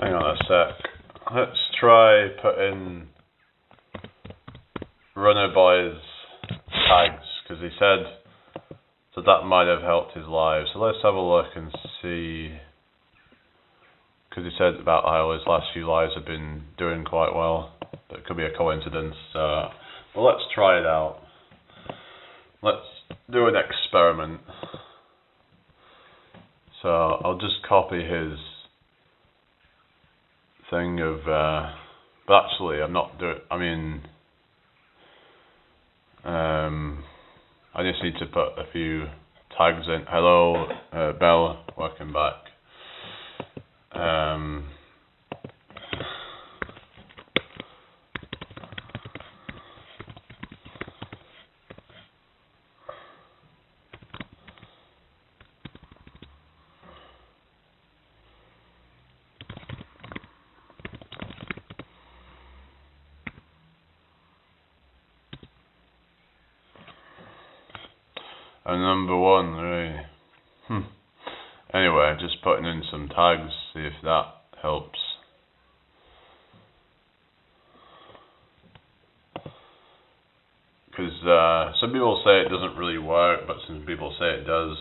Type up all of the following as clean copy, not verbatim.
Hang on a sec. Let's try putting Runner Boy's tags, because he said so that might have helped his live. So let's have a look and see, because he said about how his last few lives have been doing quite well. That could be a coincidence. Well, let's try it out. Let's do an experiment. So I'll just copy his thing of, but actually I'm not doing, I just need to put a few tags in. Hello, Bell, welcome back. And number one, really. Anyway, just putting in some tags, see if that helps. Because some people say it doesn't really work, but some people say it does.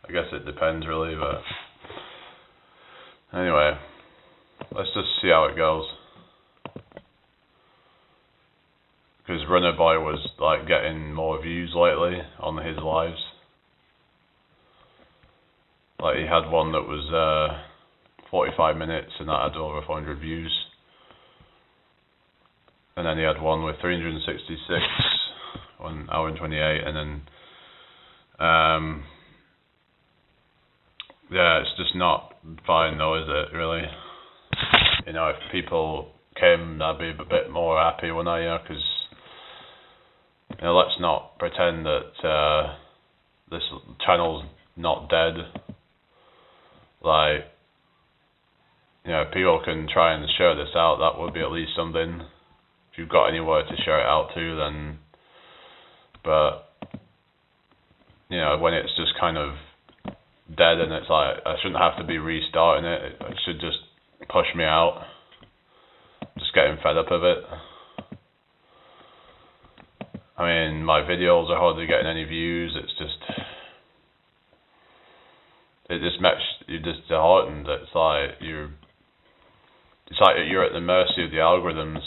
I guess it depends really, but anyway, let's just see how it goes. Because Runner Boy was like getting more views lately on his lives. Like he had one that was 45 minutes and that had over 400 views. And then he had one with 366, 1 hour and 28, and then yeah, it's just not fine though, is it, really? You know, if people came, I'd be a bit more happy, wouldn't I? You know, because you know, let's not pretend that this channel's not dead. Like, you know, if people can try and share this out, that would be at least something. If you've got anywhere to share it out to, then. But you know, when it's just kind of dead and it's like I shouldn't have to be restarting it. It should just push me out. Just getting fed up of it. I mean, my videos are hardly getting any views. It just makes you just disheartened. It's like you're at the mercy of the algorithms.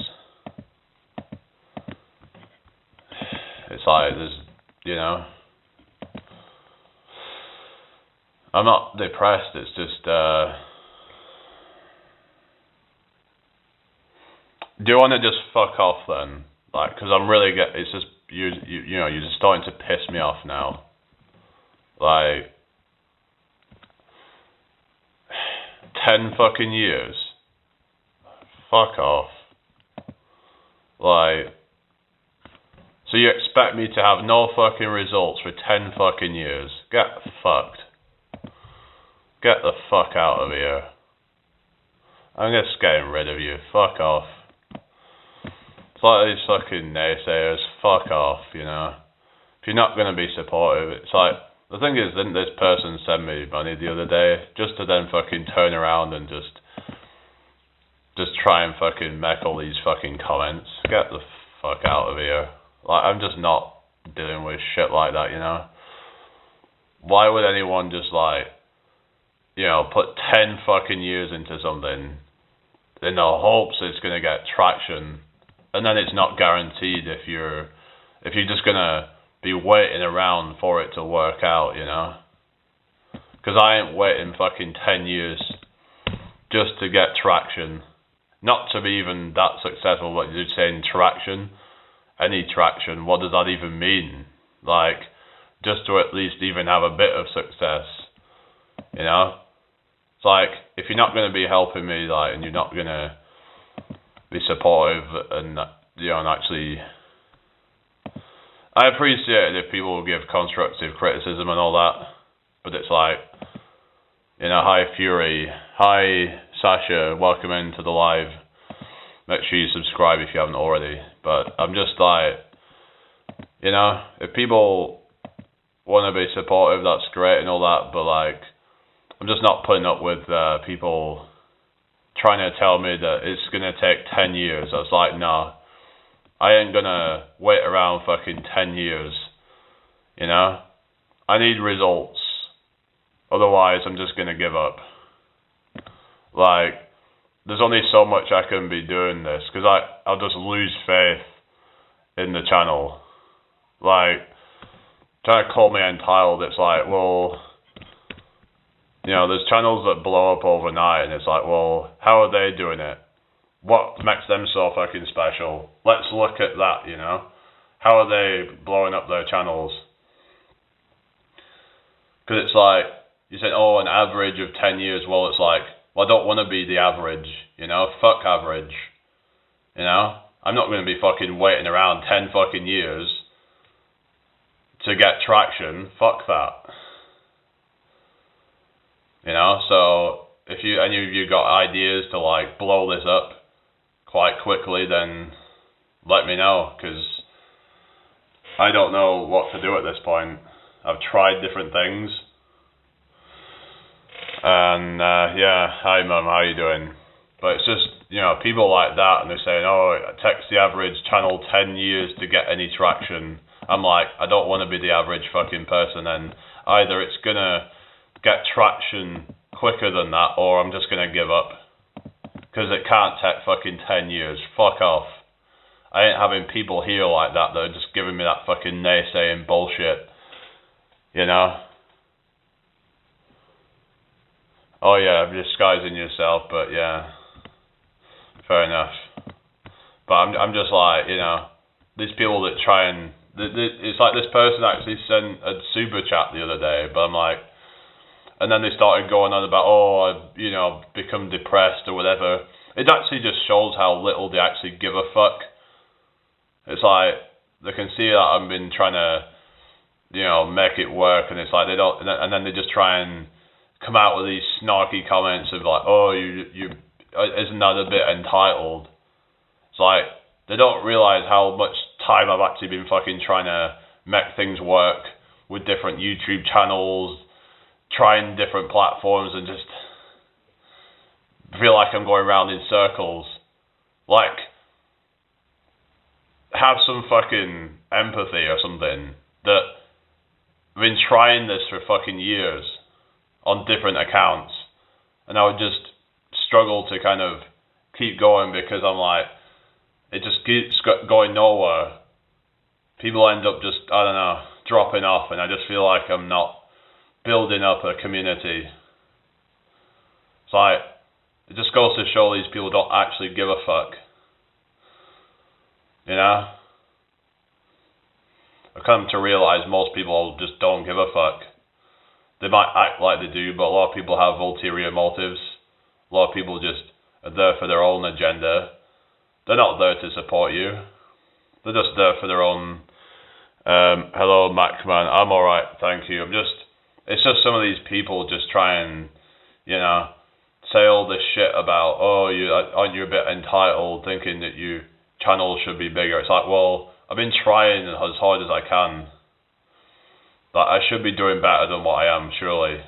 It's like there's, you know, I'm not depressed. It's just, do you want to just fuck off then? Like, because I'm really it's just you know, you're just starting to piss me off now. Like 10 fucking years. Fuck off. Like, so you expect me to have no fucking results for 10 fucking years? Get fucked. Get the fuck out of here. I'm just getting rid of you. Fuck off. It's like these fucking naysayers. Fuck off, you know. If you're not going to be supportive, it's like, the thing is, didn't this person send me money the other day just to then fucking turn around and just try and fucking make all these fucking comments? Get the fuck out of here. Like, I'm just not dealing with shit like that, you know. Why would anyone just like, you know, put 10 fucking years into something in the hopes it's going to get traction, and then it's not guaranteed if you're just going to be waiting around for it to work out, you know? Because I ain't waiting fucking 10 years just to get traction. Not to be even that successful, but you're saying traction. Any traction, what does that even mean? Like, just to at least even have a bit of success, you know? It's like, if you're not going to be helping me, like, and you're not going to be supportive and, you know, and actually, I appreciate it if people will give constructive criticism and all that, but it's like, you know, hi Fury, hi Sasha, welcome into the live. Make sure you subscribe if you haven't already. But I'm just like, you know, if people want to be supportive, that's great and all that, but like, I'm just not putting up with people trying to tell me that it's gonna take 10 years. I was like, no, I ain't gonna wait around fucking 10 years, you know? I need results. Otherwise, I'm just gonna give up. Like, there's only so much I can be doing this, because I'll just lose faith in the channel. Like, trying to call me entitled, it's like, well, you know, there's channels that blow up overnight, and it's like, well, how are they doing it? What makes them so fucking special? Let's look at that, you know? How are they blowing up their channels? Because it's like, you said, oh, an average of 10 years. Well, it's like, well, I don't want to be the average, you know? Fuck average, you know? I'm not going to be fucking waiting around 10 fucking years to get traction. Fuck that. You know? So, if any of you got ideas to, like, blow this up quite quickly, then let me know, because I don't know what to do at this point. I've tried different things. And, yeah, hi mum, how you doing? But it's just, you know, people like that, and they're saying, oh, it takes the average channel 10 years to get any traction. I'm like, I don't want to be the average fucking person, and either it's gonna get traction quicker than that, or I'm just gonna give up. Because it can't take fucking 10 years. Fuck off. I ain't having people here like that that are just giving me that fucking naysaying bullshit. You know? Oh yeah, disguising yourself, but yeah. Fair enough. But I'm just like, you know, these people that try and... It's like this person actually sent a super chat the other day, but I'm like... And then they started going on about, oh, I've, you know, become depressed or whatever. It actually just shows how little they actually give a fuck. It's like, they can see that I've been trying to, you know, make it work, and it's like they don't... And then they just try and come out with these snarky comments of like, oh, you isn't that a bit entitled? It's like, they don't realise how much time I've actually been fucking trying to make things work with different YouTube channels, trying different platforms, and just feel like I'm going around in circles. Like, have some fucking empathy or something. That I've been trying this for fucking years on different accounts, and I would just struggle to kind of keep going because I'm like, it just keeps going nowhere. People end up just, I don't know, dropping off, and I just feel like I'm not building up a community. It's like, it just goes to show these people don't actually give a fuck. You know? I've come to realise most people just don't give a fuck. They might act like they do, but a lot of people have ulterior motives. A lot of people just are there for their own agenda. They're not there to support you. They're just there for their own... hello, Macman. I'm alright, thank you. It's just some of these people just try and, you know, say all this shit about, oh, aren't you a bit entitled, thinking that your channel should be bigger. It's like, well, I've been trying as hard as I can. But I should be doing better than what I am, surely.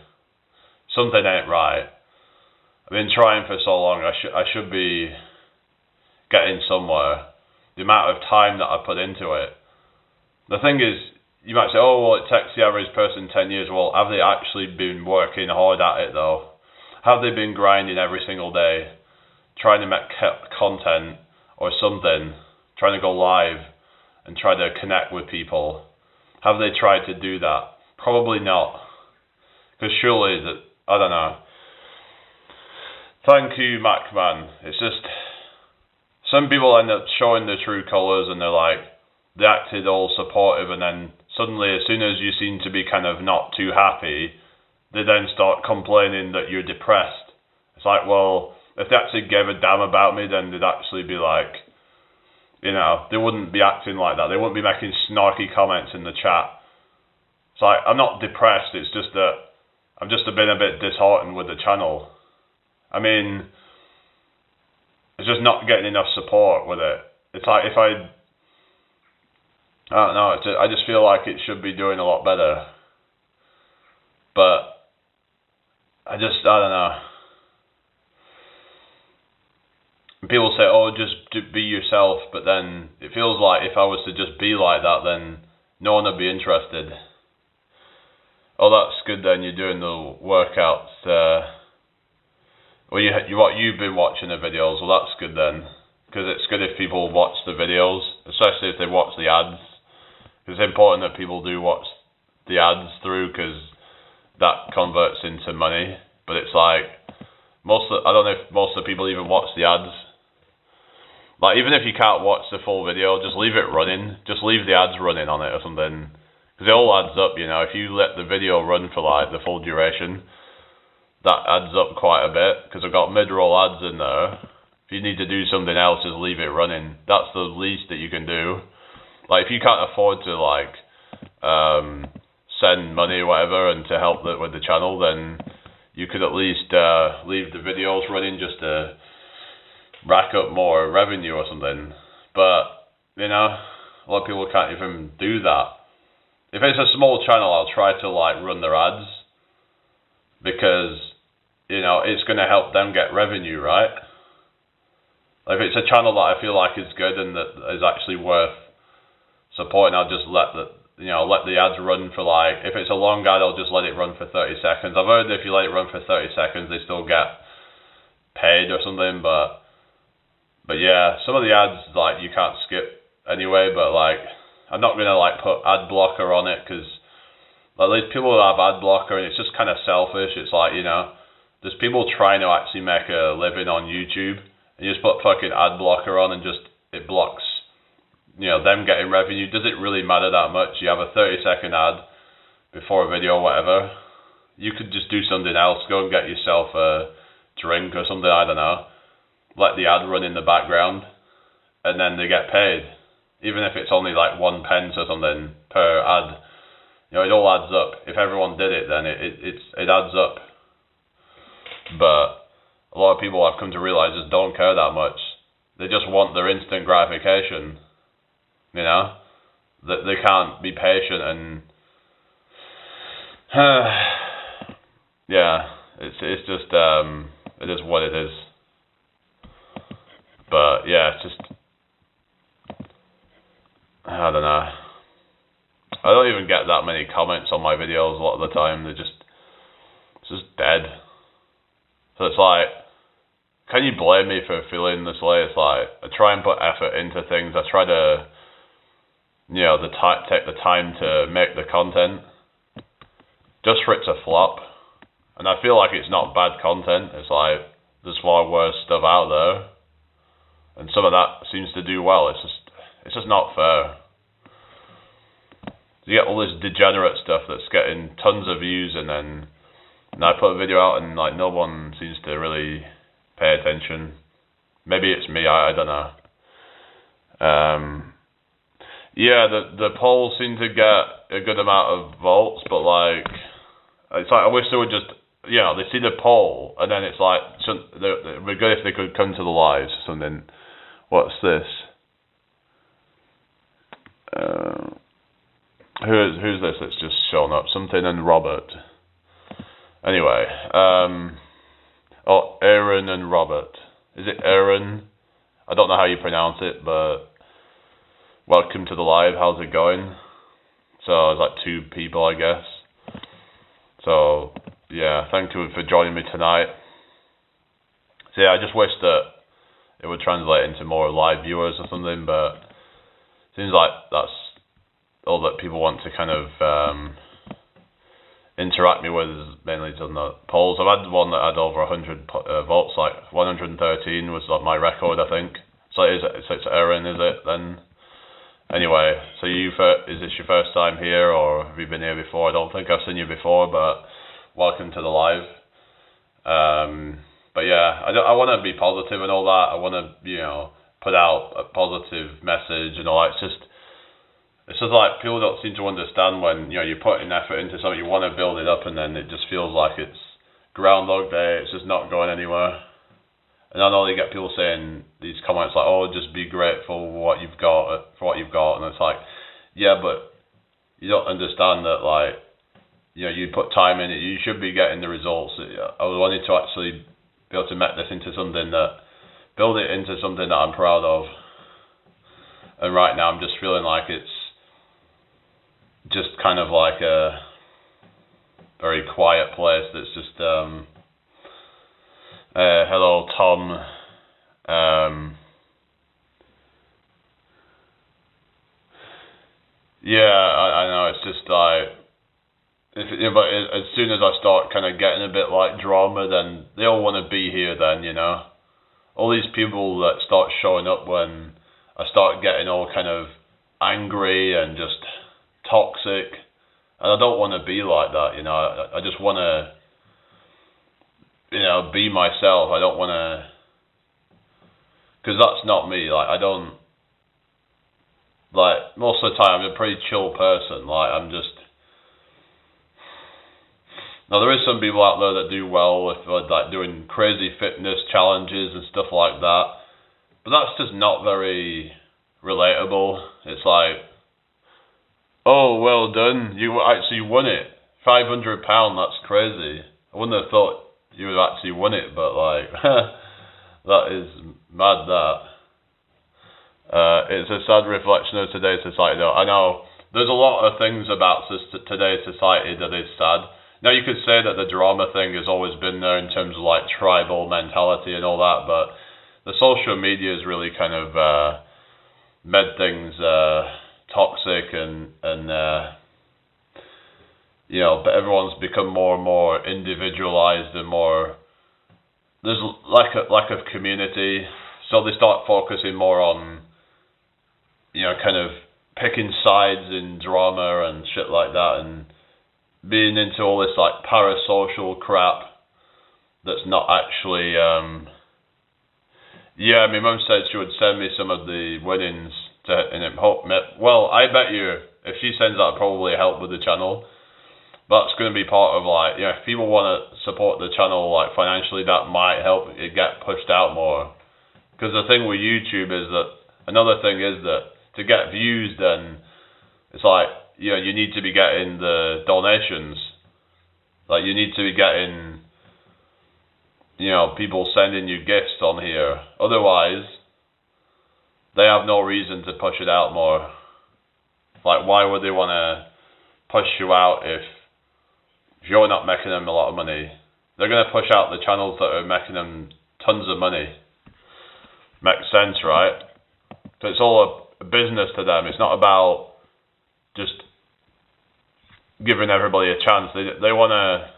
Something ain't right. I've been trying for so long, I should be getting somewhere. The amount of time that I put into it. The thing is, you might say, oh, well, it takes the average person 10 years. Well, have they actually been working hard at it, though? Have they been grinding every single day, trying to make content or something, trying to go live and try to connect with people? Have they tried to do that? Probably not. Because surely, I don't know. Thank you, Macman. It's just, some people end up showing their true colours, and they're like, they acted all supportive, and then suddenly, as soon as you seem to be kind of not too happy, they then start complaining that you're depressed. It's like, well, if they actually gave a damn about me, then they'd actually be like, you know, they wouldn't be acting like that. They wouldn't be making snarky comments in the chat. It's like, I'm not depressed, it's just that I've just been a bit disheartened with the channel. I mean, it's just not getting enough support with it. It's like, if I don't know, I just feel like it should be doing a lot better. But I don't know. people say, oh, just be yourself, but then it feels like if I was to just be like that, then no one would be interested. Oh, that's good then, you're doing the workouts, well, you've been watching the videos, well that's good then, because it's good if people watch the videos, especially if they watch the ads. It's important that people do watch the ads through, because that converts into money, but it's like, I don't know if most of the people even watch the ads. Like, even if you can't watch the full video, just leave it running. Just leave the ads running on it or something. Because it all adds up, you know. If you let the video run for, like, the full duration, that adds up quite a bit. Because I've got mid-roll ads in there. If you need to do something else, just leave it running. That's the least that you can do. Like, if you can't afford to, like, send money or whatever and to help with the channel, then you could at least leave the videos running just to rack up more revenue or something. But, you know, a lot of people can't even do that. If it's a small channel, I'll try to, like, run their ads, because, you know, it's going to help them get revenue, right? Like, if it's a channel that I feel like is good and that is actually worth supporting, I'll just let the ads run for, like, if it's a long ad, I'll just let it run for 30 seconds. I've heard that if you let it run for 30 seconds, they still get paid or something, but yeah, some of the ads, like, you can't skip anyway, but, like, I'm not going to, like, put ad blocker on it, because, like, there's people that have ad blocker, and it's just kind of selfish. It's like, you know, there's people trying to actually make a living on YouTube, and you just put fucking ad blocker on, and just, it blocks, you know, them getting revenue. Does it really matter that much? You have a 30-second ad before a video or whatever. You could just do something else. Go and get yourself a drink or something, I don't know. Let the ad run in the background, and then they get paid. Even if it's only like 1 pence or something per ad. You know, it all adds up. If everyone did it, then it adds up. But a lot of people I've come to realise just don't care that much. They just want their instant gratification. You know? That they can't be patient, and yeah, it's just it is what it is. But yeah, it's just, I don't know. I don't even get that many comments on my videos a lot of the time. It's just dead. So it's like, can you blame me for feeling this way? It's like, I try and put effort into things. I try to, you know, take the time to make the content, just for it to flop. And I feel like it's not bad content. It's like, there's far worse stuff out there, and some of that seems to do well. It's just not fair. You get all this degenerate stuff that's getting tons of views, and then I put a video out and, like, no one seems to really pay attention. Maybe it's me, I don't know. Yeah, the polls seem to get a good amount of votes, but, like, it's like, I wish they would just, you know, they see the poll, and then it's like, it would be good if they could come to the lives or something. What's this? Who's this that's just shown up? Something and Robert. Anyway, oh, Aaron and Robert. Is it Aaron? I don't know how you pronounce it, but welcome to the live. How's it going? So it's like 2 people, I guess. So yeah, thank you for joining me tonight. So yeah, I just wish that it would translate into more live viewers or something, but it seems like that's all that people want to kind of interact me with, is mainly on the polls. I've had one that had over 100 votes, like 113 was like my record, I think. So it's Aaron, is it then? Anyway, so is this your first time here, or have you been here before? I don't think I've seen you before, but welcome to the live. But yeah, I want to be positive and all that. I want to, you know, put out a positive message and all that. It's just like, people don't seem to understand when, you know, you put an effort into something, you want to build it up, and then it just feels like it's Groundhog Day. It's just not going anywhere. And I know you get people saying these comments like, oh, just be grateful for what you've got, and it's like, yeah, but you don't understand that, like, you know, you put time in it, you should be getting the results. I wanted to actually be able to make this into something that build it into something that I'm proud of. And right now I'm just feeling like it's just kind of like a very quiet place that's just hello Tom. Yeah, I know, it's just like but as soon as I start kind of getting a bit like drama, then they all want to be here then, you know. All these people that start showing up when I start getting all kind of angry and just toxic, and I don't want to be like that, you know. I just want to, you know, be myself. I don't want to, because that's not me. Like, I don't, like, most of the time I'm a pretty chill person. Like, I'm just, now there is some people out there that do well with like doing crazy fitness challenges and stuff like that, but that's just not very relatable. It's like, oh, well done, you actually won it. £500, that's crazy. I wouldn't have thought you would have actually won it, but like, that is mad that. It's a sad reflection of today's society though. I know, there's a lot of things about today's society that is sad. Now you could say that the drama thing has always been there in terms of like tribal mentality and all that, but the social media has really kind of made things toxic and you know, but everyone's become more and more individualized and more, there's lack of community, so they start focusing more on, you know, kind of picking sides in drama and shit like that, and being into all this like parasocial crap that's not actually yeah, my mum said she would send me some of the winnings to, and it hope, well, I bet you if she sends that, it'll probably help with the channel. That's going to be part of like, you know, if people want to support the channel like financially, that might help it get pushed out more. Because the thing with YouTube is that, another thing is that to get views, then it's like, you know, you need to be getting the donations. Like, you need to be getting, you know, people sending you gifts on here. Otherwise, they have no reason to push it out more. Like, why would they want to push you out if you're not making them a lot of money? They're going to push out the channels that are making them tons of money. Makes sense, right? So it's all a business to them. It's not about just giving everybody a chance. They want to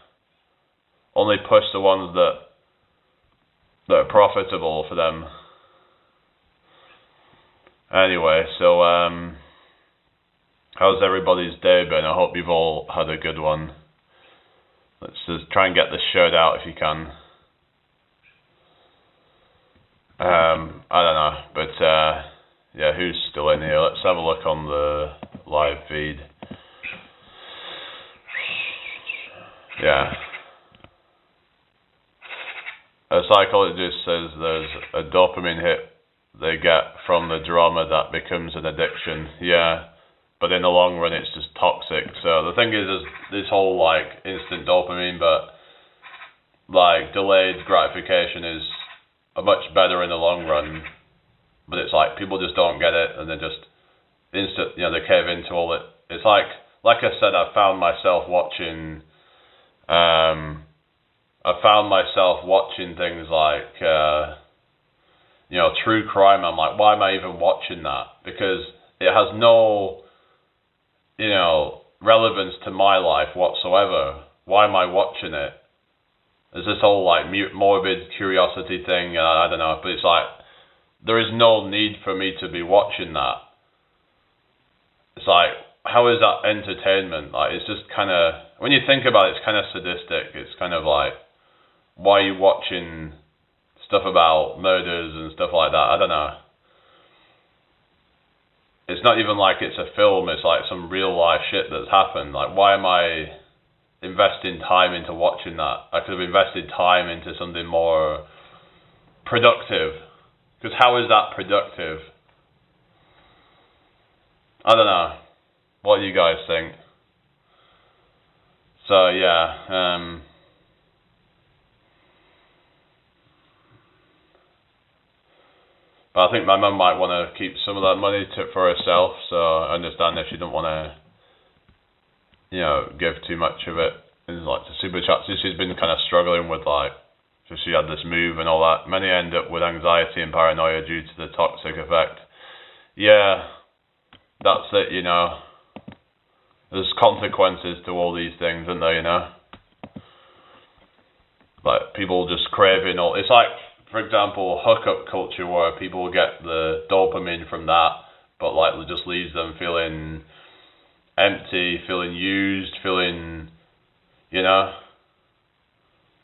only push the ones that are profitable for them. Anyway, so how's everybody's day been? I hope you've all had a good one. Let's just try and get the shirt out if you can. I don't know, but yeah, who's still in here? Let's have a look on the live feed. Yeah. A psychologist says there's a dopamine hit they get from the drama that becomes an addiction. Yeah, but in the long run it's just toxic. So the thing is this whole like instant dopamine, but like delayed gratification is much better in the long run. But it's like people just don't get it, and they just instant, you know, they cave into all it. It's like I said, I found myself watching things like you know, true crime. I'm like, why am I even watching that? Because it has no, you know, relevance to my life whatsoever. Why am I watching it? There's this whole like morbid curiosity thing, and I don't know, but it's like there is no need for me to be watching that. It's like, how is that entertainment? Like, it's just kind of, when you think about it, it's kind of sadistic. It's kind of like, why are you watching stuff about murders and stuff like that? I don't know. It's not even like it's a film. It's like some real life shit that's happened. Like, why am I investing time into watching that? I could have invested time into something more productive. Because how is that productive? I don't know. What do you guys think? So yeah, But I think my mum might want to keep some of that money for herself, so I understand if she don't want to, give too much of it in like the super chats. She's been kind of struggling with like, so she had this move and all that. Many end up with anxiety and paranoia due to the toxic effect. Yeah, that's it, There's consequences to all these things, isn't there, Like, people just craving all... It's like, for example, hookup culture where people get the dopamine from that, but, like, it just leaves them feeling empty, feeling used, feeling,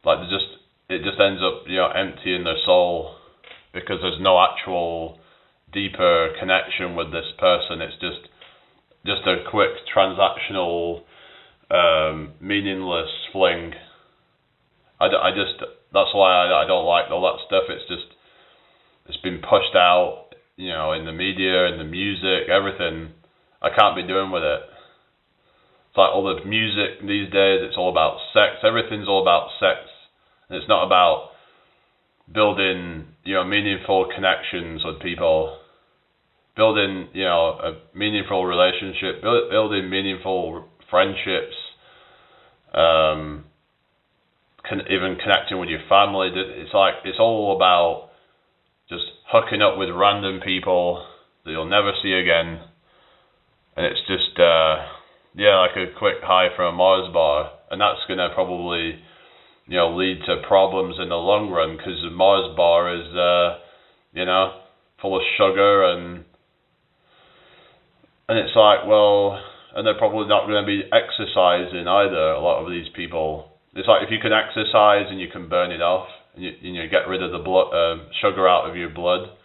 Like, it just ends up, empty in their soul because there's no actual deeper connection with this person. It's just a quick transactional, meaningless fling. That's why I don't like all that stuff. It's been pushed out, in the media, in the music, everything. I can't be doing with it. It's like all the music these days, it's all about sex. Everything's all about sex. And it's not about building, meaningful connections with people. Building, a meaningful relationship, building meaningful friendships, even connecting with your family. It's all about just hooking up with random people that you'll never see again, and it's just, like a quick high from a Mars bar, and that's gonna probably, lead to problems in the long run because the Mars bar is, full of sugar and it's like, well, and they're probably not going to be exercising either, a lot of these people. It's like if you can exercise and you can burn it off, and you get rid of the blood, sugar out of your blood,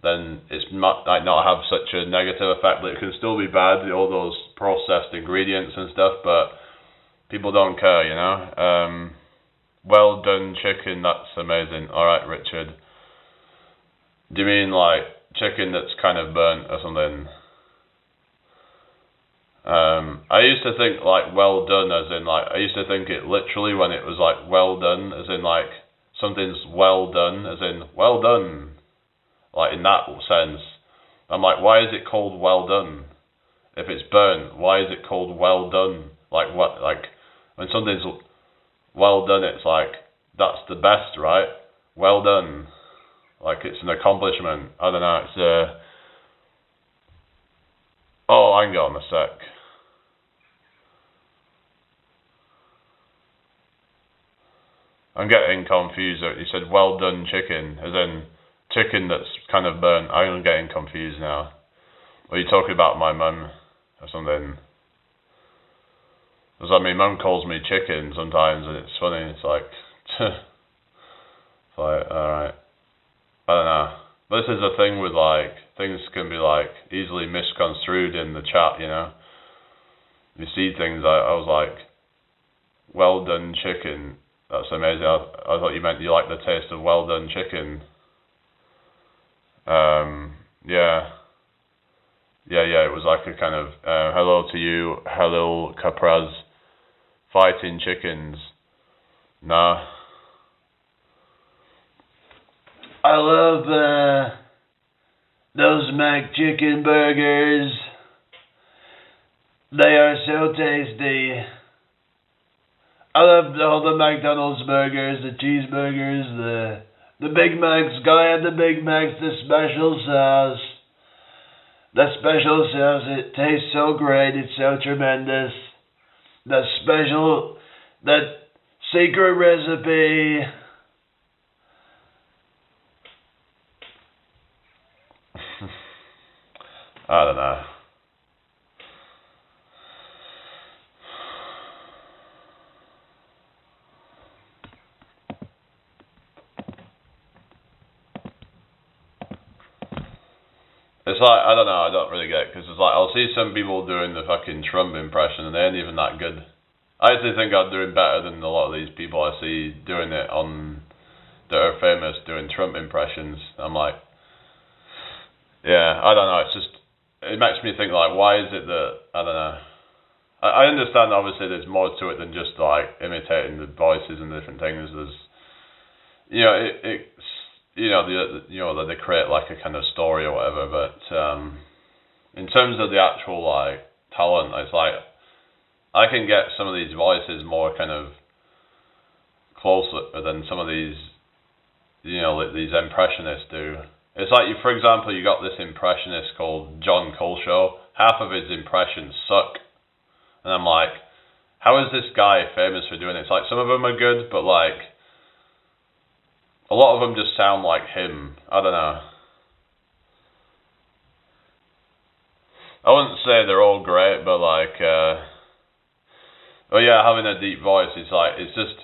then it's might not have such a negative effect, but it can still be bad, all those processed ingredients and stuff, but people don't care, Well done chicken, that's amazing. Alright, Richard. Do you mean like chicken that's kind of burnt or something? I used to think like well done as in like, I used to think it literally when it was like well done, as in like something's well done, as in well done, like in that sense. I'm like, why is it called well done? If it's burnt, why is it called well done? Like what, like when something's well done, it's like, that's the best, right? Well done. Like it's an accomplishment. I don't know, it's oh, hang on a sec. I'm getting confused. You said well done chicken, as in chicken that's kind of burnt. I'm getting confused now. Are you talking about my mum or something? Because mum calls me chicken sometimes, and it's funny. It's like, it's like, alright. I don't know. But this is the thing with like, things can be like easily misconstrued in the chat, You see things, I was like, well done chicken. That's amazing. I thought you meant you like the taste of well done chicken. Yeah, it was like a kind of, hello to you, hello Capraz, fighting chickens. Nah. I love, those McChicken burgers. They are so tasty. I love all the McDonald's burgers, the cheeseburgers, the Big Macs. Gotta have the Big Macs, the special sauce. The special sauce, it tastes so great, it's so tremendous. The secret recipe. I don't know. It's like, I don't know, I don't really get it, because it's like, I'll see some people doing the fucking Trump impression, and they ain't even that good. I actually think I'm doing better than a lot of these people I see doing it that are famous doing Trump impressions. I'm like, yeah, I don't know, it makes me think like, why is it that, I don't know. I understand obviously there's more to it than just like imitating the voices and different things. There's, that they create like a kind of story or whatever. But in terms of the actual like talent, it's like I can get some of these voices more kind of closer than some of these, like these impressionists do. It's like for example, you got this impressionist called John Culshaw. Half of his impressions suck, and I'm like, how is this guy famous for doing it? It's like some of them are good, but like a lot of them just sound like him. I don't know. I wouldn't say they're all great, but like, having a deep voice is like, it's just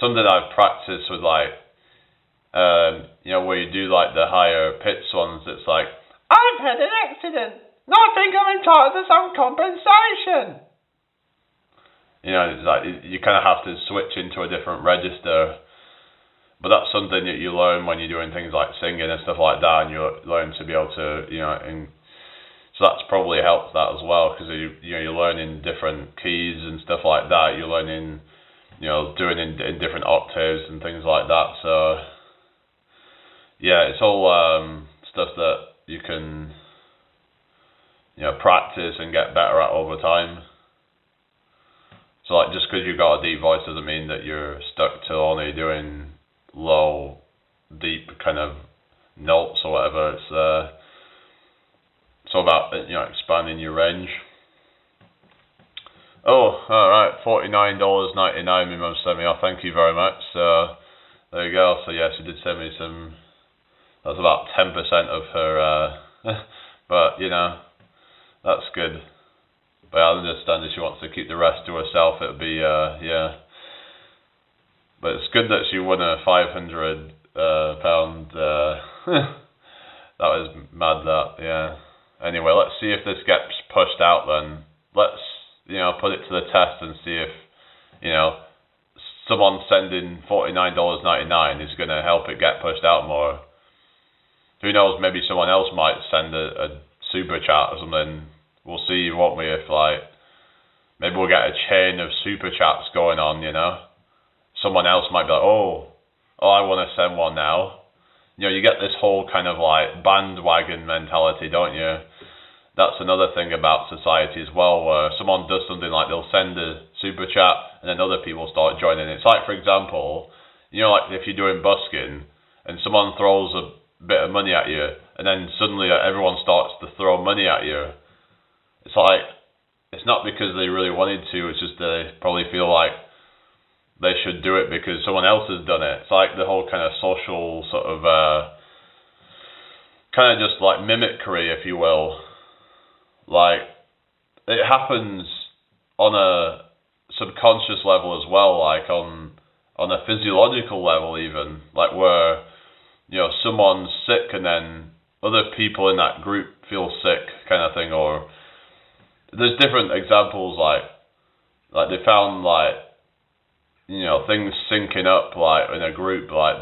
something I've practiced with like, where you do like the higher pitched ones. It's like, I've had an accident. No, I think I'm entitled to some compensation. It's like you kind of have to switch into a different register. But that's something that you learn when you're doing things like singing and stuff like that, and you learn to be able to, so that's probably helped that as well, because you're learning different keys and stuff like that. You're learning, doing in different octaves and things like that. So yeah, it's all stuff that you can, practice and get better at over time. So like, just because you've got a deep voice doesn't mean that you're stuck to only doing low, deep kind of notes or whatever. It's all about expanding your range. Oh, alright, $49.99 my mum sent me. Oh, thank you very much. So there you go. So yeah, she did send me some. That's about 10% of her. But that's good. But I understand if she wants to keep the rest to herself, it'll be yeah. But it's good that she won a £500 pound. That was mad. That, yeah. Anyway, let's see if this gets pushed out. Then let's put it to the test and see if someone sending $49.99 is going to help it get pushed out more. Who knows? Maybe someone else might send a super chat or something. We'll see, won't we? If like maybe we'll get a chain of super chats going on. Someone else might be like, oh, I want to send one now. You get this whole kind of like bandwagon mentality, don't you? That's another thing about society as well, where someone does something like they'll send a super chat and then other people start joining. It's like, for example, like if you're doing busking and someone throws a bit of money at you and then suddenly everyone starts to throw money at you. It's like, it's not because they really wanted to, it's just they probably feel like they should do it because someone else has done it. It's like the whole kind of social sort of, kind of just like mimicry, if you will. Like, it happens on a subconscious level as well, like on a physiological level even, like where, someone's sick and then other people in that group feel sick kind of thing, or there's different examples, like they found like, things syncing up like in a group, like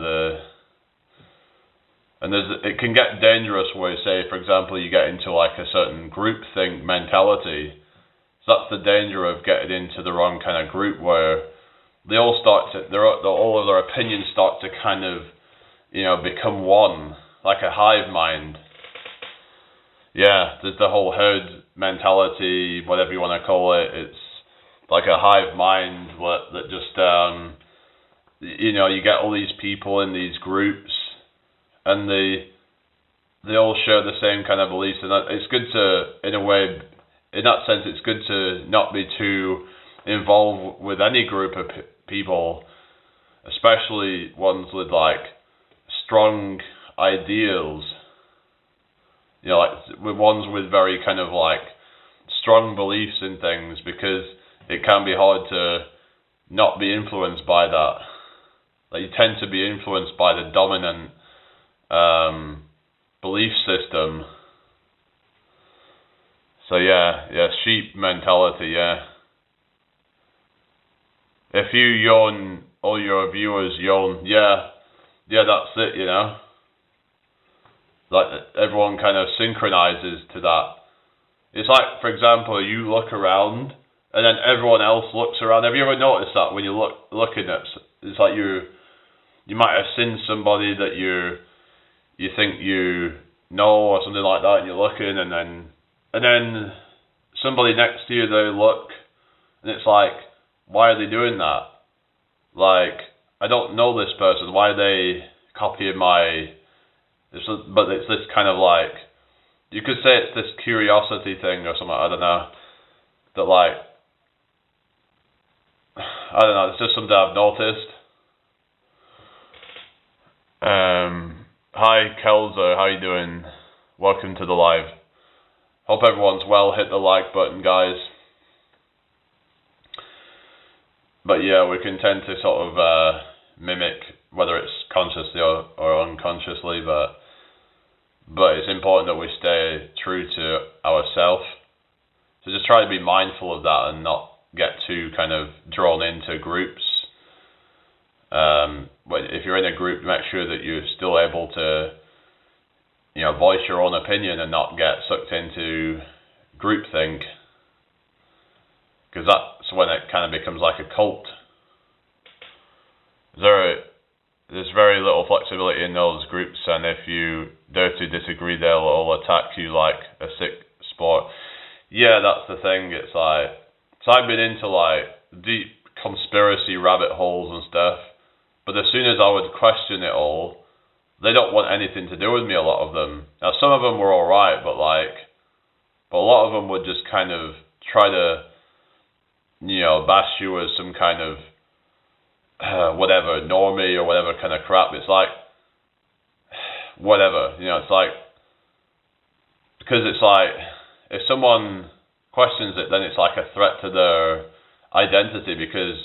it can get dangerous where, say, for example, you get into like a certain groupthink mentality. So that's the danger of getting into the wrong kind of group where they all start to, all of their opinions start to kind of, become one, like a hive mind. Yeah, there's the whole herd mentality, whatever you want to call it. It's like a hive mind that just, you get all these people in these groups and they all share the same kind of beliefs. And it's good to, in a way, in that sense, it's good to not be too involved with any group of people, especially ones with like strong ideals. Like with ones with very kind of like strong beliefs in things, because it can be hard to not be influenced by that. Like you tend to be influenced by the dominant belief system. So yeah, sheep mentality, yeah. If you yawn, all your viewers yawn, yeah, that's it, Like everyone kind of synchronizes to that. It's like, for example, you look around and then everyone else looks around. Have you ever noticed that when you looking at, it's like you might have seen somebody that you're you think you know or something like that, and you're looking, and then somebody next to you, they look, and it's like, why are they doing that? Like, I don't know this person. Why are they copying my? But it's this kind of like, you could say it's this curiosity thing or something. I don't know. That like, I don't know. It's just something I've noticed. Hi Kelzo, how you doing? Welcome to the live. Hope everyone's well. Hit the like button, guys. But yeah, we can tend to sort of mimic, whether it's consciously or unconsciously, but it's important that we stay true to ourselves. So just try to be mindful of that and not get too kind of drawn into groups. But if you're in a group, make sure that you're still able to, voice your own opinion and not get sucked into groupthink. Because that's when it kind of becomes like a cult. There's very little flexibility in those groups, and if you dare to disagree, they'll all attack you like a sick sport. Yeah, that's the thing. It's like, so I've been into like deep conspiracy rabbit holes and stuff, but as soon as I would question it all, they don't want anything to do with me, a lot of them. Now, some of them were alright, but a lot of them would just kind of try to, bash you as some kind of, whatever, normie or whatever kind of crap. It's like, whatever, it's like, because it's like, if someone questions it, then it's like a threat to their identity, because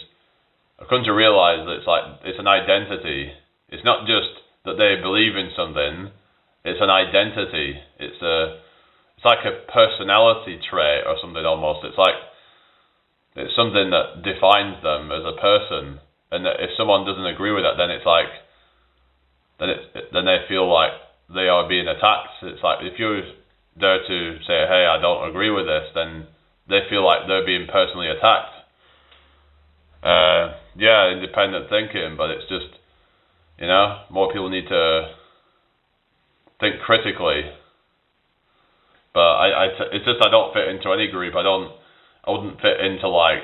I've come to realize that it's an identity. It's not just that they believe in something, it's an identity. It's like a personality trait or something almost. It's like, it's something that defines them as a person. And that if someone doesn't agree with that, then it's like, then they feel like they are being attacked. It's like, if you're there to say, hey, I don't agree with this, then they feel like they're being personally attacked. Yeah, independent thinking, but it's just, more people need to think critically. But it's just I don't fit into any group. I wouldn't fit into like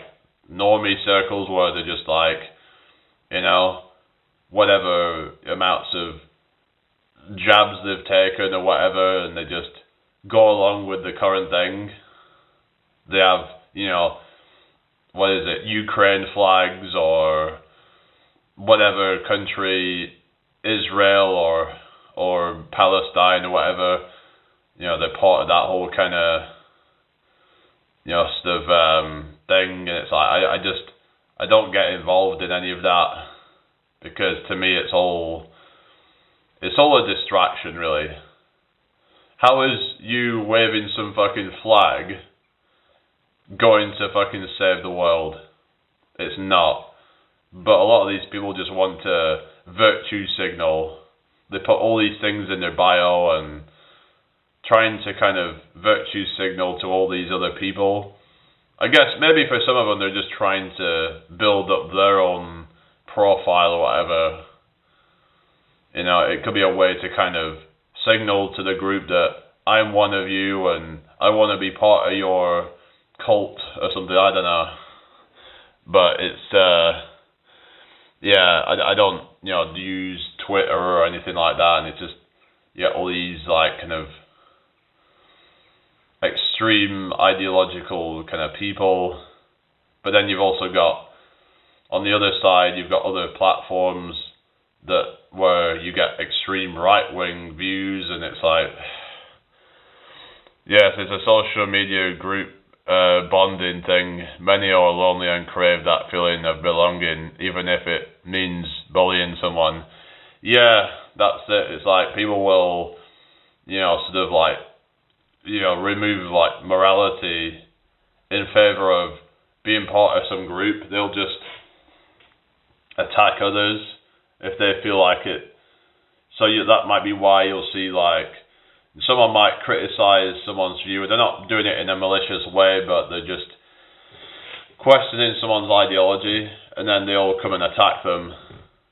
normie circles where they're just like, whatever amounts of jabs they've taken or whatever, and they just go along with the current thing. They have, what is it, Ukraine flags or whatever country, Israel or Palestine or whatever, they're part of that whole kind of, sort of thing, and it's like, I don't get involved in any of that, because to me it's all a distraction, really. How is you waving some fucking flag going to fucking save the world? It's not. But a lot of these people just want to virtue signal. They put all these things in their bio and trying to kind of virtue signal to all these other people. I guess maybe for some of them they're just trying to build up their own profile or whatever. It could be a way to kind of signal to the group that I'm one of you and I want to be part of your cult or something. I don't know. But it's, yeah, I don't, use Twitter or anything like that, and it's just, all these like kind of extreme ideological kind of people. But then you've also got, on the other side, you've got other platforms where you get extreme right-wing views, and it's like, yes, it's a social media group bonding thing. Many are lonely and crave that feeling of belonging, even if it means bullying someone. Yeah, that's it. It's like people will, sort of like, remove like morality in favor of being part of some group. They'll just attack others if they feel like it. So that might be why you'll see like, someone might criticize someone's view. They're not doing it in a malicious way, but they're just questioning someone's ideology, and then they all come and attack them.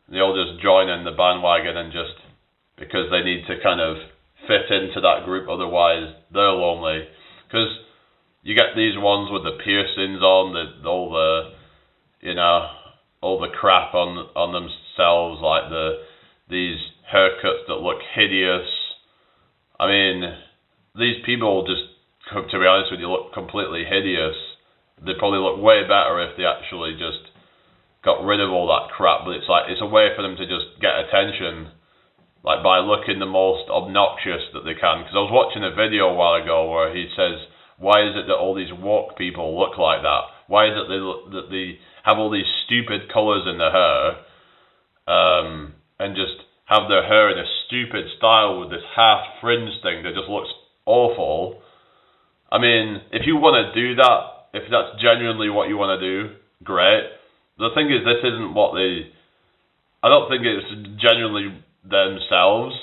They all just join in the bandwagon and just because they need to kind of fit into that group, otherwise they're lonely. Because you get these ones with the piercings on, all the crap on themselves, like these haircuts that look hideous. I mean, these people just, to be honest with you, look completely hideous. They probably look way better if they actually just got rid of all that crap, but it's a way for them to just get attention, like by looking the most obnoxious that they can. Because I was watching a video a while ago where he says, why is it that all these woke people look like that? Why is it that they have all these stupid colours in their hair, and just have their hair in a stupid style with this half fringe thing that just looks awful? I mean, if you want to do that, if that's genuinely what you want to do, great. The thing is, this isn't what I don't think it's genuinely themselves.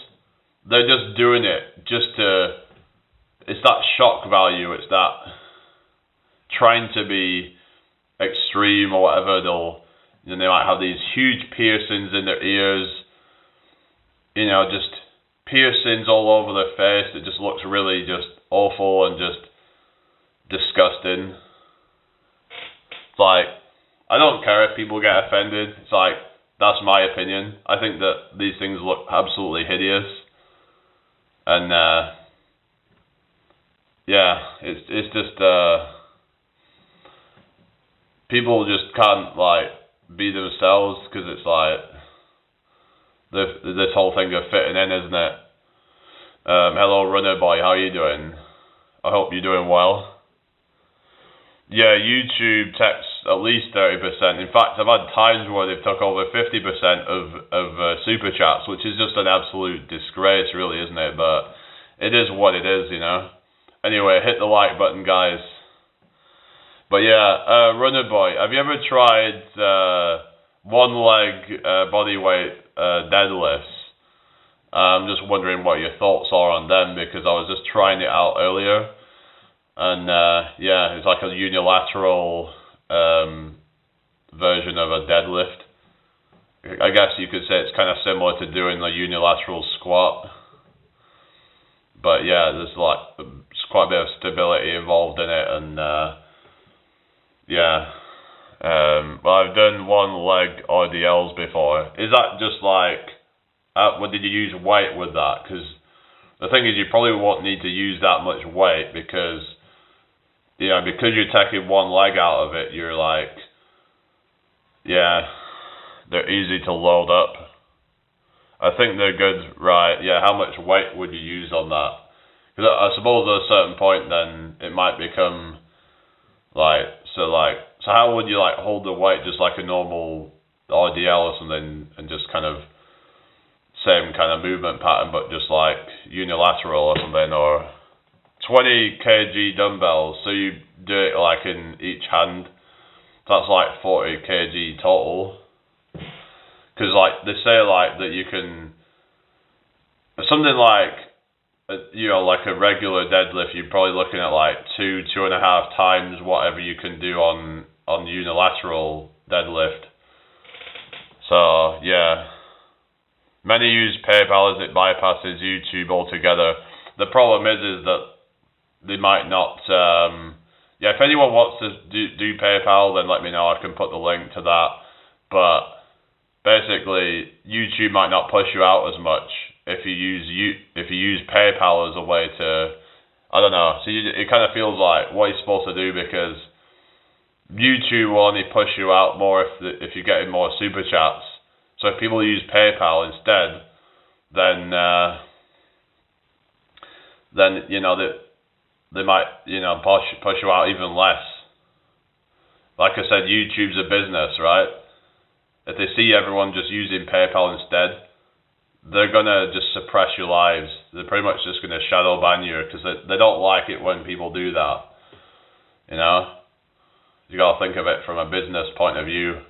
They're just doing it just to... It's that shock value. It's that trying to be extreme or whatever. They might have these huge piercings in their ears. Just piercings all over their face. It just looks really just awful and just disgusting. It's like, I don't care if people get offended. It's like, that's my opinion. I think that these things look absolutely hideous. And, yeah, it's just, people just can't, like, be themselves, because it's like, this whole thing of fitting in, isn't it? Hello, Runner Boy, how are you doing? I hope you're doing well. Yeah, YouTube takes at least 30%. In fact, I've had times where they've took over 50% of super chats, which is just an absolute disgrace, really, isn't it? But it is what it is, Anyway, hit the like button, guys. But yeah, Runner Boy, have you ever tried one leg body weight deadlifts? I'm just wondering what your thoughts are on them, because I was just trying it out earlier. And yeah, it's like a unilateral version of a deadlift. I guess you could say it's kind of similar to doing a unilateral squat. But yeah, there's quite a bit of stability involved in it, and yeah. Well, I've done one leg RDLs before. Is that just like, what did you use weight with that? Because the thing is, you probably won't need to use that much weight, because because you're taking one leg out of it, you're like, yeah, they're easy to load up. I think they're good, right? Yeah, how much weight would you use on that? Because I suppose at a certain point, then it might become so how would you hold the weight just like a normal RDL or something, and just kind of same kind of movement pattern, but just like unilateral or something, or 20 kg dumbbells, so you do it like in each hand, that's like 40 kg total. Because they say that you can, something like a regular deadlift, you're probably looking at 2.5 times whatever you can do on unilateral deadlift. So yeah, many use PayPal as it bypasses YouTube altogether. The problem is that they might not. Yeah, if anyone wants to do PayPal, then let me know. I can put the link to that. But basically, YouTube might not push you out as much if you use PayPal as a way to, I don't know. So it kind of feels like what you're supposed to do, because YouTube will only push you out more if you're getting more super chats. So if people use PayPal instead, then they might push you out even less. Like I said, YouTube's a business, right? If they see everyone just using PayPal instead, they're gonna just suppress your lives. They're pretty much just gonna shadow ban you, because they don't like it when people do that. You gotta think of it from a business point of view.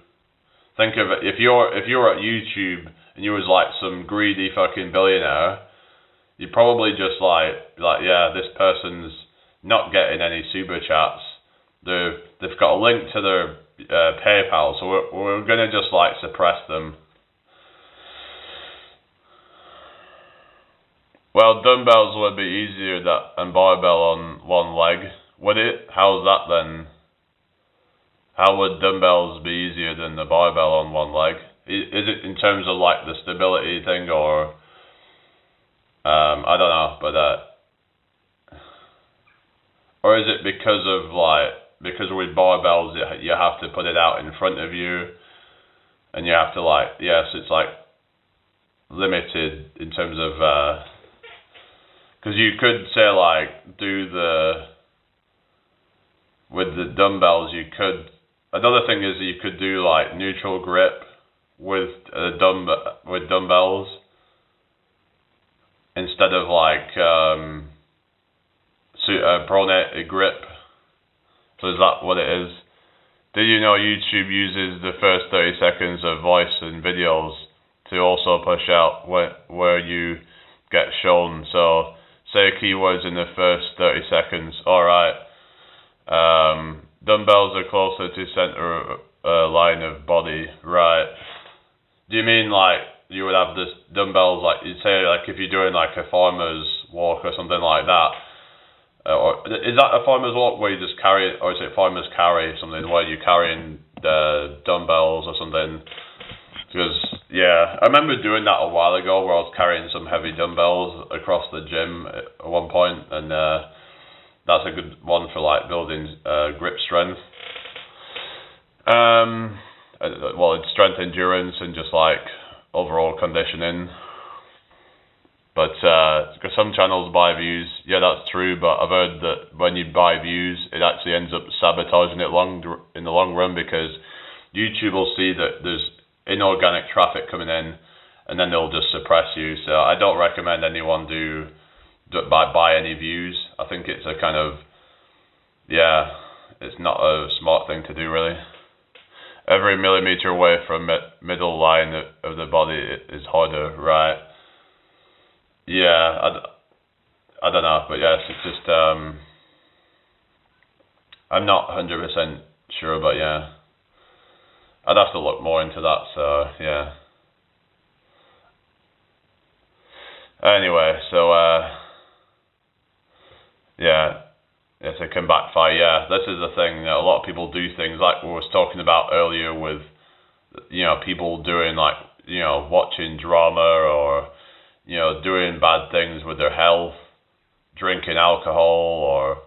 Think of it, if you're at YouTube and you was some greedy fucking billionaire, you probably just yeah, this person's not getting any super chats. They've got a link to their PayPal, so we're gonna just suppress them. Well, dumbbells would be easier than barbell on one leg, would it? How's that then? How would dumbbells be easier than the barbell on one leg? Is it in terms of like the stability thing, or I don't know, but or is it because with barbells you have to put it out in front of you, and you have to it's like limited in terms of because you could say like with the dumbbells you could. Another thing is you could do like neutral grip with dumbbells instead of like pronated grip. So is that what it is? Did you know YouTube uses the first 30 seconds of voice and videos to also push out where you get shown? So say keywords in the first 30 seconds. Alright. Dumbbells are closer to center line of body. Right. Do you mean like you would have this dumbbells like you'd say like if you're doing like a farmer's walk or something like that? Or is that a farmer's walk where you just carry it, or is it farmer's carry, something where you're carrying the dumbbells or something? Because I remember doing that a while ago where I was carrying some heavy dumbbells across the gym at one point, and that's a good one for like building grip strength. Well, it's strength, endurance, and just like overall conditioning. But because some channels buy views, that's true. But I've heard that when you buy views, it actually ends up sabotaging it in the long run, because YouTube will see that there's inorganic traffic coming in, and then they'll just suppress you. So I don't recommend anyone buy any views. I think it's a kind of it's not a smart thing to do really. Every millimeter away from middle line of the body is harder, right? I don't know, but yes, it's just I'm not 100% sure, but I'd have to look more into that. So anyway, so yes, it can backfire. This is the thing. A lot of people do things like we was talking about earlier with people doing like watching drama, or doing bad things with their health, drinking alcohol, or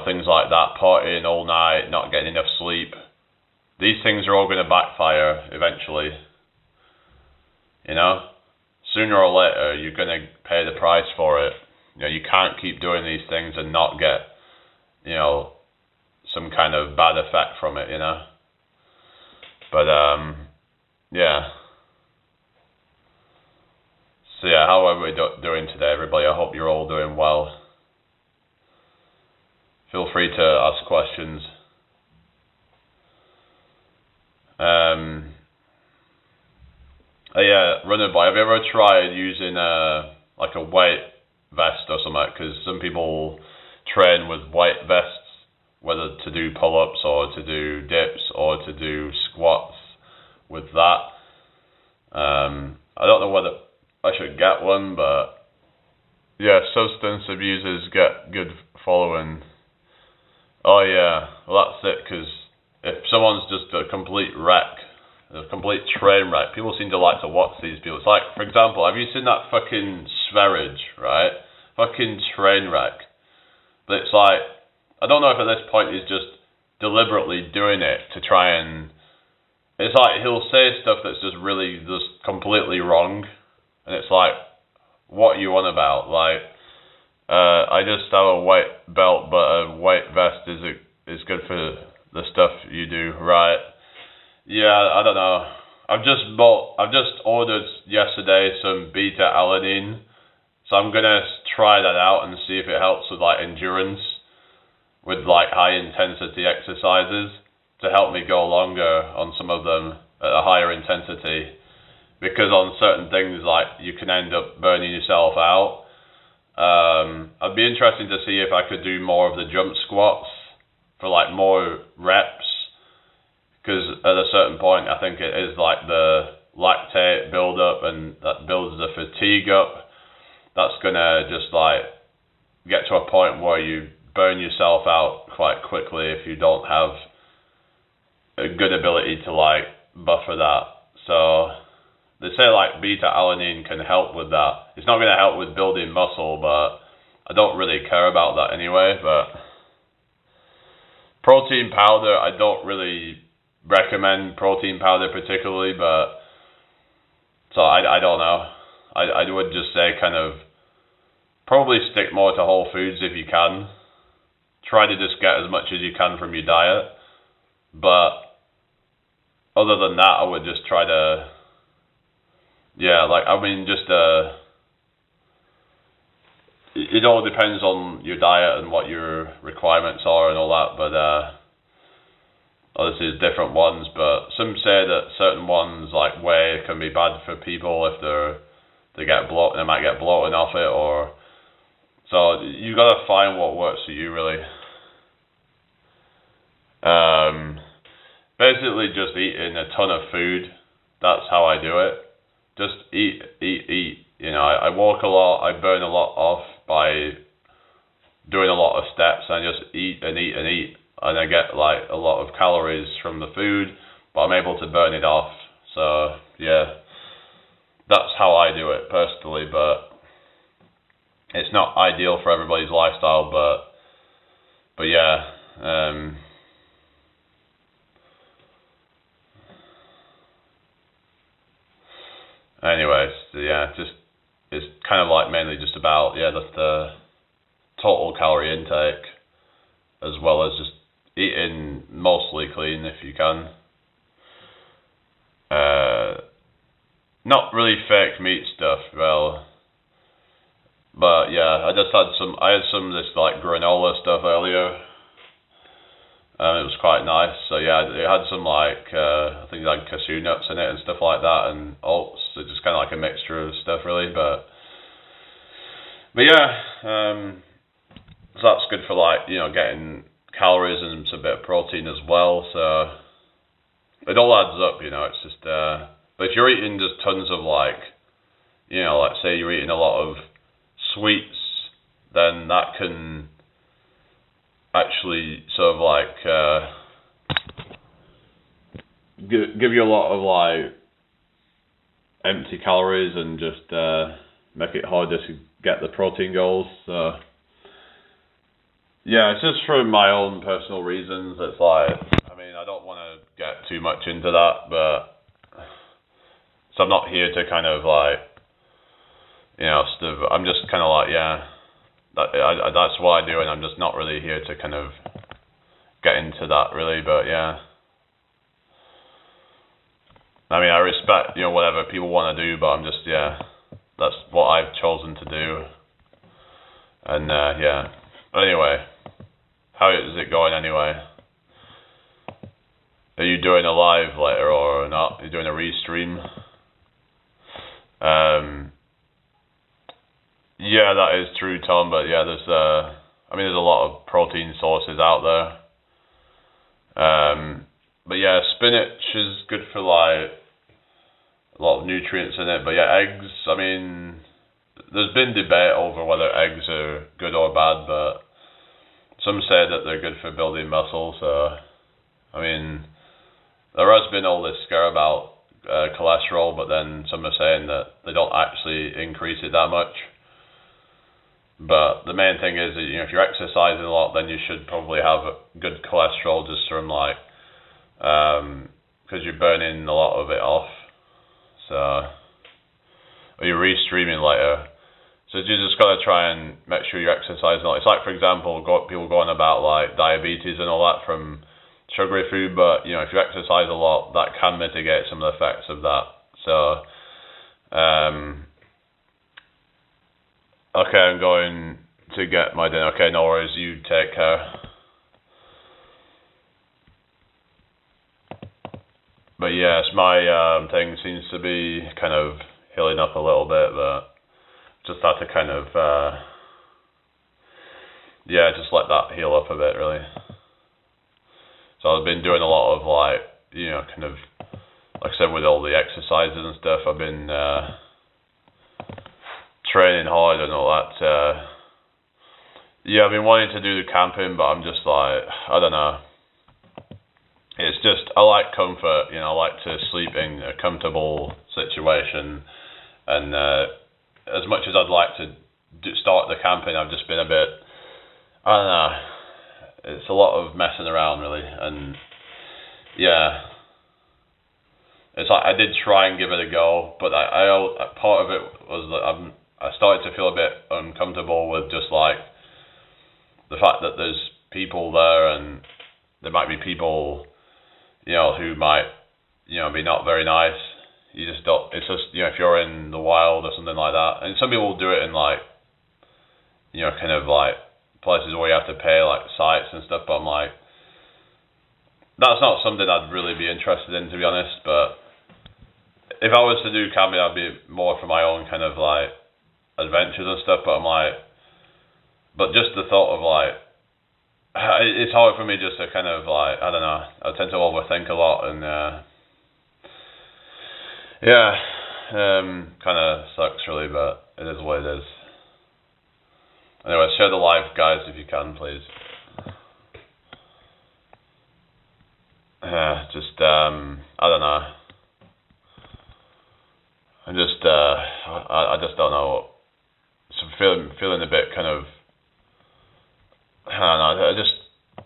things like that, partying all night, not getting enough sleep. These things are all going to backfire eventually. Sooner or later you're going to pay the price for it. You can't keep doing these things and not get some kind of bad effect from it. But So how are we doing today, everybody? I hope you're all doing well. Feel free to ask questions. Running by. Have you ever tried using like a weight vest or something? Because some people train with weight vests, whether to do pull-ups or to do dips or to do squats with that. I don't know whether I should get one, but substance abusers get good following. Oh yeah, well that's it, because if someone's just a complete wreck, a complete train wreck, people seem to like to watch these people. It's like, for example, have you seen that fucking Sverige, right? Fucking train wreck. But it's like, I don't know if at this point he's just deliberately doing it to try and, it's like he'll say stuff that's just really just completely wrong. And it's like, what are you on about? Like, I just have a white belt, but a white vest is good for the stuff you do, right? I don't know. I've just ordered yesterday some beta-alanine, so I'm gonna try that out and see if it helps with like endurance, with like high intensity exercises, to help me go longer on some of them at a higher intensity. Because on certain things, like, you can end up burning yourself out. I'd be interested to see if I could do more of the jump squats for like more reps. Because at a certain point, I think it is like the lactate build up, and that builds the fatigue up. that's gonna just like get to a point where you burn yourself out quite quickly if you don't have a good ability to like buffer that. So they say like beta alanine can help with that. It's not gonna help with building muscle, but I don't really care about that anyway. But protein powder, I don't really recommend protein powder particularly, but so I don't know. I would just say kind of probably stick more to whole foods if you can. Try to just get as much as you can from your diet. But other than that, I would just try to, yeah, like, I mean, just, it all depends on your diet and what your requirements are and all that, but, obviously there's different ones, but some say that certain ones, like whey, can be bad for people if they might get bloated off it, or, so you gotta find what works for you, really. Basically just eating a ton of food. That's how I do it. Just eat. You know, I walk a lot. I burn a lot off by doing a lot of steps. I just eat, and I get like a lot of calories from the food, but I'm able to burn it off. So yeah, that's how I do it personally. But it's not ideal for everybody's lifestyle. But yeah. Anyways, yeah, just it's kind of like mainly just about the total calorie intake, as well as just eating mostly clean if you can. Not really fake meat stuff, well, but yeah, I had some of this like granola stuff earlier. It was quite nice. So yeah, it had some like I think like cashew nuts in it and stuff like that, and oats. So just kind of like a mixture of stuff, really. But yeah, so that's good for like getting calories and some bit of protein as well. So it all adds up, It's just but if you're eating just tons of like like say you're eating a lot of sweets, then that can actually sort of like give you a lot of like empty calories and just make it harder to get the protein goals. So yeah, it's just for my own personal reasons. It's like, I mean, I don't want to get too much into that, but so I'm not here to kind of like I'm just kind of like, yeah, that's what I do, and I'm just not really here to kind of get into that, really. But yeah, I mean, I respect whatever people want to do, but I'm just, yeah, that's what I've chosen to do. And yeah, anyway, how is it going anyway? Are you doing a live later or not? Are you doing a restream? Yeah, that is true, Tom. But yeah, there's a lot of protein sources out there. But yeah, spinach is good for like a lot of nutrients in it. But yeah, eggs. I mean, there's been debate over whether eggs are good or bad, but some say that they're good for building muscle. So I mean, there has been all this scare about cholesterol, but then some are saying that they don't actually increase it that much. But the main thing is that, if you're exercising a lot, then you should probably have good cholesterol just from like, because you're burning a lot of it off. So, or you're restreaming later. So you just got to try and make sure you're exercising a lot. It's like, for example, people going about like diabetes and all that from sugary food, but if you exercise a lot, that can mitigate some of the effects of that. So, okay, I'm going to get my dinner. Okay, no worries. You take care. But yes, my thing seems to be kind of healing up a little bit, but just have to kind of, just let that heal up a bit, really. So I've been doing a lot of like, kind of, like I said, with all the exercises and stuff, I've been training hard and all that. Yeah, I've been wanting to do the camping, but I'm just like, I don't know. It's just, I like comfort, you know, I like to sleep in a comfortable situation, and as much as I'd like to start the camping, I've just been a bit, I don't know, it's a lot of messing around really, and yeah, it's like I did try and give it a go, but I part of it was that I started to feel a bit uncomfortable with just like the fact that there's people there, and there might be people, you know, who might, you know, be not very nice. You just don't, it's just, you know, if you're in the wild or something like that, and some people do it in like, you know, kind of like places where you have to pay like sites and stuff, but I'm like, that's not something I'd really be interested in, to be honest. But if I was to do camping, I'd be more for my own kind of like adventures and stuff, but I'm like, but just the thought of like, it's hard for me just to kind of like, I don't know, I tend to overthink a lot, and yeah, kind of sucks really, but it is what it is. Anyway, share the live, guys, if you can, please. Just, I don't know. I'm just, I just don't know. So feeling a bit kind of, I don't know,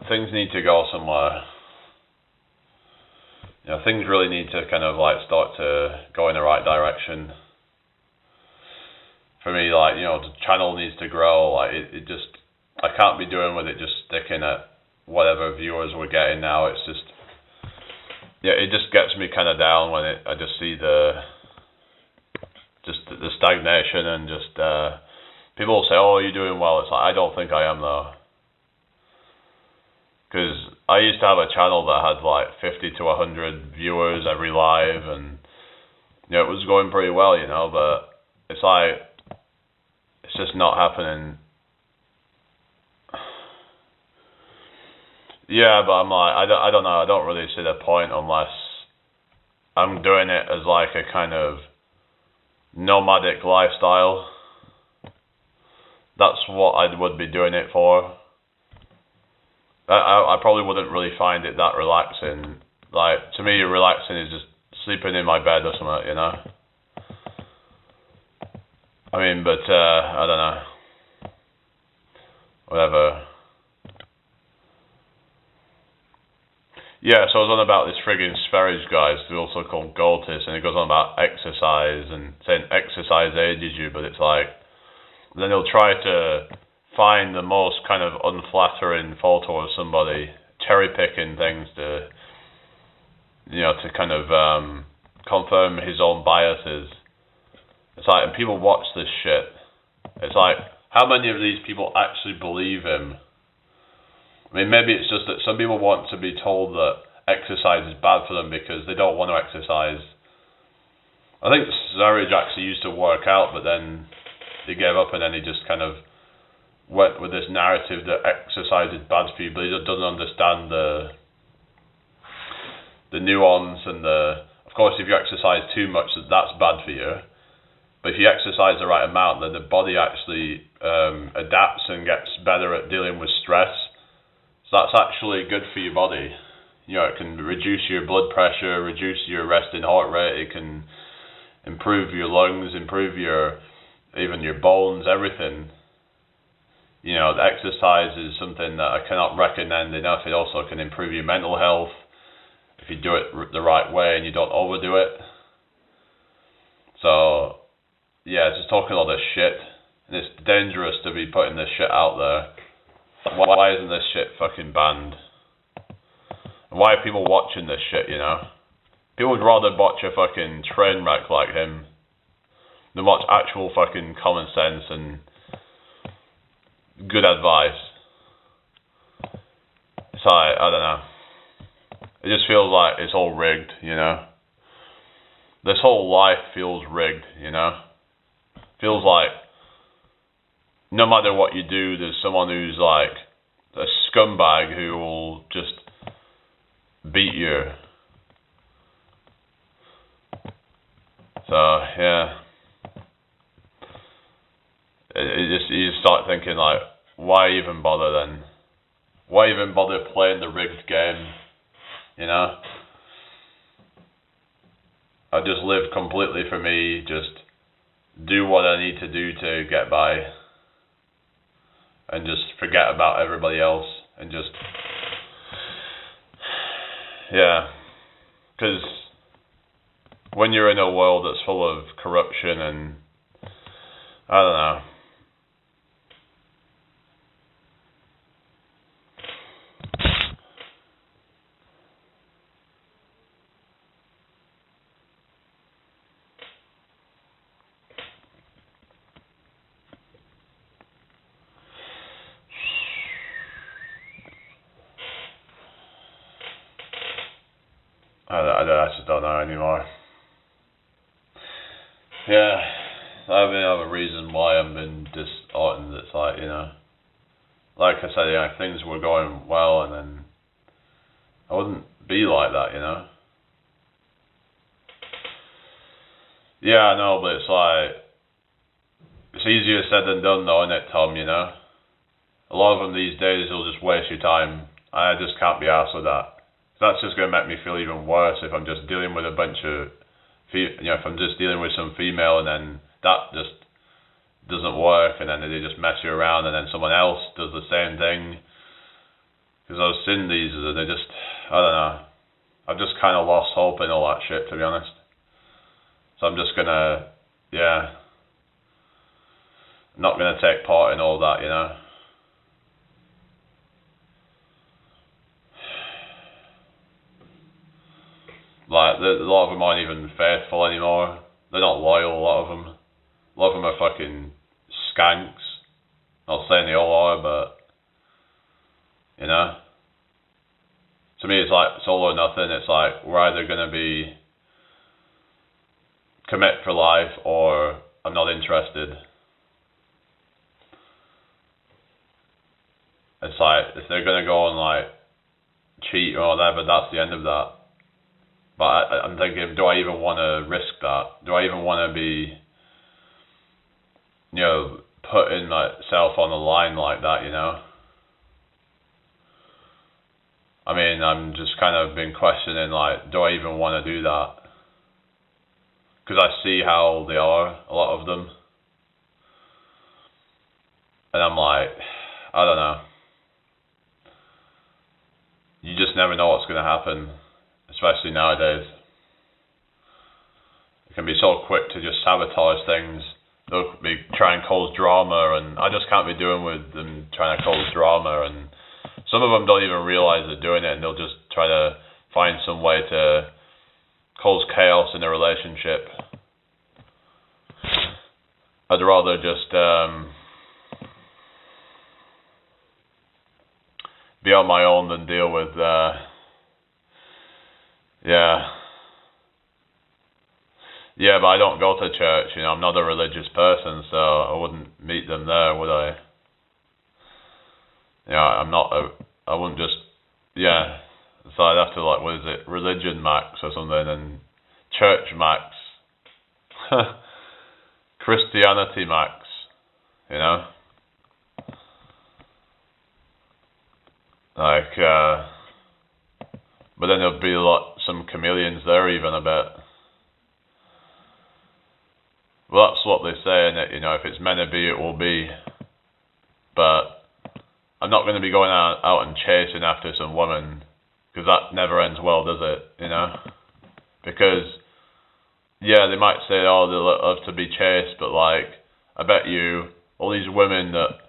things need to go somewhere. You know, things really need to kind of like start to go in the right direction. For me, like, you know, the channel needs to grow. Like, it just, I can't be doing with it just sticking at whatever viewers we're getting now. It's just, yeah, it just gets me kind of down when I just see the stagnation, and just people say, oh, you're doing well. It's like, I don't think I am though. Because I used to have a channel that had like 50 to 100 viewers every live, and you know, it was going pretty well, you know, but it's like, it's just not happening. Yeah, but I'm like, I don't know, I don't really see the point unless I'm doing it as like a kind of nomadic lifestyle. That's what I would be doing it for. I probably wouldn't really find it that relaxing. Like, to me, relaxing is just sleeping in my bed or something, you know? I mean, but, I don't know. Whatever. Yeah, so I was on about this friggin' Sperrage guys, who also called Galtis, and it goes on about exercise, and saying exercise ages you, but it's like, then he'll try to find the most kind of unflattering photo of somebody, cherry picking things to, you know, to kind of confirm his own biases. It's like, and people watch this shit. It's like, how many of these people actually believe him? I mean, maybe it's just that some people want to be told that exercise is bad for them because they don't want to exercise. I think Sperrage actually used to work out, but then he gave up, and then he just kind of went with this narrative that exercise is bad for you, but he doesn't understand the nuance and of course, if you exercise too much, that's bad for you. But if you exercise the right amount, then the body actually adapts and gets better at dealing with stress. So that's actually good for your body. You know, it can reduce your blood pressure, reduce your resting heart rate, it can improve your lungs, improve even your bones, everything. You know, the exercise is something that I cannot recommend enough. It also can improve your mental health if you do it the right way and you don't overdo it. So, yeah, it's just talking all this shit. And it's dangerous to be putting this shit out there. Why isn't this shit fucking banned? And why are people watching this shit, you know? People would rather watch a fucking train wreck like him than watch actual fucking common sense and good advice. It's like, I don't know. It just feels like it's all rigged, you know? This whole life feels rigged, you know? Feels like no matter what you do, there's someone who's like a scumbag who will just beat you. So, yeah. you start thinking like, why even bother then? Why even bother playing the rigged game? You know? I just live completely for me, just do what I need to do to get by, and just forget about everybody else, and just, yeah, because when you're in a world that's full of corruption and, I don't know, I just don't know anymore. Yeah, I mean, I have a reason why I've been disheartened. It's like, you know, like I said, yeah, things were going well, and then I wouldn't be like that, you know. Yeah, I know, but it's like, it's easier said than done though, isn't it, Tom, you know? A lot of them these days will just waste your time. I just can't be arsed with that. That's just going to make me feel even worse if I'm just dealing with a bunch of, you know, if I'm just dealing with some female and then that just doesn't work, and then they just mess you around, and then someone else does the same thing. Because I've seen these, and they just, I don't know. I've just kind of lost hope in all that shit, to be honest. So I'm just gonna, yeah, not gonna take part in all that, you know. Like, a lot of them aren't even faithful anymore. They're not loyal, a lot of them. A lot of them are fucking skanks. Not saying they all are, but, you know. To me, it's like, it's all or nothing. It's like, we're either going to be commit for life, or I'm not interested. It's like, if they're going to go and, like, cheat or whatever, that's the end of that. But I'm thinking, do I even want to risk that? Do I even want to be, you know, putting myself on the line like that, you know? I mean, I'm just kind of been questioning, like, do I even want to do that? Because I see how they are, a lot of them. And I'm like, I don't know. You just never know what's going to happen. Especially nowadays. It can be so quick to just sabotage things. They'll be trying to cause drama, and I just can't be doing with them trying to cause drama, and some of them don't even realise they're doing it, and they'll just try to find some way to cause chaos in a relationship. I'd rather just be on my own than deal with yeah, but I don't go to church, you know, I'm not a religious person, so I wouldn't meet them there, would I? Yeah, I wouldn't just, yeah, so I'd have to, like, what is it, Religion Max or something, and Church Max, Christianity Max, you know? Like, but then there'll be some chameleons there even, I bet. Well, that's what they say, innit? You know, if it's meant to be, it will be. But I'm not going to be going out and chasing after some woman, because that never ends well, does it? You know? Because, yeah, they might say, oh, they love to be chased, but, like, I bet you, all these women that,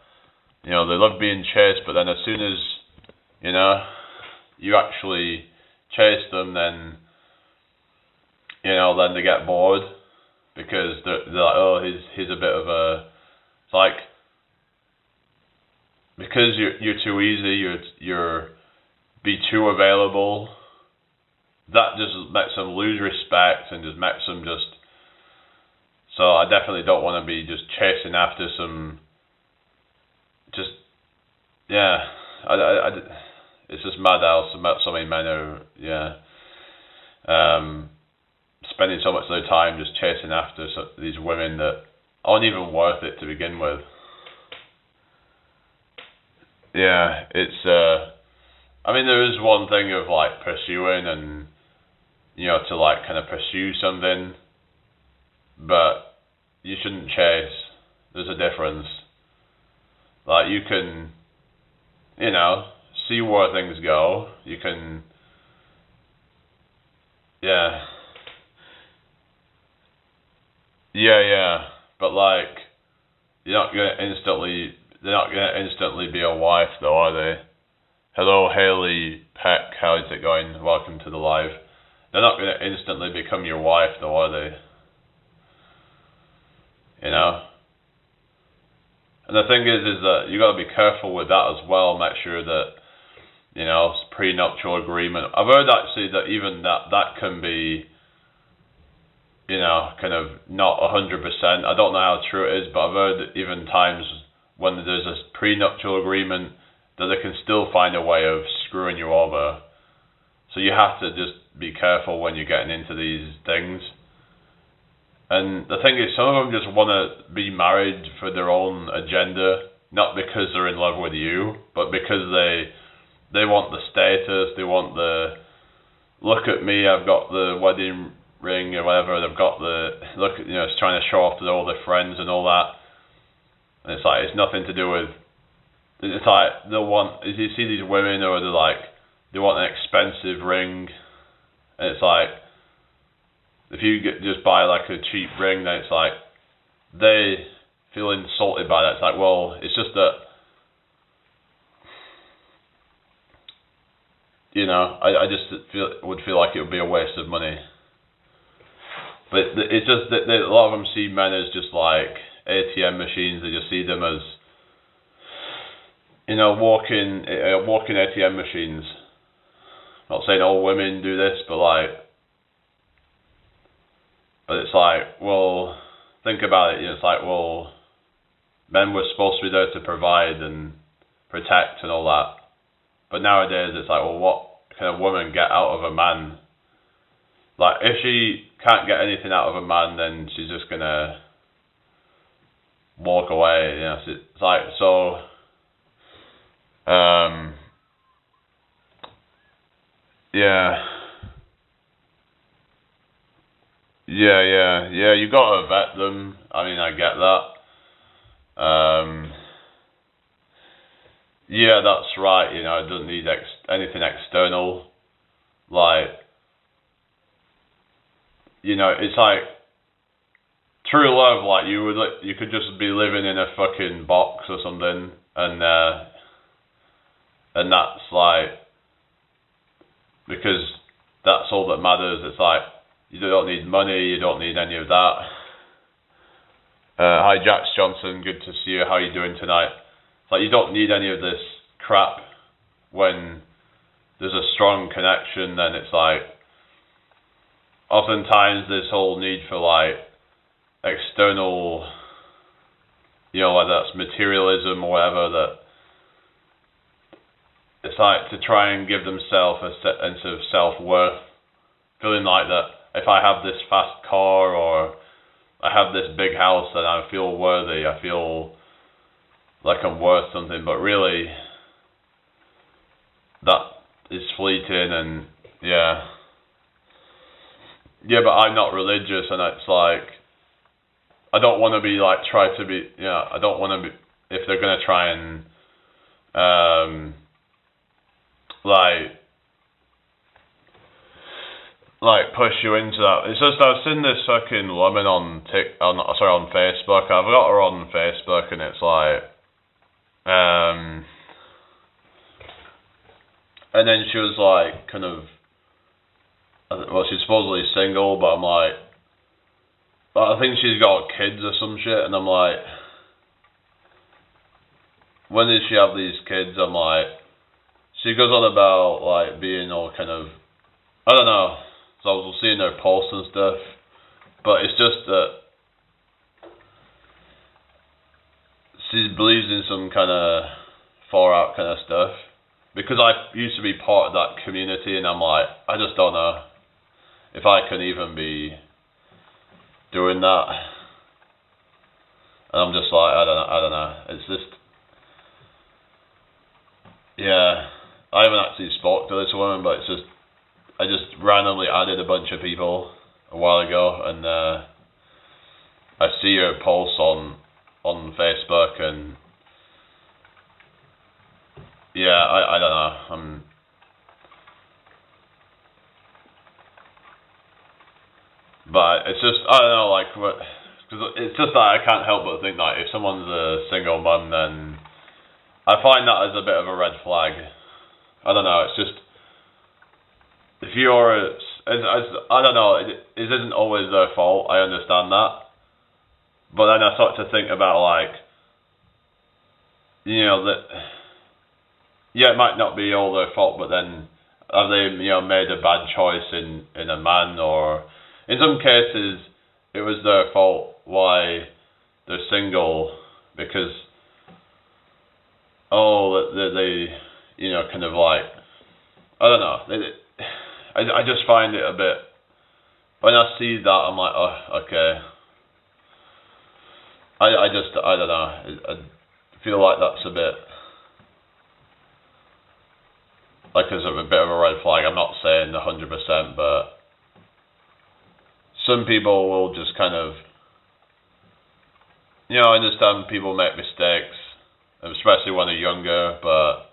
you know, they love being chased, but then as soon as, you know, you actually chase them, then, you know, then they get bored, because they're like, oh, he's a bit of a, it's like, because you're too easy, you're be too available, that just makes them lose respect, and just makes them just, so I definitely don't want to be just chasing after some, just, yeah, it's just mad how so many men are, spending so much of their time just chasing after these women that aren't even worth it to begin with. yeah, it's I mean, there is one thing of like pursuing and to like kind of pursue something, but you shouldn't chase. There's a difference. Like you can, see where things go. You can, yeah, yeah. But like, they're not gonna instantly be a wife though, are they? Hello, Haley Peck. How's it going? Welcome to the live. They're not gonna instantly become your wife though, are they? You know. And the thing is that you got to be careful with that as well. Make sure that it's prenuptial agreement. I've heard actually that even that can be, kind of not 100%. I don't know how true it is, but I've heard that even times when there's a prenuptial agreement, that they can still find a way of screwing you over. So you have to just be careful when you're getting into these things. And the thing is, some of them just want to be married for their own agenda, not because they're in love with you, but because they want the status, they want the, look at me, I've got the wedding ring or whatever, they've got the, look, it's trying to show off to all their friends and all that. And it's like, it's nothing to do with, it's like, you see these women, or they want an expensive ring, and it's like, if you just buy like a cheap ring, then it's like, they feel insulted by that. It's like, well, it's just that, I just would feel like it would be a waste of money. But it's just that a lot of them see men as just like ATM machines. They just see them as, walking ATM machines. Not saying all women do this, but it's like, well, think about it. It's like, well, men were supposed to be there to provide and protect and all that. But nowadays, it's like, well, what can a woman get out of a man? Like, if she can't get anything out of a man, then she's just gonna walk away. It's like, so, yeah. Yeah, you gotta vet them. I mean, I get that. Yeah, that's right. It doesn't need anything external. Like, it's like true love. Like you could just be living in a fucking box or something, and that's like, because that's all that matters. It's like, you don't need money, you don't need any of that. Hi, Jax Johnson, good to see you. How are you doing tonight? It's like, you don't need any of this crap. When there's a strong connection, then it's like, oftentimes this whole need for like external, whether that's materialism or whatever, that it's like to try and give themselves a sense of self-worth, feeling like that if I have this fast car or I have this big house, then I feel worthy, I feel like I'm worth something. But really, that is fleeting. And yeah, but I'm not religious, and it's like, I don't want to be like, I don't want to be, if they're going to try and like push you into that. It's just, I've seen this fucking woman on Facebook. I've got her on Facebook, and it's like, and then she was like, kind of, well, she's supposedly single, but I'm like, I think she's got kids or some shit, and I'm like, when did she have these kids? I'm like, she goes on about like being all kind of, I don't know. So I was seeing her posts and stuff, but it's just that she believes in some kind of far out kind of stuff. Because I used to be part of that community, and I'm like, I just don't know if I can even be doing that. And I'm just like, I don't know. It's just, yeah, I haven't actually spoke to this woman, but it's just I just randomly added a bunch of people a while ago, and I see her posts on Facebook, and yeah, I don't know. But it's just I don't know, like what, because it's just that I can't help but think that if someone's a single mum, then I find that as a bit of a red flag. I don't know. It's just if you're, I don't know. It isn't always their fault. I understand that, but then I start to think about like, that. Yeah, it might not be all their fault, but then have they, made a bad choice in a man, or in some cases it was their fault why they're single because kind of like I don't know. I just find it a bit when I see that I'm like, oh, okay. I don't know. I feel like that's a bit. Like there's a bit of a red flag. I'm not saying 100%, but some people will just kind of, I understand people make mistakes, especially when they're younger, but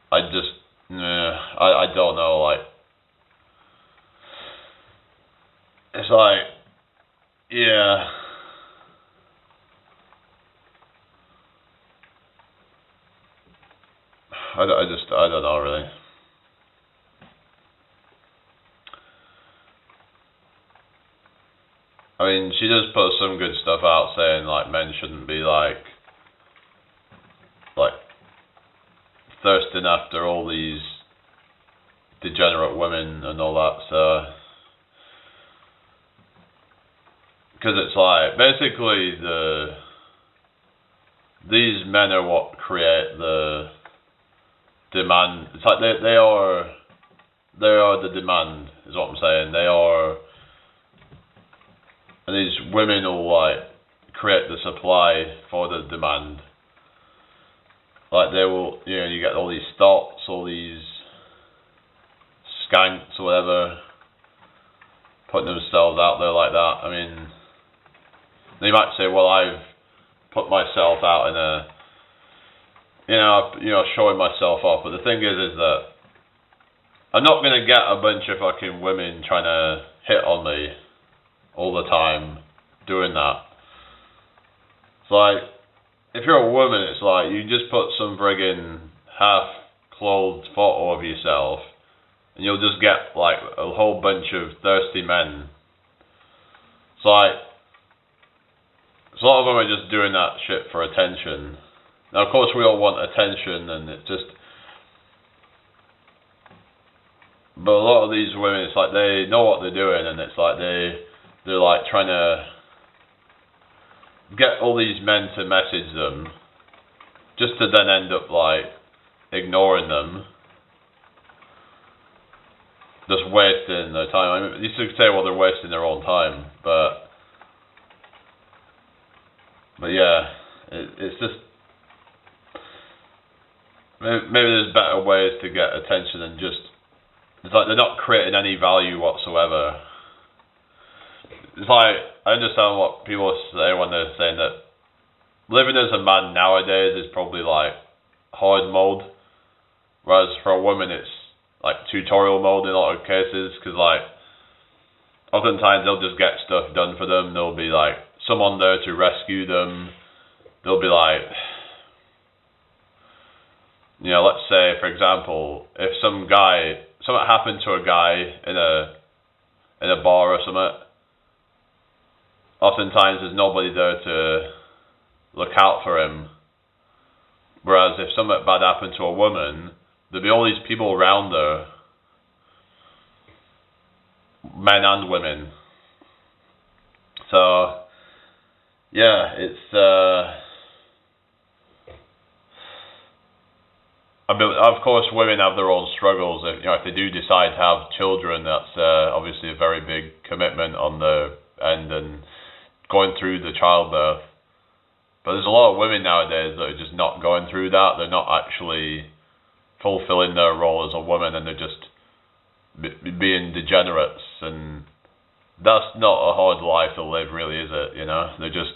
I don't know, like, it's like, yeah. I don't know really. I mean, she does put some good stuff out saying like men shouldn't be like thirsting after all these degenerate women and all that. So, because it's like basically these men are what create the demand. It's like they are the demand, is what I'm saying. They are, and these women will like create the supply for the demand. Like they will, you get all these thoughts, all these skanks or whatever, putting themselves out there like that. I mean, they might say, well, I've put myself out in a, showing myself off. But the thing is that I'm not gonna get a bunch of fucking women trying to hit on me all the time doing that. It's like, if you're a woman, it's like you just put some friggin' half-clothed photo of yourself, and you'll just get like a whole bunch of thirsty men. It's like, a lot of them are just doing that shit for attention. Now, of course, we all want attention, and it just. But a lot of these women, it's like they know what they're doing, and it's like they're like trying to get all these men to message them, just to then end up like ignoring them, just wasting their time. I mean, you could say, well, they're wasting their own time, but yeah, it's just. Maybe there's better ways to get attention than just. It's like they're not creating any value whatsoever. It's like, I understand what people say when they're saying that living as a man nowadays is probably like hard mode, whereas for a woman it's like tutorial mode in a lot of cases, because like oftentimes they'll just get stuff done for them. There'll be like someone there to rescue them. They'll be like, let's say for example, if something happened to a guy in a bar or something, oftentimes there's nobody there to look out for him. Whereas if something bad happened to a woman, there'd be all these people around her, men and women. So, yeah, it's. I mean, of course, women have their own struggles. If they do decide to have children, that's obviously a very big commitment on their end and going through the childbirth. But there's a lot of women nowadays that are just not going through that. They're not actually fulfilling their role as a woman, and they're just being degenerates, and that's not a hard life to live, really, is it? You know, they're just,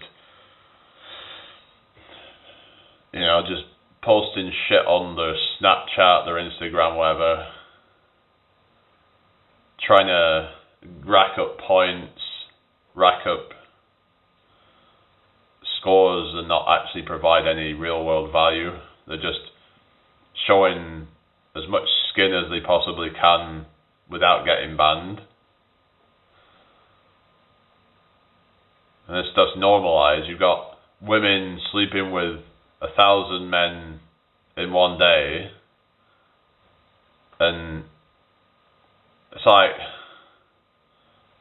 you know, just posting shit on their Snapchat, their Instagram, whatever, trying to rack up points, rack up scores, and not actually provide any real world value. They're just showing as much skin as they possibly can without getting banned. And this stuff's normalised. You've got women sleeping with 1,000 men in one day, and it's like,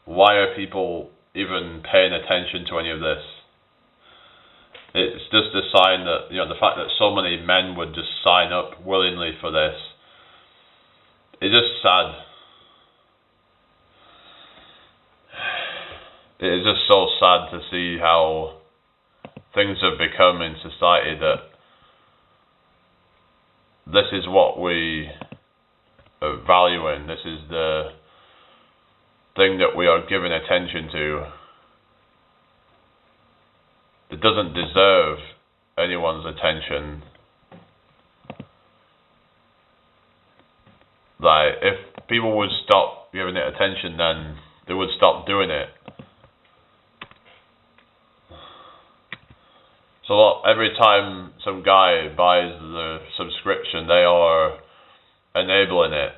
why are people even paying attention to any of this? It's just a sign that, you know, the fact that so many men would just sign up willingly for this, it's just sad. It's just so sad to see how things have become in society, that this is what we are valuing, this is the thing that we are giving attention to. It doesn't deserve anyone's attention. Like, if people would stop giving it attention, then they would stop doing it. So every time some guy buys the subscription, they are enabling it.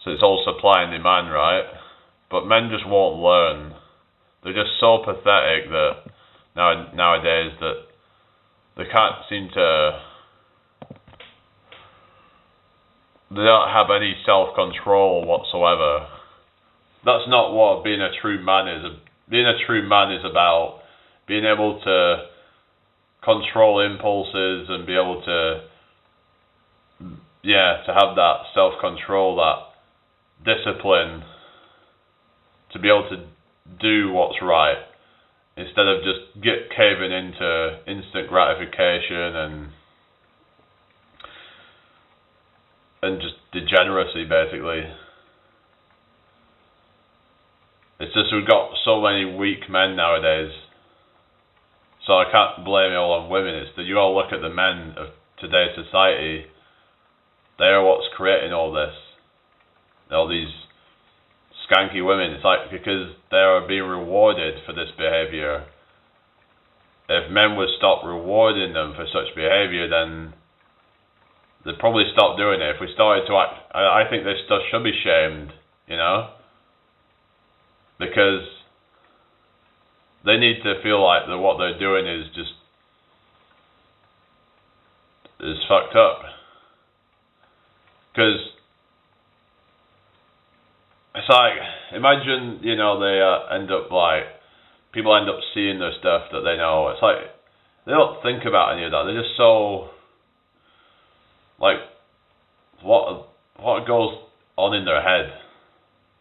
So it's all supply and demand, right? But men just won't learn. They're just so pathetic that nowadays that they can't seem to. They don't have any self-control whatsoever. That's not what being a true man is. Being a true man is about being able to control impulses and be able to, to have that self-control, that discipline, to be able to do what's right, instead of just caving into instant gratification and just degeneracy, basically. It's just we've got so many weak men nowadays. So I can't blame it all on women. It's that you all look at the men of today's society. They are what's creating all this. All these skanky women. It's like, because they are being rewarded for this behaviour. If men would stop rewarding them for such behaviour, then they'd probably stop doing it. If we started to act, I think this stuff should be shamed, you know? Because they need to feel like that what they're doing is fucked up. Because it's like, imagine, you know, they people end up seeing their stuff that they know. It's like, they don't think about any of that. They're just so, like, what goes on in their head?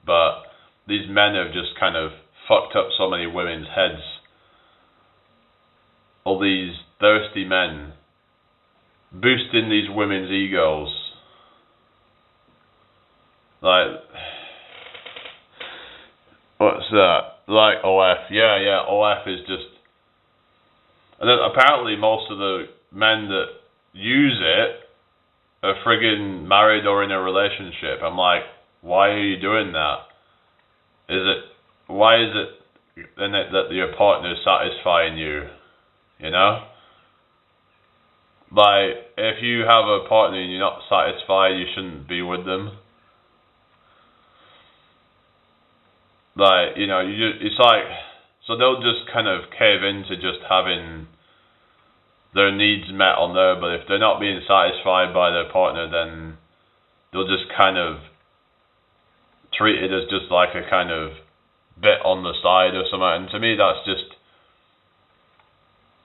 But these men have just kind of fucked up so many women's heads. All these thirsty men boosting these women's egos. Like, what's that? Like OF. Yeah, OF is just... And then apparently most of the men that use it are friggin' married or in a relationship. I'm like, why are you doing that? Why is it then that your partner is satisfying you? You know? Like, if you have a partner and you're not satisfied, you shouldn't be with them. Like, you know, it's like, so they'll just kind of cave into just having their needs met on there, but if they're not being satisfied by their partner, then they'll just kind of treat it as just like a kind of bit on the side or something. And to me, that's just,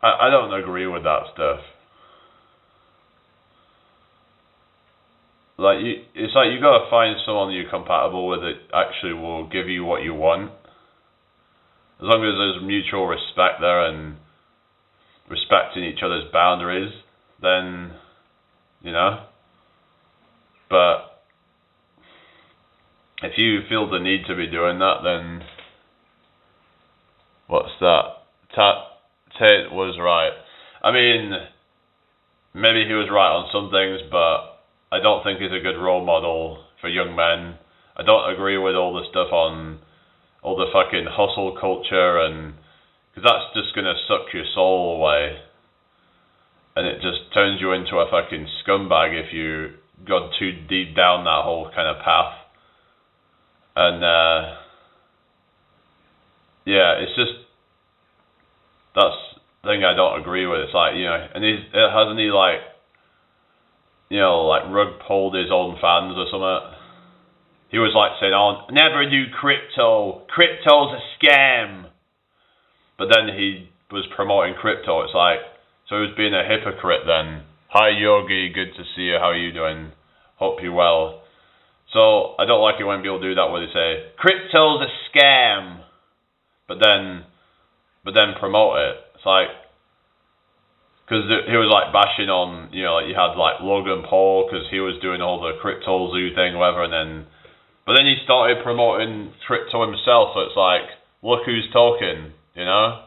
I don't agree with that stuff. Like, it's like you gotta find someone you're compatible with that actually will give you what you want. As long as there's mutual respect there and respecting each other's boundaries, then, you know, But if you feel the need to be doing that, then what's that? Tate was right. I mean, maybe he was right on some things, but I don't think he's a good role model for young men. I don't agree with all the stuff on all the fucking hustle culture, and because that's just gonna suck your soul away, and it just turns you into a fucking scumbag if you go too deep down that whole kind of path. And yeah, it's just that's the thing I don't agree with. It's like, you know, and hasn't he like, you know, like rug pulled his own fans or something? He was like saying, "Oh, never do crypto. Crypto's a scam." But then he was promoting crypto. It's like, so he was being a hypocrite then. Hi Yogi, good to see you. How are you doing? Hope you're well. So I don't like it when people do that, where they say crypto's a scam, but then promote it. It's like, because he was like bashing on, you know, like you had like Logan Paul because he was doing all the crypto zoo thing, whatever, but then he started promoting crypto himself. So it's like, look who's talking, you know.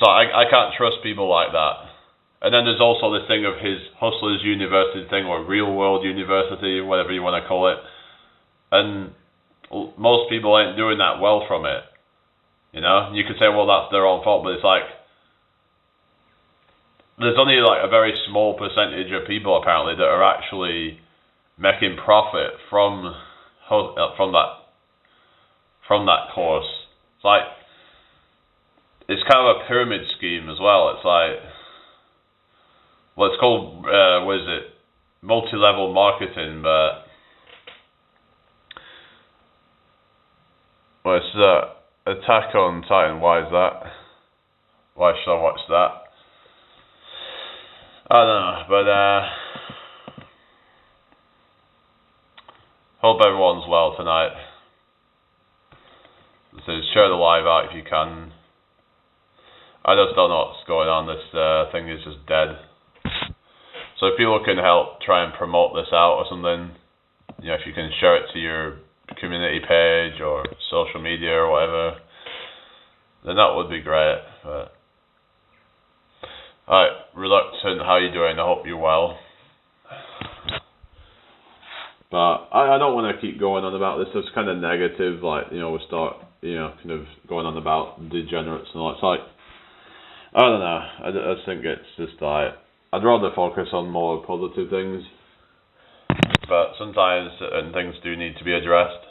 So I can't trust people like that. And then there's also this thing of his Hustlers University thing, or Real World University, whatever you want to call it. And most people ain't doing that well from it. You know, you could say, well, that's their own fault, but it's like, there's only like a very small percentage of people apparently that are actually making profit from that course. It's like, it's kind of a pyramid scheme as well. It's like, well, it's called what is it? Multi-level marketing, but well, it's Attack on Titan. Why is that? Why should I watch that? I don't know, but hope everyone's well tonight. So share the live out if you can. I just don't know what's going on. This thing is just dead. So if people can help try and promote this out or something, you know, if you can share it to your community page or social media or whatever, then that would be great. But alright, Reluctant, how you doing? I hope you're well. But I don't want to keep going on about this. It's kind of negative, like, you know, we start, you know, kind of going on about degenerates and all. It's like, I don't know. I just think it's just like, I'd rather focus on more positive things. But sometimes certain things do need to be addressed.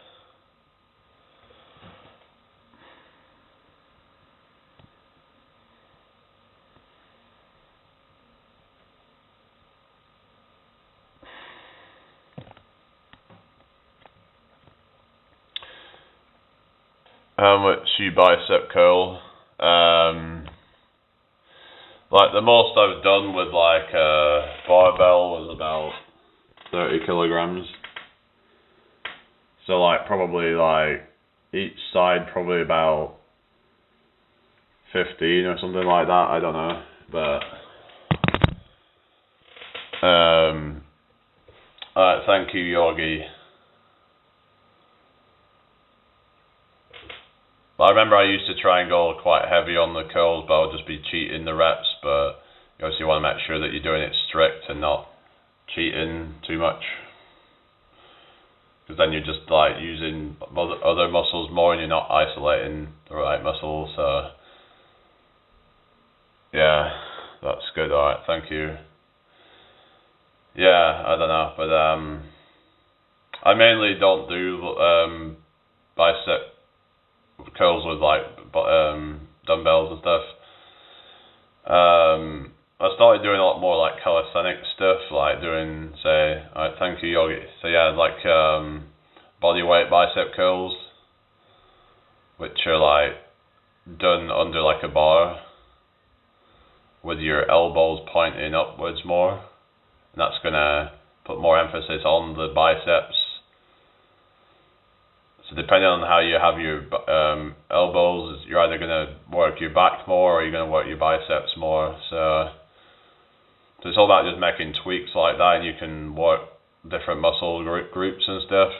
How much you bicep curl? Like the most I've done with like a barbell was about 30 kilograms. So like probably like each side probably about 15 or something like that. I don't know, but alright, thank you, Yogi. I remember I used to try and go quite heavy on the curls, but I would just be cheating the reps. But you obviously want to make sure that you're doing it strict and not cheating too much, because then you're just like using other muscles more and you're not isolating the right muscles. So yeah, that's good. Alright, thank you. Yeah, I don't know, but I mainly don't do bicep curls with like dumbbells and stuff. I started doing a lot more like calisthenic stuff, like doing, say, alright, thank you, Yogi. So yeah, like body weight bicep curls, which are like done under like a bar with your elbows pointing upwards more, and that's gonna put more emphasis on the biceps. So depending on how you have your elbows, you're either going to work your back more or you're going to work your biceps more. So So it's all about just making tweaks like that, and you can work different muscle groups and stuff.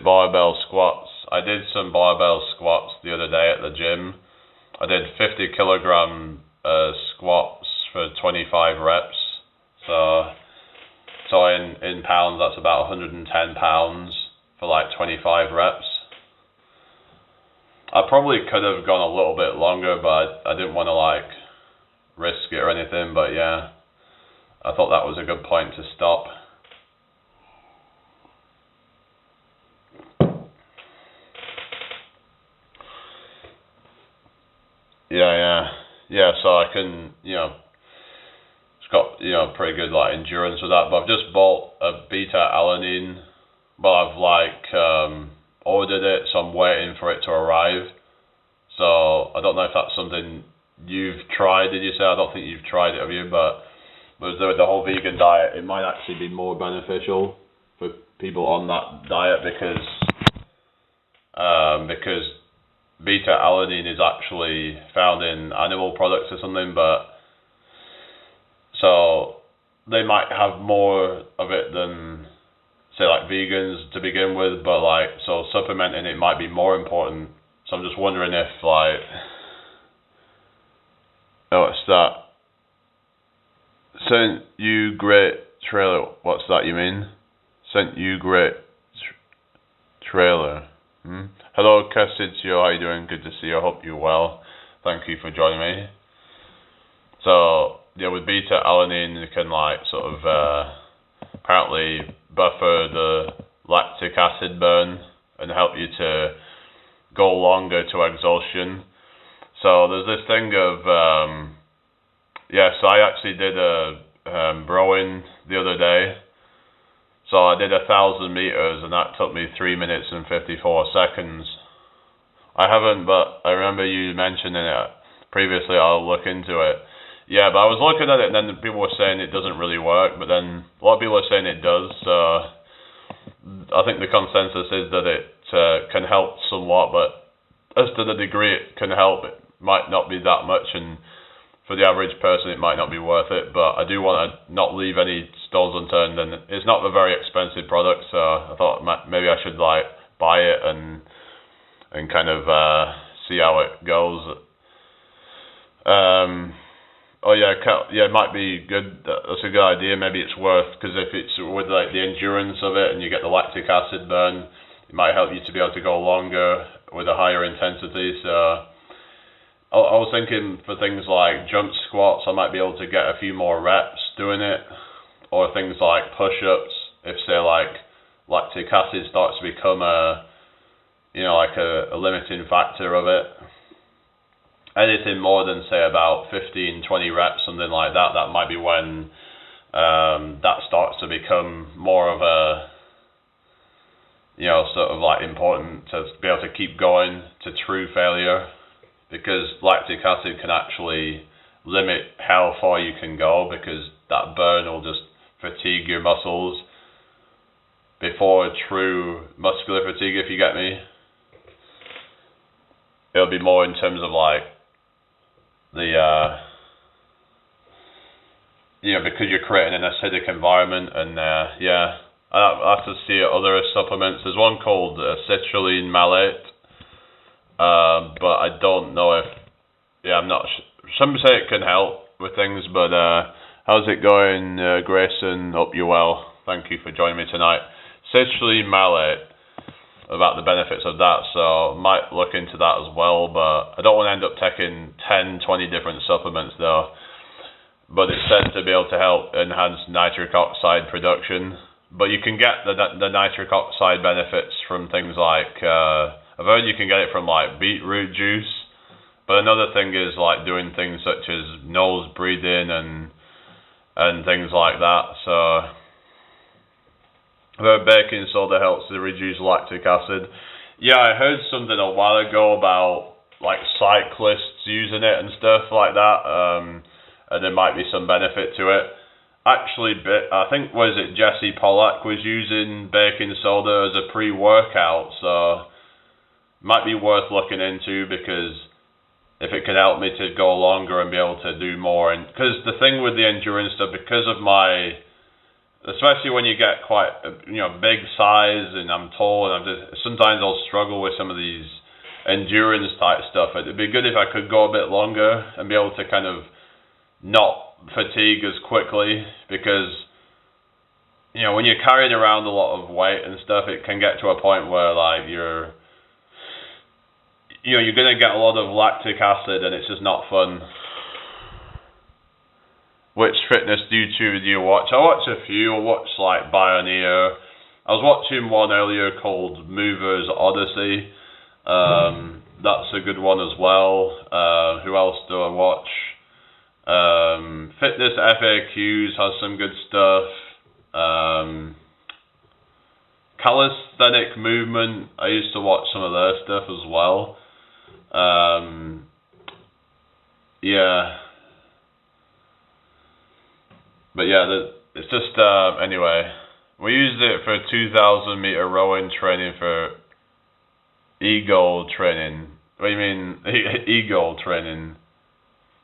Barbell squats? I did some barbell squats the other day at the gym. I did 50 kilogram squats for 25 reps. So in pounds, that's about 110 pounds for like 25 reps. I probably could have gone a little bit longer, but I didn't want to like risk it or anything. But yeah, I thought that was a good point to stop. Yeah. So I can, it's got pretty good like endurance with that. But I've just bought a beta alanine. Well, I've like ordered it, so I'm waiting for it to arrive. So I don't know if that's something you've tried. Did you say? I don't think you've tried it, have you? But with the whole vegan diet, it might actually be more beneficial for people on that diet because beta alanine is actually found in animal products or something, but so they might have more of it than say like vegans to begin with, but like so supplementing it might be more important. So I'm just wondering if like what's that? Sent you great trailer. What's that you mean? Sent you great trailer. Hello, Cassidio, how are you doing? Good to see you. I hope you're well. Thank you for joining me. So, yeah, with beta alanine, you can like sort of apparently buffer the lactic acid burn and help you to go longer to exhaustion. So there's this thing of so I actually did a rowing the other day. So I did 1,000 meters, and that took me 3 minutes and 54 seconds. I haven't, but I remember you mentioning it previously. I'll look into it. Yeah, but I was looking at it, and then people were saying it doesn't really work, but then a lot of people are saying it does. So I think the consensus is that it can help somewhat, but as to the degree it can help, it might not be that much, and for the average person it might not be worth it. But I do want to not leave any stones unturned, and it's not a very expensive product, so I thought maybe I should like buy it and kind of see how it goes. It might be good. That's a good idea. Maybe it's worth, because if it's with like the endurance of it and you get the lactic acid burn, it might help you to be able to go longer with a higher intensity. So I was thinking for things like jump squats, I might be able to get a few more reps doing it, or things like push-ups. If say like lactic acid starts to become a limiting factor of it. Anything more than say about 15-20 reps, something like that, that might be when that starts to become more of a sort of like important to be able to keep going to true failure, because lactic acid can actually limit how far you can go, because that burn will just fatigue your muscles before true muscular fatigue, if you get me. It'll be more in terms of like the because you're creating an acidic environment, and I have to see other supplements. There's one called citrulline malate, but I don't know if I'm not some say it can help with things, but how's it going, Grayson? Hope you're well. Thank you for joining me tonight. Citrulline malate, about the benefits of that, so might look into that as well, but I don't want to end up taking 10-20 different supplements though. But it's said to be able to help enhance nitric oxide production, but you can get the nitric oxide benefits from things like I've heard you can get it from like beetroot juice, but another thing is like doing things such as nose breathing and things like that. So I've heard baking soda helps to reduce lactic acid. Yeah, I heard something a while ago about like cyclists using it and stuff like that, and there might be some benefit to it. Actually, I think, was it Jesse Pollack was using baking soda as a pre-workout, so might be worth looking into, because if it could help me to go longer and be able to do more. And because the thing with the endurance stuff, because of my, especially when you get quite, big size and I'm tall, and sometimes I'll struggle with some of these endurance type stuff. It'd be good if I could go a bit longer and be able to kind of not fatigue as quickly, because when you're carrying around a lot of weight and stuff, it can get to a point where like you're gonna get a lot of lactic acid and it's just not fun. Which fitness YouTube do you watch? I watch a few. I watch like Bioneer. I was watching one earlier called Movers Odyssey. That's a good one as well. Who else do I watch? Fitness FAQs has some good stuff. Calisthenic Movement, I used to watch some of their stuff as well. Yeah. But yeah, it's just, anyway, we used it for 2,000 meter rowing training for e-goal training. What do you mean, e-goal training?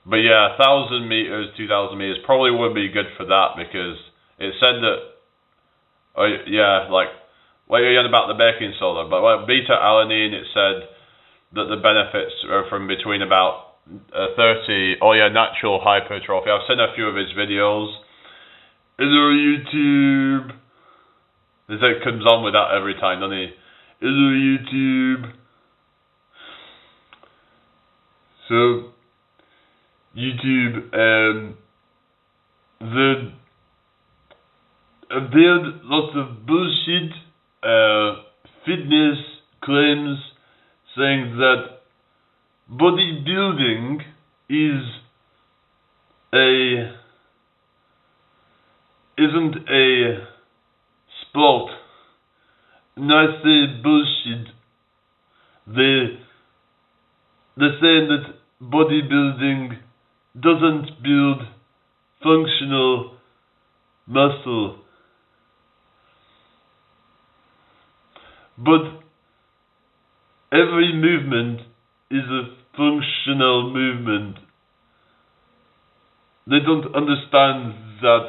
But yeah, 1,000 meters, 2,000 meters probably would be good for that, because it said that, like you're on about the baking soda, but like beta-alanine, it said that the benefits are from between about 30, natural hypertrophy. I've seen a few of his videos. Hello YouTube. It comes on with that every time, doesn't he? Hello YouTube. So, YouTube, appeared lots of bullshit fitness claims saying that bodybuilding isn't a sport. And I say bullshit. They're saying that bodybuilding doesn't build functional muscle. But every movement is a functional movement. They don't understand that,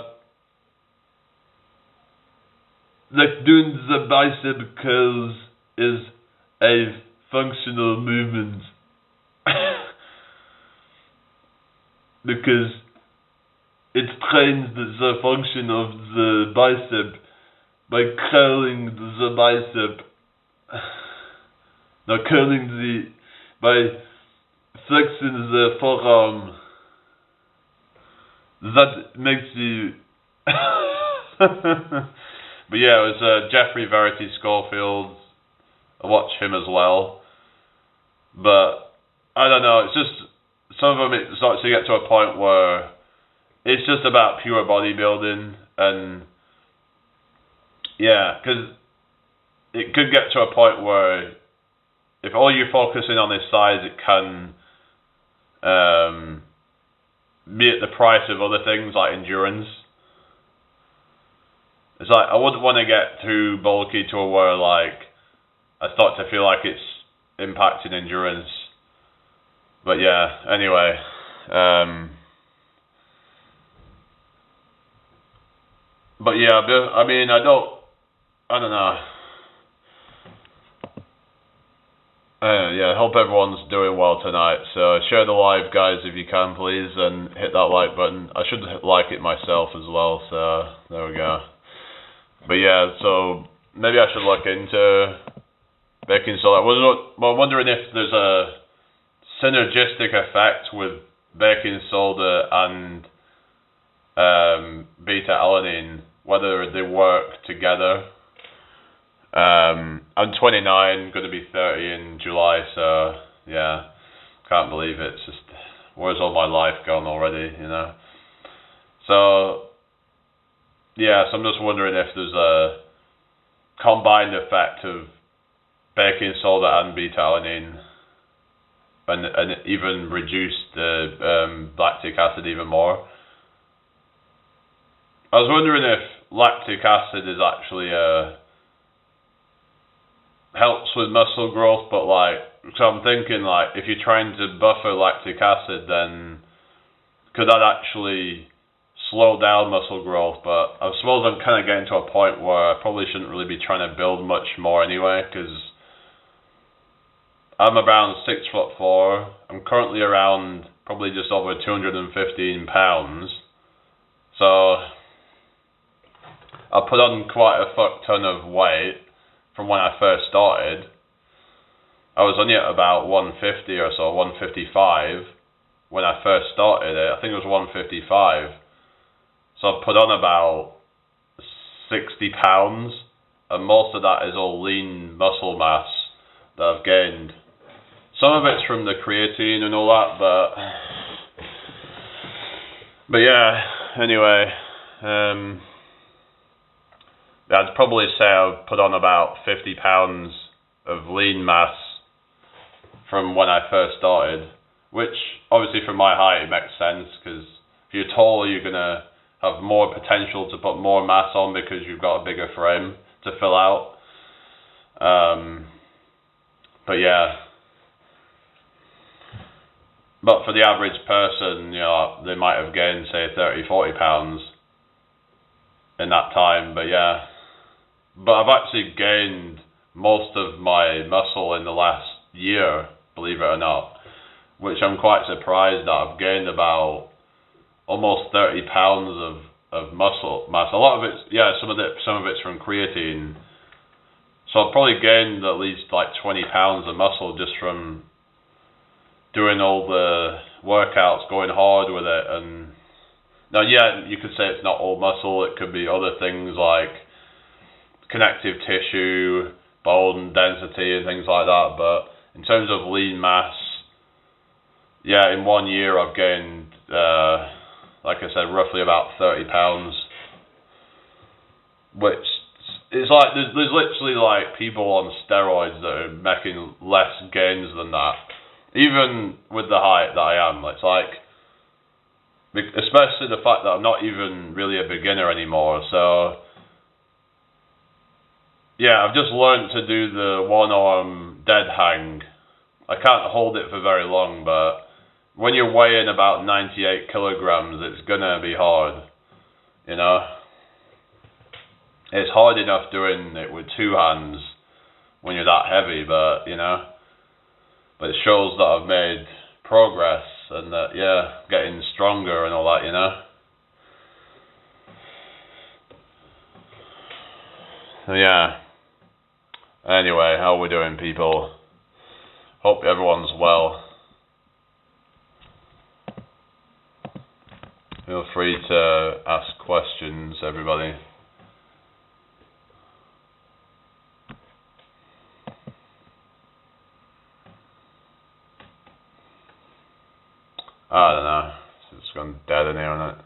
like doing the bicep curls is a functional movement. Because it trains the function of the bicep by curling the bicep. Now by flexing the forearm. That makes you... But yeah, it was Jeffrey Verity Schofield. I watch him as well. But I don't know, it's just... Some of them, it starts to get to a point where it's just about pure bodybuilding, and yeah, because it could get to a point where if all you're focusing on is size, it can be at the price of other things like endurance. It's like I wouldn't want to get too bulky to where like I start to feel like it's impacting endurance. But yeah, anyway, but yeah, I mean, I don't know. Yeah, I hope everyone's doing well tonight. So share the live, guys, if you can, please, and hit that like button. I should like it myself as well, so there we go. But yeah, so maybe I should look into baking soda. I'm wondering if there's a synergistic effect with baking soda and beta-alanine, whether they work together. I'm 29, going to be 30 in July, so yeah, can't believe it. It's just, where's all my life gone already, So, yeah, so I'm just wondering if there's a combined effect of baking soda and beta-alanine, and even reduce the lactic acid even more. I was wondering if lactic acid is actually helps with muscle growth, but like, so I'm thinking like, if you're trying to buffer lactic acid, then could that actually slow down muscle growth? But I suppose I'm kind of getting to a point where I probably shouldn't really be trying to build much more anyway, because I'm around 6'4". I'm currently around probably just over 215 pounds. So I put on quite a fuck ton of weight from when I first started. I was only at about 150 or so, 155 when I first started it. I think it was 155. So I've put on about 60 pounds, and most of that is all lean muscle mass that I've gained. Some of it's from the creatine and all that, but yeah, anyway, I'd probably say I've put on about 50 pounds of lean mass from when I first started, which obviously from my height it makes sense, because if you're taller you're going to have more potential to put more mass on because you've got a bigger frame to fill out. But yeah. But for the average person, you know, they might have gained, say, 30, 40 pounds in that time. But yeah. But I've actually gained most of my muscle in the last year, believe it or not, which I'm quite surprised at. I've gained about almost 30 pounds of muscle mass. A lot of it's, yeah, some of it's from creatine. So I've probably gained at least like 20 pounds of muscle just from doing all the workouts, going hard with it. And now, yeah, you could say it's not all muscle. It could be other things like connective tissue, bone density, and things like that. But in terms of lean mass, yeah, in 1 year I've gained, like I said, roughly about 30 pounds. Which is like, there's literally like people on steroids that are making less gains than that. Even with the height that I am, it's like, especially the fact that I'm not even really a beginner anymore. So yeah, I've just learned to do the one arm dead hang. I can't hold it for very long, but when you're weighing about 98 kilograms, it's gonna be hard, you know. It's hard enough doing it with two hands when you're that heavy, but you know. But it shows that I've made progress and that, yeah, getting stronger and all that, you know. So yeah. Anyway, how are we doing, people? Hope everyone's well. Feel free to ask questions, everybody. I don't know. It's gone dead in here, isn't it?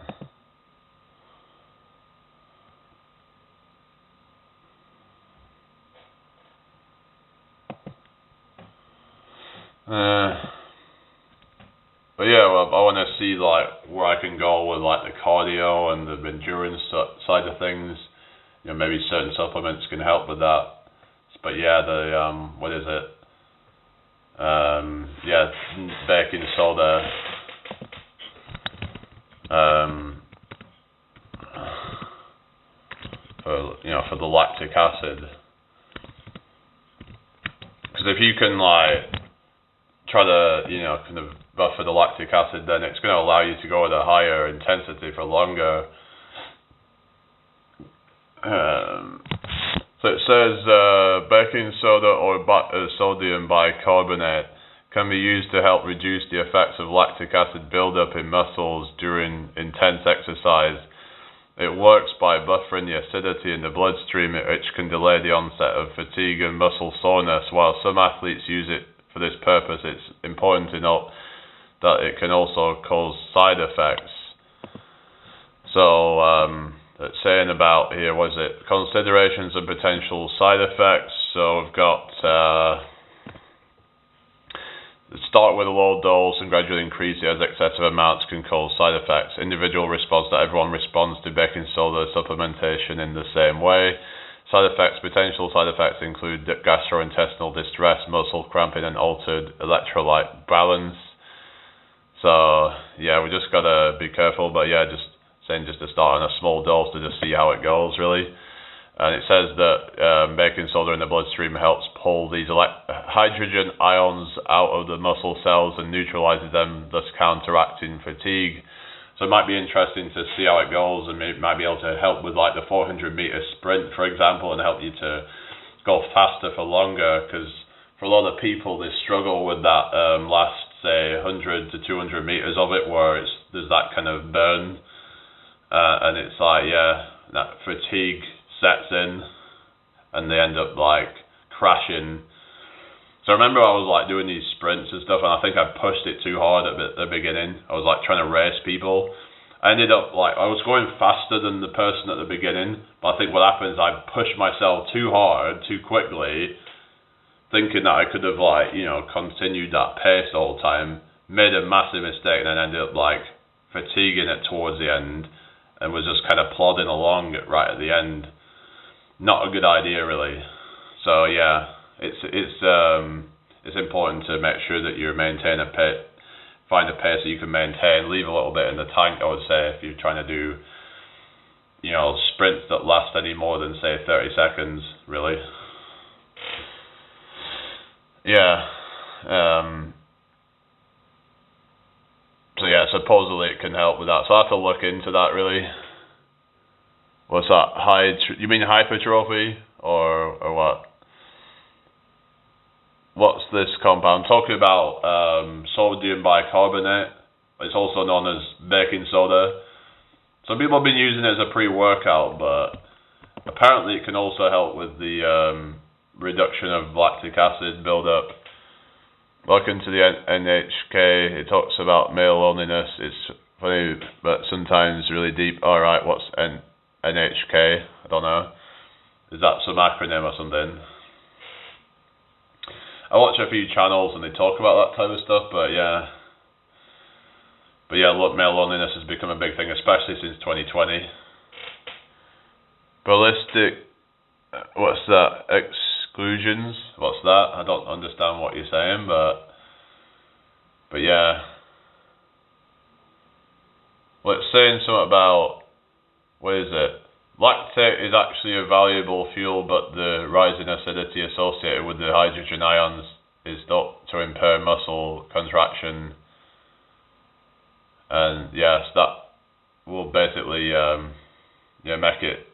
But yeah, well, I want to see like where I can go with like the cardio and the endurance side of things. You know, maybe certain supplements can help with that. But yeah, the what is it? Yeah, baking soda. For the lactic acid. Because if you can like try to, kind of buffer the lactic acid, then it's going to allow you to go at a higher intensity for longer. So it says baking soda or sodium bicarbonate can be used to help reduce the effects of lactic acid buildup in muscles during intense exercise. It works by buffering the acidity in the bloodstream, which can delay the onset of fatigue and muscle soreness. While some athletes use it for this purpose, it's important to note that it can also cause side effects. So, it's saying about here, was it considerations of potential side effects? So we've got start with a low dose and gradually increase it as excessive amounts can cause side effects. Individual response, that everyone responds to baking soda supplementation in the same way. Potential side effects include gastrointestinal distress, muscle cramping, and altered electrolyte balance. So yeah, we just gotta be careful. But yeah, just to start on a small dose to just see how it goes, really. And it says that baking soda in the bloodstream helps pull these hydrogen ions out of the muscle cells and neutralizes them, thus counteracting fatigue. So it might be interesting to see how it goes, and it might be able to help with like the 400-meter sprint, for example, and help you to go faster for longer. Because for a lot of people, they struggle with that last, say, 100 to 200 meters of it, where there's that kind of burn, and it's like, yeah, that fatigue sets in, and they end up like crashing. So I remember I was like doing these sprints and stuff, and I think I pushed it too hard at the beginning. I was like trying to race people. I ended up like, I was going faster than the person at the beginning, but I think what happens, I pushed myself too hard, too quickly, thinking that I could have like, continued that pace all the time, made a massive mistake, and then ended up like fatiguing it towards the end, and was just kind of plodding along right at the end. Not a good idea, really. So yeah, it's important to make sure that you maintain find a pace that you can maintain. Leave a little bit in the tank, I would say, if you're trying to do, sprints that last any more than say 30 seconds, really. Yeah. So yeah, supposedly it can help with that. So I have to look into that, really. What's that? You mean hypertrophy or what? What's this compound? I'm talking about sodium bicarbonate. It's also known as baking soda. Some people have been using it as a pre-workout, but apparently it can also help with the reduction of lactic acid buildup. Welcome to the NHK. It talks about male loneliness. It's funny, but sometimes really deep. Alright, what's NHK? I don't know. Is that some acronym or something? I watch a few channels and they talk about that type of stuff, but yeah. Look, male loneliness has become a big thing, especially since 2020. Ballistic, what's that? Exclusions? What's that? I don't understand what you're saying, but yeah. Well, it's saying something about, what is it? Lactate is actually a valuable fuel, but the rising acidity associated with the hydrogen ions is thought to impair muscle contraction. And yes, that will basically make it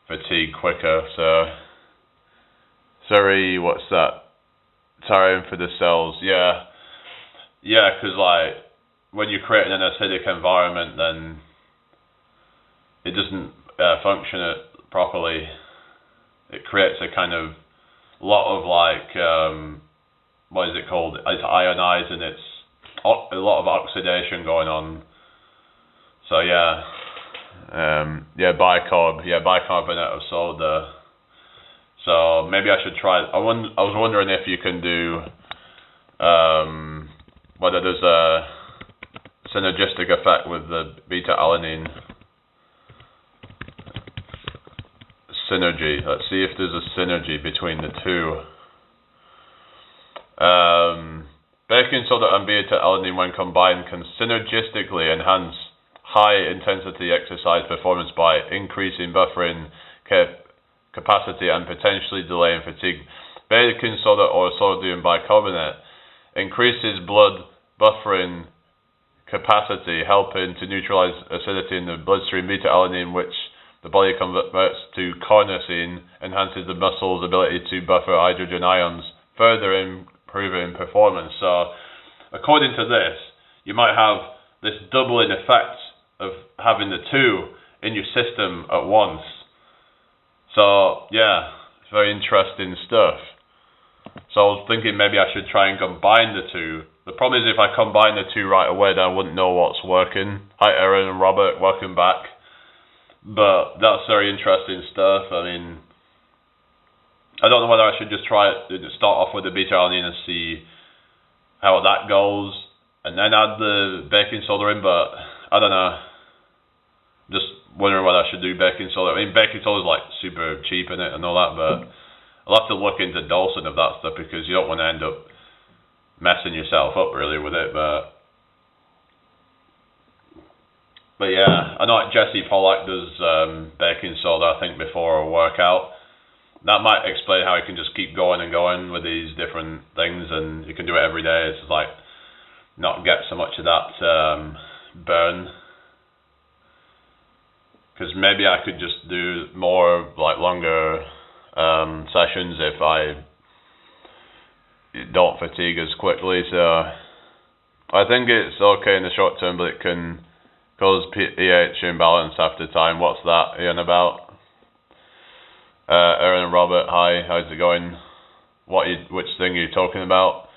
fatigue quicker. So, sorry, what's that? Tiring for the cells. Yeah, because like when you're creating an acidic environment, then it doesn't function it properly. It creates a kind of lot of like what is it called? It's ionizing. It's a lot of oxidation going on. So bicarbonate of soda. So maybe I should try. I was wondering if you can do whether there's a synergistic effect with the beta-alanine. Synergy. Let's see if there's a synergy between the two. Baking soda and beta-alanine, when combined, can synergistically enhance high-intensity exercise performance by increasing buffering capacity and potentially delaying fatigue. Baking soda or sodium bicarbonate increases blood buffering capacity, helping to neutralize acidity in the bloodstream. Beta-alanine, which the body converts to carnosine, enhances the muscle's ability to buffer hydrogen ions, further improving performance. So, according to this, you might have this doubling effect of having the two in your system at once. So, yeah, it's very interesting stuff. So I was thinking maybe I should try and combine the two. The problem is if I combine the two right away, then I wouldn't know what's working. Hi Aaron and Robert, welcome back. But that's very interesting stuff. I mean, I don't know whether I should just start off with the beta-alanine and see how that goes, and then add the baking soda in, but I don't know. Just wondering whether I should do baking soda. I mean, baking soda is like super cheap in it and all that, but I'll have to look into dosing of that stuff because you don't want to end up messing yourself up really with it. But yeah, I know like Jesse Pollack does baking soda, I think, before a workout. That might explain how he can just keep going and going with these different things, and you can do it every day. It's like not get so much of that burn. Because maybe I could just do more like longer sessions if I don't fatigue as quickly. So I think it's okay in the short term, but it can cause pH imbalance after time. What's that, Ian, about? Aaron and Robert, hi, how's it going? Which thing are you talking about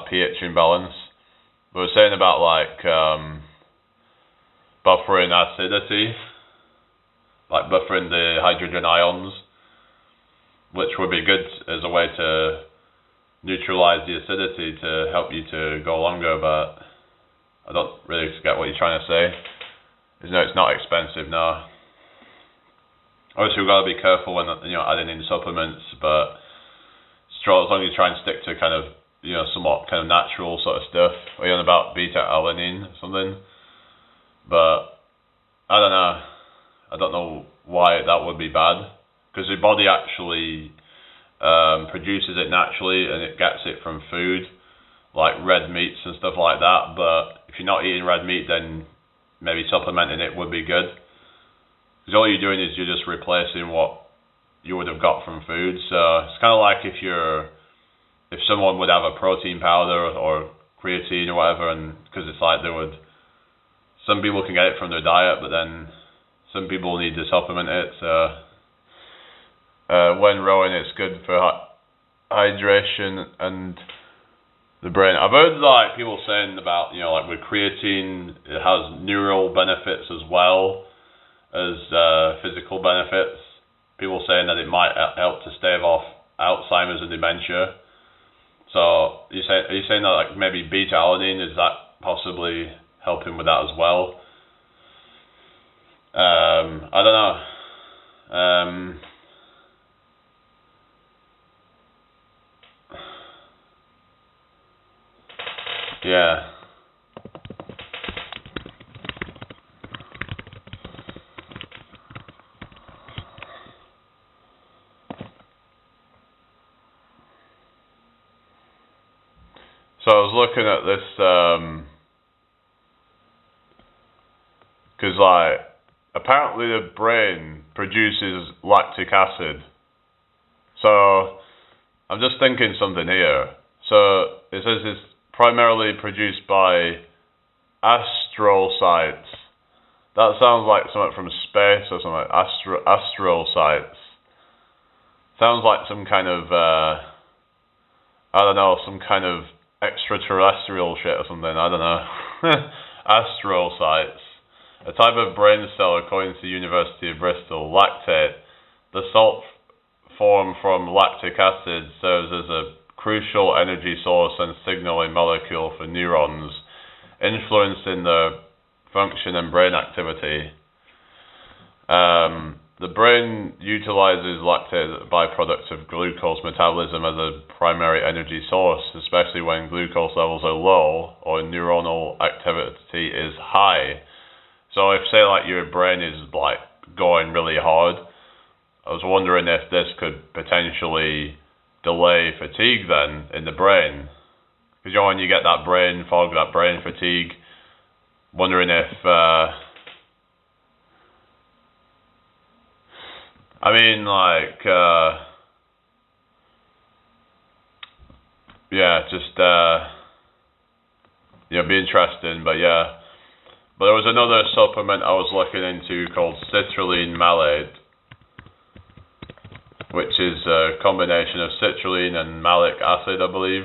pH imbalance? We were saying about like buffering acidity, like buffering the hydrogen ions, which would be good as a way to neutralize the acidity to help you to go longer, but I don't really get what you're trying to say. No, it's not expensive now. Obviously, we've got to be careful when adding in supplements, but as long as you try and stick to kind of somewhat kind of natural sort of stuff. Or even about beta-alanine or something, but I don't know. I don't know why that would be bad, because your body actually produces it naturally and it gets it from food, like red meats and stuff like that. But if you're not eating red meat, then maybe supplementing it would be good. Because all you're doing is you're just replacing what you would have got from food. So it's kind of like if someone would have a protein powder or creatine or whatever, and because it's like some people can get it from their diet, but then some people need to supplement it. So when rowing, it's good for hydration and the brain. I've heard like people saying about like with creatine, it has neural benefits as well as physical benefits. People saying that it might help to stave off Alzheimer's and dementia. So are you saying that like maybe beta-alanine, is that possibly helping with that as well? I don't know. Yeah. So I was looking at this, because like apparently the brain produces lactic acid. So I'm just thinking something here. So it says it's primarily produced by astrocytes. That sounds like something from space or something. Astrocytes. Sounds like some kind of I don't know, some kind of extraterrestrial shit or something, I don't know. Astrocytes. A type of brain cell, according to the University of Bristol. Lactate. The salt formed from lactic acid serves as a crucial energy source and signaling molecule for neurons, influencing their function and brain activity. The brain utilizes lactate, byproducts of glucose metabolism, as a primary energy source, especially when glucose levels are low or neuronal activity is high. So if, say, like your brain is like going really hard, I was wondering if this could potentially delay fatigue then in the brain. Because when you get that brain fog, that brain fatigue, wondering if I mean, like, yeah, just, be interesting, but yeah. But there was another supplement I was looking into called citrulline malate, which is a combination of citrulline and malic acid, I believe.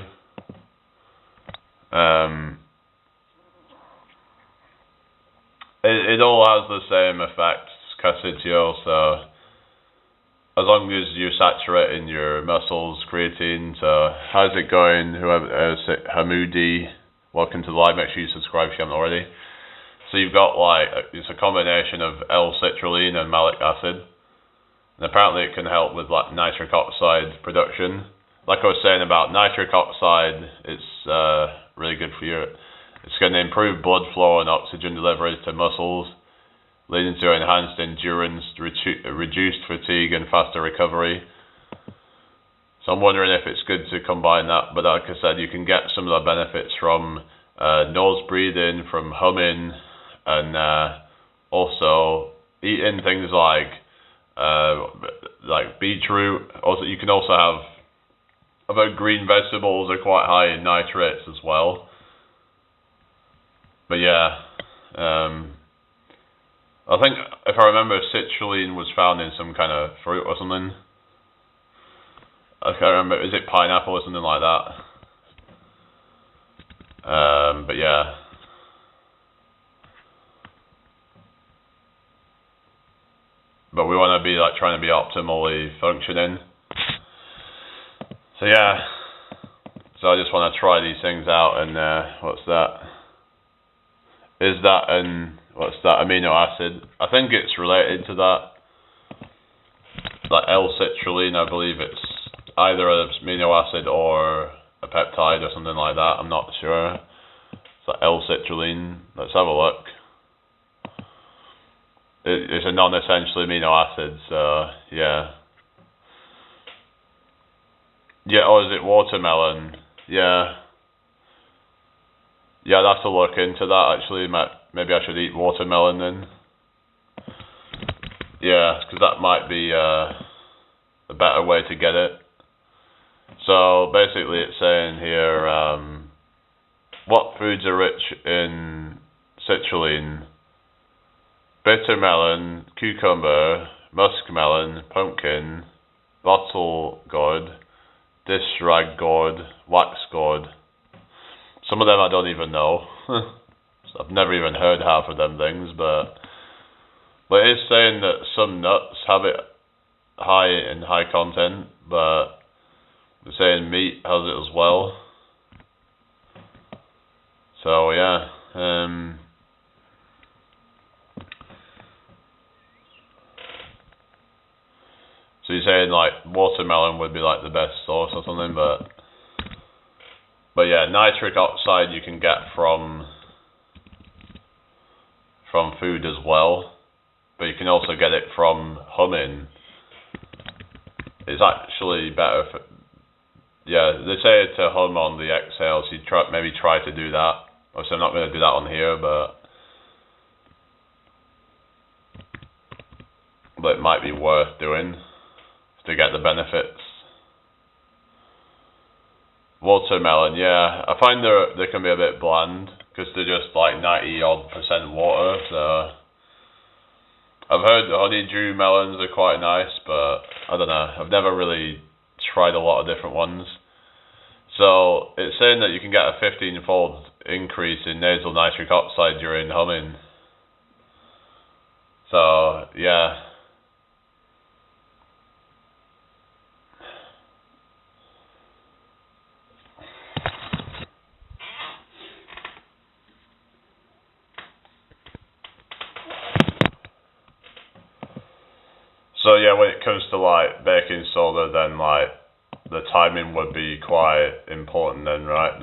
It all has the same effects, Casitio, so as long as you're saturating your muscles, creatine. So how's it going? Hamoudi, welcome to the live. Make sure you subscribe if you haven't already. So you've got like, it's a combination of L-citrulline and malic acid. And apparently it can help with like nitric oxide production. Like I was saying about nitric oxide, it's really good for you. It's going to improve blood flow and oxygen delivery to muscles, leading to enhanced endurance, reduced fatigue and faster recovery. So I'm wondering if it's good to combine that, but like I said, you can get some of the benefits from nose breathing, from humming, and also eating things like beetroot. Also, you can also have other green vegetables are quite high in nitrates as well. But yeah, I think if I remember, citrulline was found in some kind of fruit or something. I can't remember. Is it pineapple or something like that? But yeah. But we want to be like trying to be optimally functioning. So yeah. So I just want to try these things out, and what's that? Is that what's that amino acid? I think it's related to that. Like L-citrulline, I believe it's either an amino acid or a peptide or something like that. I'm not sure. It's like L-citrulline. Let's have a look. It's a non-essential amino acid, so yeah. Yeah, or is it watermelon? Yeah. Yeah, I'd have to look into that actually. Maybe I should eat watermelon then. Yeah, because that might be a better way to get it. So basically it's saying here, what foods are rich in citrulline? Bitter melon, cucumber, muskmelon, pumpkin, bottle gourd, dish rag gourd, wax gourd. Some of them I don't even know. So I've never even heard half of them things, but it is saying that some nuts have it high content, but they're saying meat has it as well. So yeah. So you're saying like watermelon would be like the best source or something, but yeah, nitric oxide you can get from food as well, but you can also get it from humming. It's actually better for, yeah, they say to hum on the exhale, so you maybe try to do that. Obviously I'm not going to do that on here, but it might be worth doing to get the benefits. Watermelon, yeah, I find they can be a bit bland because they're just like 90% water. So I've heard honeydew melons are quite nice, but I don't know. I've never really tried a lot of different ones. So it's saying that you can get a 15-fold increase in nasal nitric oxide during humming. So yeah. So yeah, when it comes to like baking soda, then like the timing would be quite important then, right?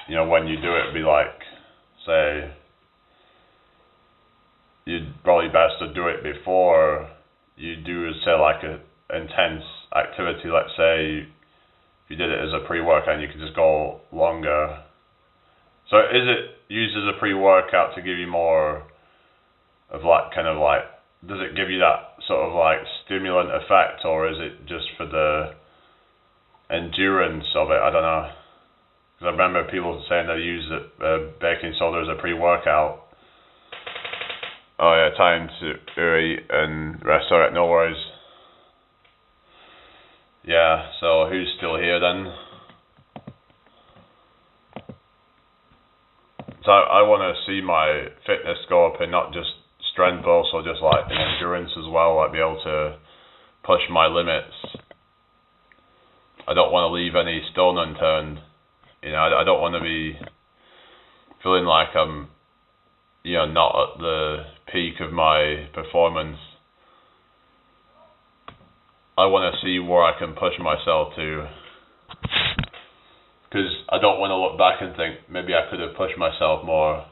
When you do it, be like, say, you'd probably best to do it before you do, say, like a intense activity. Let's say if you did it as a pre-workout, you could just go longer. So is it used as a pre-workout to give you more of like, kind of like, does it give you that sort of like stimulant effect, or is it just for the endurance of it? I don't know. Because I remember people saying they use baking soda as a pre-workout. Oh yeah, time to eat and rest. Alright, no worries. Yeah, so who's still here then? So I want to see my fitness go up, and not just strength, but also just like endurance as well, like be able to push my limits. I don't want to leave any stone unturned. I don't want to be feeling like I'm not at the peak of my performance. I want to see where I can push myself to, because I don't want to look back and think maybe I could have pushed myself more.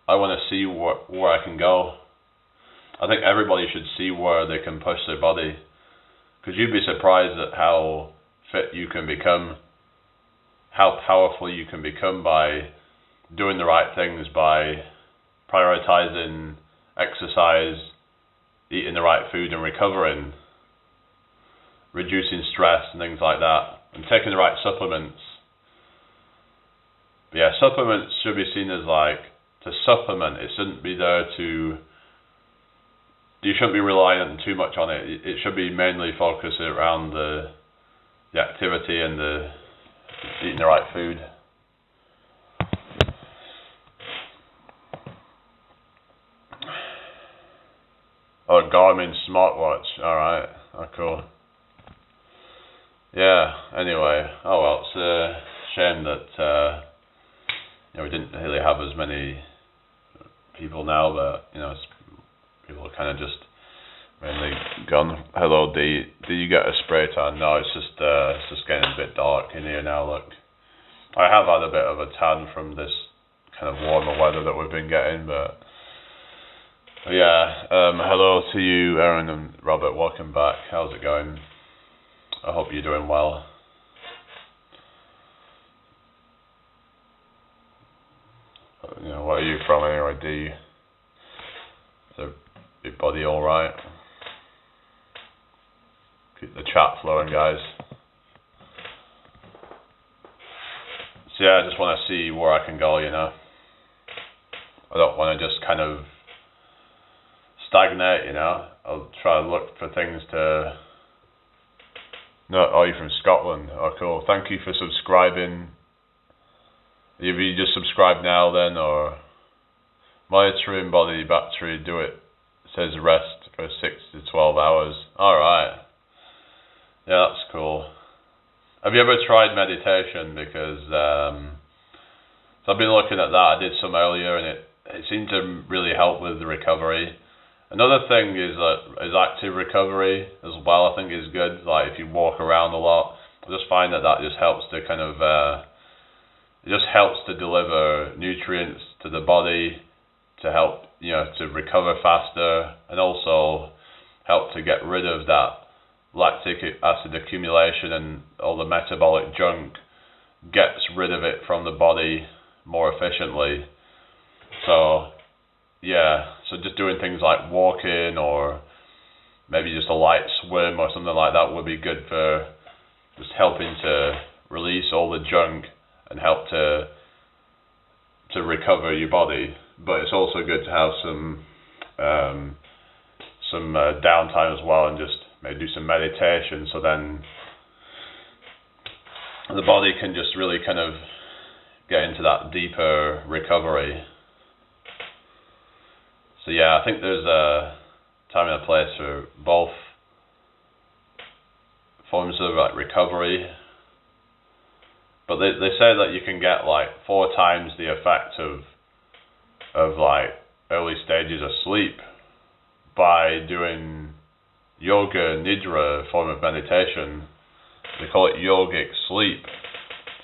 I want to see where I can go. I think everybody should see where they can push their body, because you'd be surprised at how fit you can become, how powerful you can become by doing the right things, by prioritizing exercise, eating the right food and recovering, reducing stress and things like that, and taking the right supplements. But yeah, supplements should be seen as like, to supplement, it shouldn't be there to, you shouldn't be relying too much on it. It should be mainly focused around the activity and the eating the right food. Oh, Garmin smartwatch. Alright. Oh, cool. Yeah, anyway. Oh well, it's a shame that we didn't really have as many people now, but people are kind of just mainly gone. Hello, D. Do you get a spray tan? No, it's just getting a bit dark in here now. Look, I have had a bit of a tan from this kind of warmer weather that we've been getting, but yeah. Hello to you, Aaron and Robert. Welcome back. How's it going? I hope you're doing well. Where are you from anyway, D? Is your body alright? Keep the chat flowing, guys. So yeah, I just want to see where I can go, I don't want to just kind of stagnate, I'll try to look for things to... No, oh, you're from Scotland. Oh, cool. Thank you for subscribing. Have you just subscribed now then, or... Monitoring body battery, do it. Says rest for 6 to 12 hours. Alright. Yeah, that's cool. Have you ever tried meditation? Because so I've been looking at that. I did some earlier, and it seemed to really help with the recovery. Another thing is active recovery as well. I think is good. Like if you walk around a lot, I just find that just helps to kind of it just helps to deliver nutrients to the body, to help to recover faster, and also help to get rid of that lactic acid accumulation and all the metabolic junk. Gets rid of it from the body more efficiently. So yeah, so just doing things like walking or maybe just a light swim or something like that would be good for just helping to release all the junk and help to recover your body. But it's also good to have some downtime as well, and just maybe do some meditation, so then the body can just really kind of get into that deeper recovery. So yeah, I think there's a time and a place for both forms of like recovery. But they say that you can get like 4 times the effect of like early stages of sleep by doing yoga nidra form of meditation. They call it yogic sleep.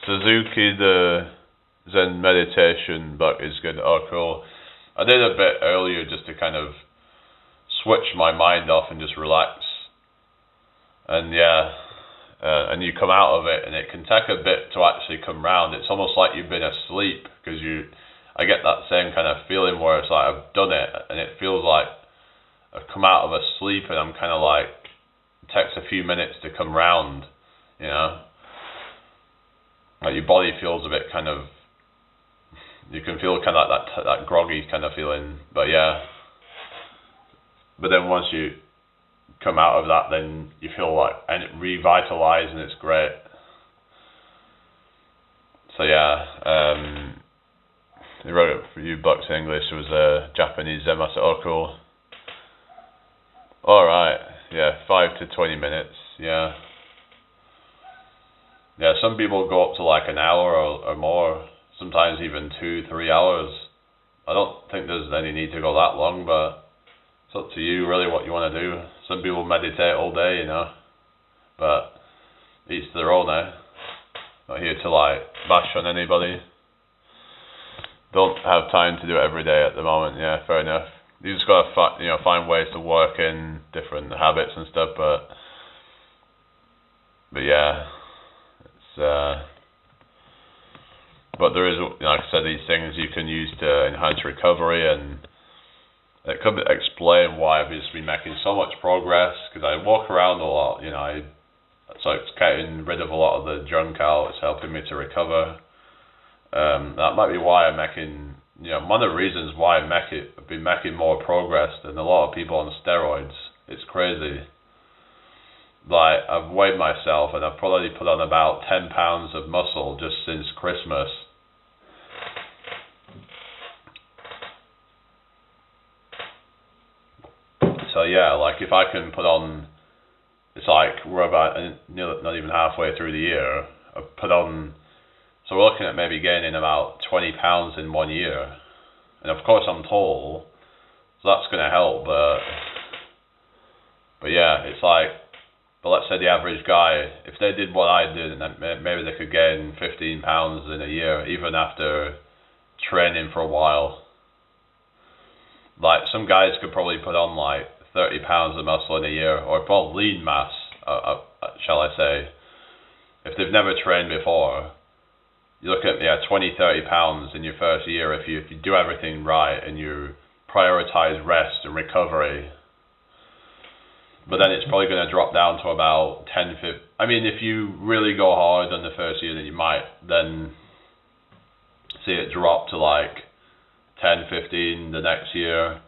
Suzuki, the Zen meditation book is good. Oh, cool. I did a bit earlier just to kind of switch my mind off and just relax. And yeah, and you come out of it, and it can take a bit to actually come round. It's almost like you've been asleep, because I get that same kind of feeling where it's like I've done it, and it feels like I've come out of a sleep, and I'm kind of like, it takes a few minutes to come round, Like your body feels a bit kind of, you can feel kind of like that groggy kind of feeling, but yeah. But then once you come out of that, then you feel like revitalized, and it's great. So yeah, he wrote it for you bucks in English. It was a Japanese Zen master. Oh, cool. All right, yeah, 5 to 20 minutes. Yeah. Yeah, some people go up to like an hour or more, sometimes even 2-3 hours I don't think there's any need to go that long, but it's up to you really what you want to do. Some people meditate all day, you know, but each to their own, eh? Not here to like bash on anybody. Don't have time to do it every day at the moment. Yeah, fair enough. You just gotta find ways to work in different habits and stuff. But yeah, it's but there is, like I said, these things you can use to enhance recovery, and it could explain why I've just been making so much progress, because I walk around a lot, you know, so it's getting rid of a lot of the junk out, it's helping me to recover. That might be why I'm making, one of the reasons why I've been making more progress than a lot of people on steroids. It's crazy. Like, I've weighed myself and I've probably put on about 10 pounds of muscle just since Christmas. So yeah, like if I can put on, it's like we're about not even halfway through the year. I've put on, so we're looking at maybe gaining about 20 pounds in 1 year. And of course I'm tall, so that's going to help, but yeah, it's like, but let's say the average guy, if they did what I did, then maybe they could gain 15 pounds in a year, even after training for a while. Like, some guys could probably put on like 30 pounds of muscle in a year, or well, lean mass, shall I say. If they've never trained before, you look at 20, 30 pounds in your first year if you do everything right and you prioritize rest and recovery. But then it's probably going to drop down to about 10, 15. I mean, if you really go hard on the first year, then you might then see it drop to like 10, 15 the next year.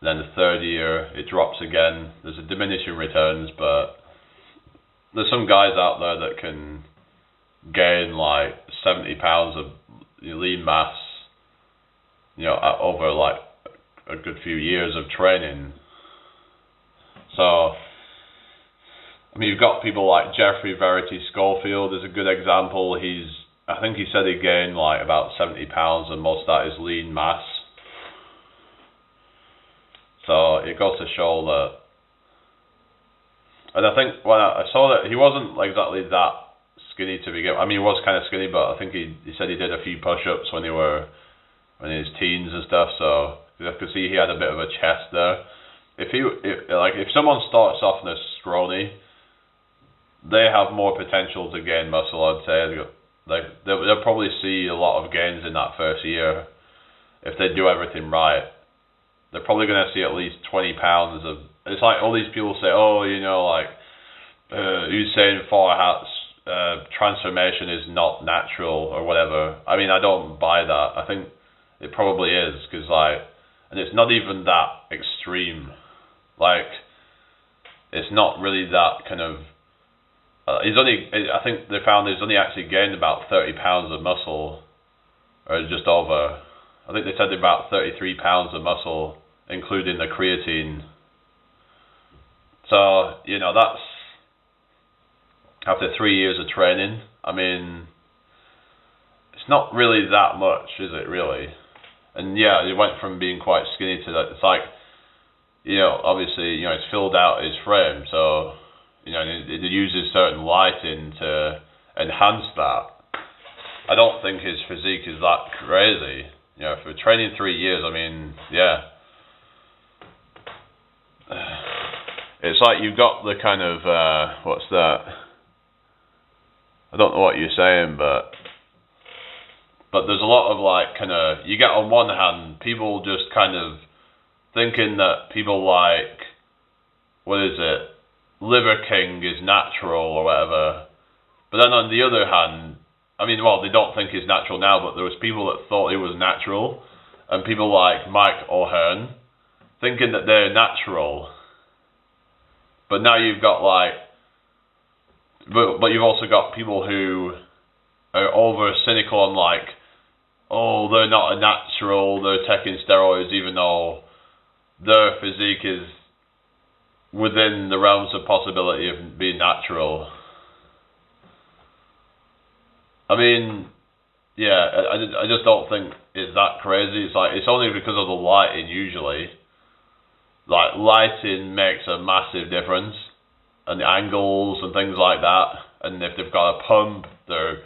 Then the third year, it drops again. There's a diminishing returns, but there's some guys out there that can gain like 70 pounds of lean mass, over like a good few years of training. So, I mean, you've got people like Jeffrey Verity Schofield is a good example. I think he said he gained like about 70 pounds, and most of that is lean mass. So it goes to show that. And I think when I saw that he wasn't exactly that skinny to begin. I mean, he was kind of skinny, but I think he said he did a few push-ups when he was in his teens and stuff. So I could see he had a bit of a chest there. If someone starts off in a scrawny, they have more potential to gain muscle, I'd say. They'll probably see a lot of gains in that first year if they do everything right. They're probably going to see at least 20 pounds of. It's like all these people say, Usain Bolt transformation is not natural or whatever. I mean, I don't buy that. I think it probably is, because and it's not even that extreme. Like, it's not really that kind of. I think they found he's only actually gained about 30 pounds of muscle, or just over. I think they said about 33 pounds of muscle, including the creatine. So, that's after 3 years of training. I mean, it's not really that much, is it, really? And yeah, he went from being quite skinny to that. It's like, obviously, it's filled out his frame, so, it uses certain lighting to enhance that. I don't think his physique is that crazy. For training 3 years, I mean, yeah. It's like you've got the kind of, what's that? I don't know what you're saying, but there's a lot of you get on one hand, people just kind of thinking that people Liver King is natural or whatever. But then on the other hand, I mean, well, they don't think it's natural now, but there was people that thought it was natural, and people like Mike O'Hearn thinking that they're natural. But now you've got but you've also got people who are over cynical and they're not a natural, they're taking steroids even though their physique is within the realms of possibility of being natural. I mean, yeah, I just don't think it's that crazy. It's like, it's only because of the lighting usually. Like, lighting makes a massive difference, and the angles and things like that. And if they've got a pump, they're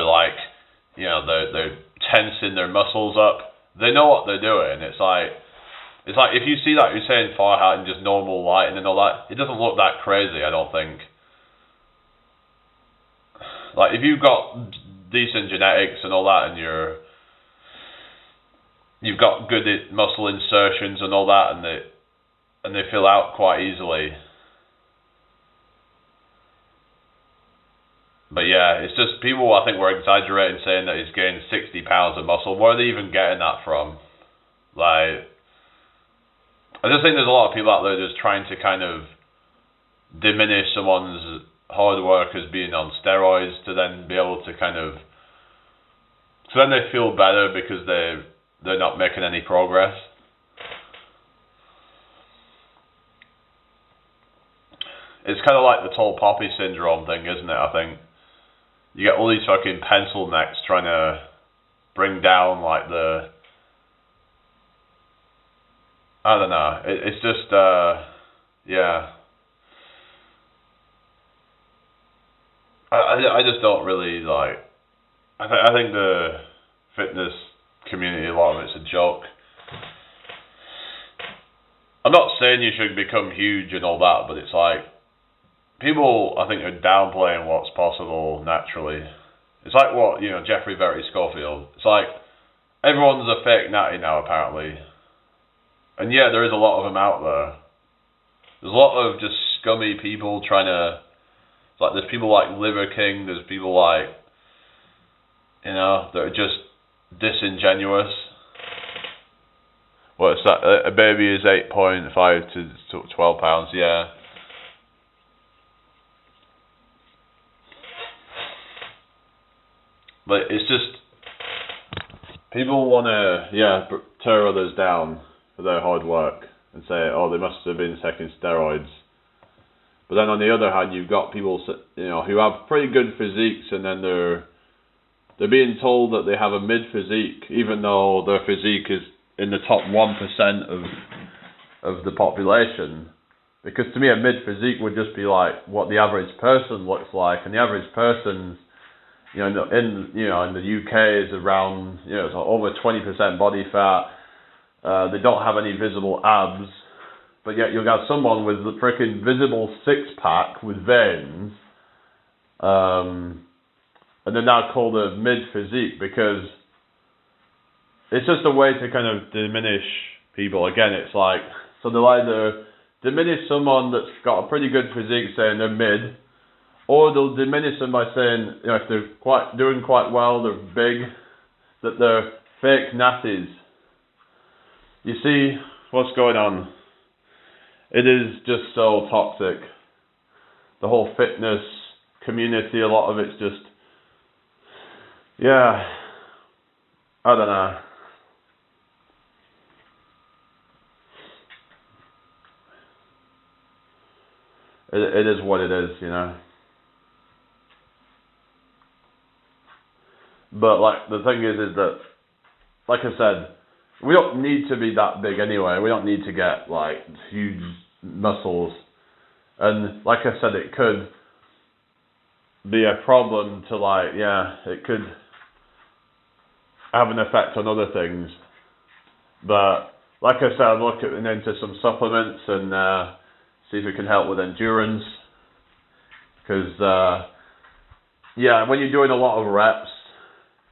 like, you know, they're tensing their muscles up. They know what they're doing. It's like if you see that Usain Farhat and just normal lighting and all that, it doesn't look that crazy, I don't think. Like, if you've got decent genetics and all that, and you've got good muscle insertions and all that, and they fill out quite easily. But yeah, it's just people, I think, were exaggerating, saying that he's gained 60 pounds of muscle. Where are they even getting that from? Like, I just think there's a lot of people out there just trying to kind of diminish someone's hard work as being on steroids, to then be able to kind of, so then they feel better because they're not making any progress. It's kind of like the tall poppy syndrome thing, isn't it? I think you get all these fucking pencil necks trying to bring down like the, I don't know. It's just yeah. I just don't really like. I think the fitness community, a lot of it's a joke. I'm not saying you should become huge and all that, but it's like, people, I think, are downplaying what's possible naturally. It's like what, you know, Jeffrey Verity Schofield. It's like, everyone's a fake natty now, apparently. And yeah, there is a lot of them out there. There's a lot of just scummy people trying to, like, there's people like Liver King, there's people like, you know, that are just disingenuous. What's that? A baby is 8.5 to 12 pounds, yeah. But it's just, people want to, yeah, tear others down for their hard work and say, oh, they must have been taking steroids. But then on the other hand, you've got people, you know, who have pretty good physiques, and then they're being told that they have a mid physique, even though their physique is in the top 1% of the population. Because to me, a mid physique would just be like what the average person looks like, and the average person's, you know, in the UK is around, you know, it's over 20% body fat. They don't have any visible abs, but yet you'll have someone with the freaking visible six-pack with veins, and they're now called a mid-physique because it's just a way to kind of diminish people. Again, it's like, so they'll either diminish someone that's got a pretty good physique, saying they're mid, or they'll diminish them by saying, you know, if they're doing quite well, they're big, that they're fake natties. You see what's going on? It is just so toxic. The whole fitness community, a lot of it's just, yeah, I don't know. It is what it is, you know. But like, the thing is that, like I said, we don't need to be that big anyway. We don't need to get like huge muscles. And like I said, it could be a problem to, like, yeah, it could have an effect on other things. But like I said, I'm looking into some supplements and see if it can help with endurance. Because yeah, when you're doing a lot of reps,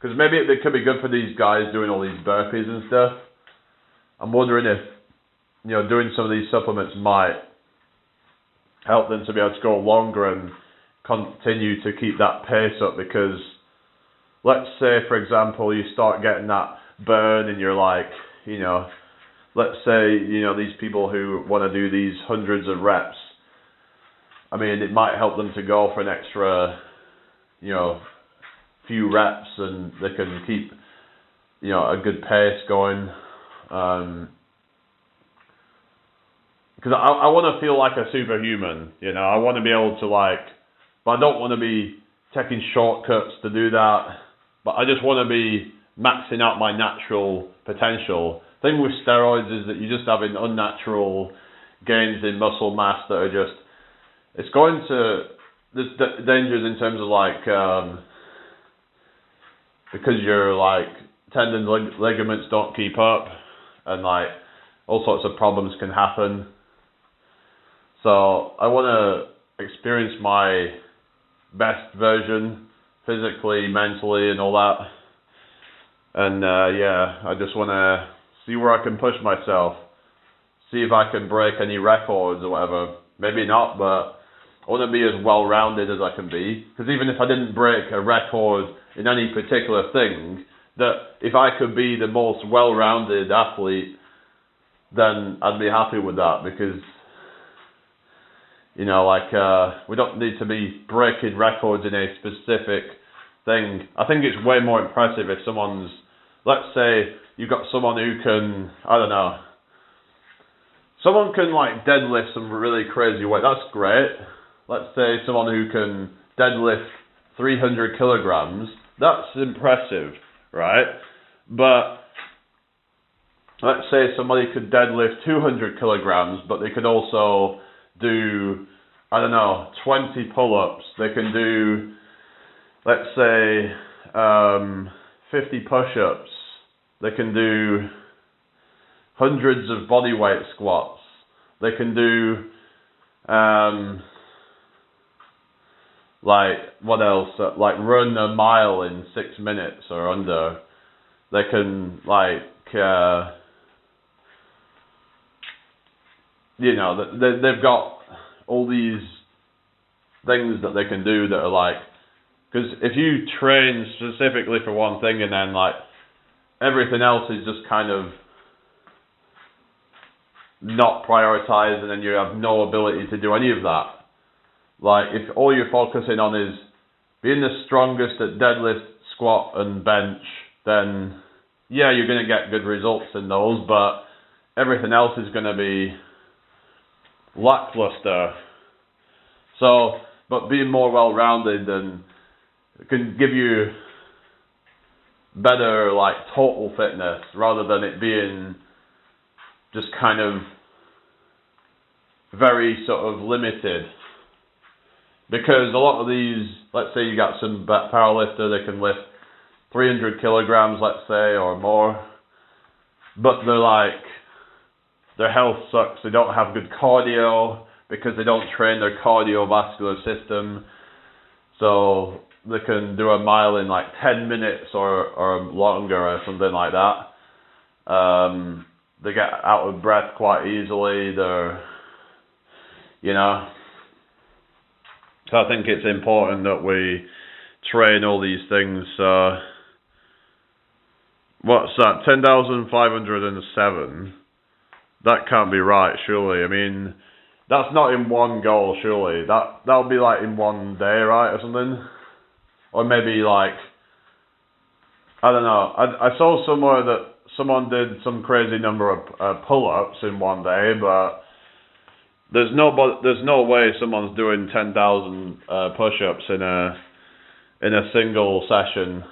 because maybe it could be good for these guys doing all these burpees and stuff. I'm wondering if, you know, doing some of these supplements might help them to be able to go longer and continue to keep that pace up. Because let's say, for example, you start getting that burn and you're like, you know, let's say, you know, these people who want to do these hundreds of reps, I mean, it might help them to go for an extra, you know, few reps, and they can keep, you know, a good pace going. Because I want to feel like a superhuman, you know. I want to be able to, like, but I don't want to be taking shortcuts to do that. but I just want to be maxing out my natural potential. Thing with steroids is that you're just having unnatural gains in muscle mass that are just, it's going to, there's dangers in terms of like, because your like tendons, ligaments don't keep up, and like all sorts of problems can happen. So I want to experience my best version, physically, mentally, and all that. And yeah, I just want to see where I can push myself, see if I can break any records or whatever. Maybe not, but I want to be as well-rounded as I can be. Because even if I didn't break a record in any particular thing, that if I could be the most well-rounded athlete, then I'd be happy with that. Because, you know, like, we don't need to be breaking records in a specific thing. I think it's way more impressive if someone's, let's say you've got someone who can, I don't know, someone can like deadlift some really crazy weight. That's great. Let's say someone who can deadlift 300 kilograms. That's impressive, right? But let's say somebody could deadlift 200 kilograms, but they could also do, I don't know, 20 pull-ups. They can do, let's say, 50 push-ups. They can do hundreds of body weight squats. They can do, like, what else? Like, run a mile in 6 minutes or under. They can, like, you know, they've got all these things that they can do that are like, because if you train specifically for one thing and then like everything else is just kind of not prioritized, and then you have no ability to do any of that. Like if all you're focusing on is being the strongest at deadlift, squat and bench, then yeah, you're going to get good results in those, but everything else is going to be lackluster. So, but being more well-rounded and can give you better like total fitness rather than it being just kind of very sort of limited. Because a lot of these, let's say you got some powerlifter that can lift 300 kilograms, let's say, or more, but they're like, their health sucks, they don't have good cardio because they don't train their cardiovascular system, so they can do a mile in like 10 minutes or longer or something like that. They get out of breath quite easily, they're, you know, so I think it's important that we train all these things. What's that? 10,507. That can't be right, surely. I mean, that's not in one goal, surely. That'll be like in one day, right, or something? Or maybe like, I don't know. I saw somewhere that someone did some crazy number of pull-ups in one day, but there's no way someone's doing 10,000 push-ups in a single session.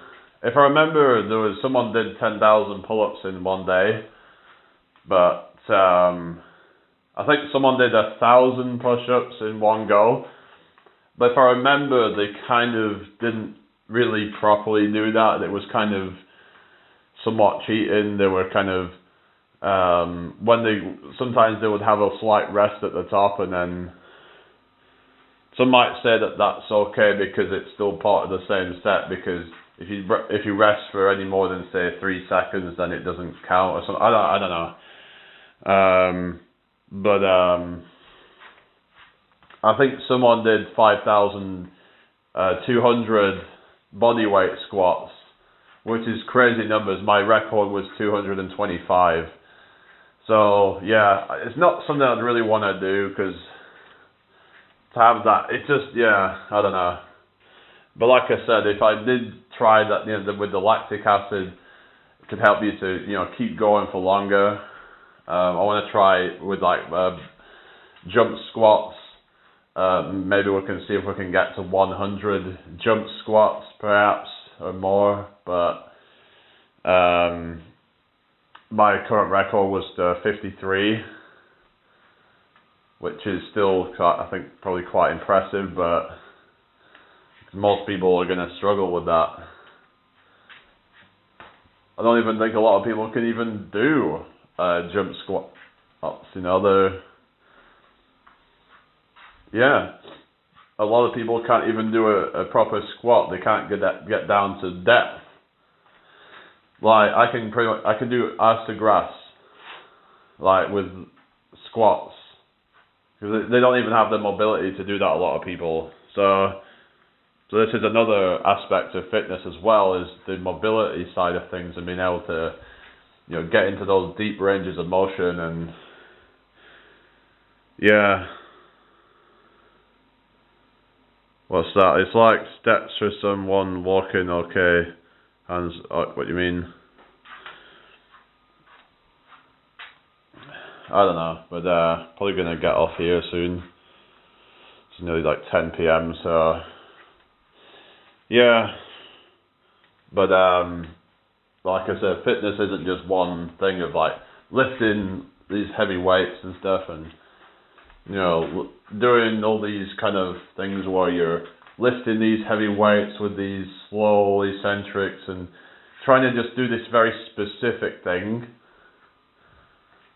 If I remember, there was someone did 10,000 pull-ups in one day, but I think someone did 1,000 push-ups in one go. But if I remember, they kind of didn't really properly do that. It was kind of somewhat cheating. They were kind of sometimes they would have a slight rest at the top, and then some might say that that's okay because it's still part of the same set, because if you rest for any more than say 3 seconds, then it doesn't count or something. I don't know. But I think someone did 5,200 body weight squats, which is crazy numbers. My record was 225. So yeah, it's not something I'd really want to do, because to have that, it just, yeah, I don't know. But like I said, if I did try that, you know, with the lactic acid, it could help you to, you know, keep going for longer. I want to try with like jump squats. Maybe we can see if we can get to 100 jump squats perhaps or more. but my current record was 53, which is still, I think, probably quite impressive, but most people are going to struggle with that. I don't even think a lot of people can even do jump squats, a lot of people can't even do a proper squat. They can't get down to depth. Like, I can do ass to grass, like, with squats. Because they don't even have the mobility to do that, a lot of people. So this is another aspect of fitness as well, is the mobility side of things, and being able to, get into those deep ranges of motion. And yeah, what's that? It's like steps for someone walking. Okay, hands. What do you mean? I don't know, but probably gonna get off here soon. It's nearly like 10 p.m. So yeah, but like I said, fitness isn't just one thing of like lifting these heavy weights and stuff, and doing all these kind of things where you're lifting these heavy weights with these slow eccentrics and trying to just do this very specific thing.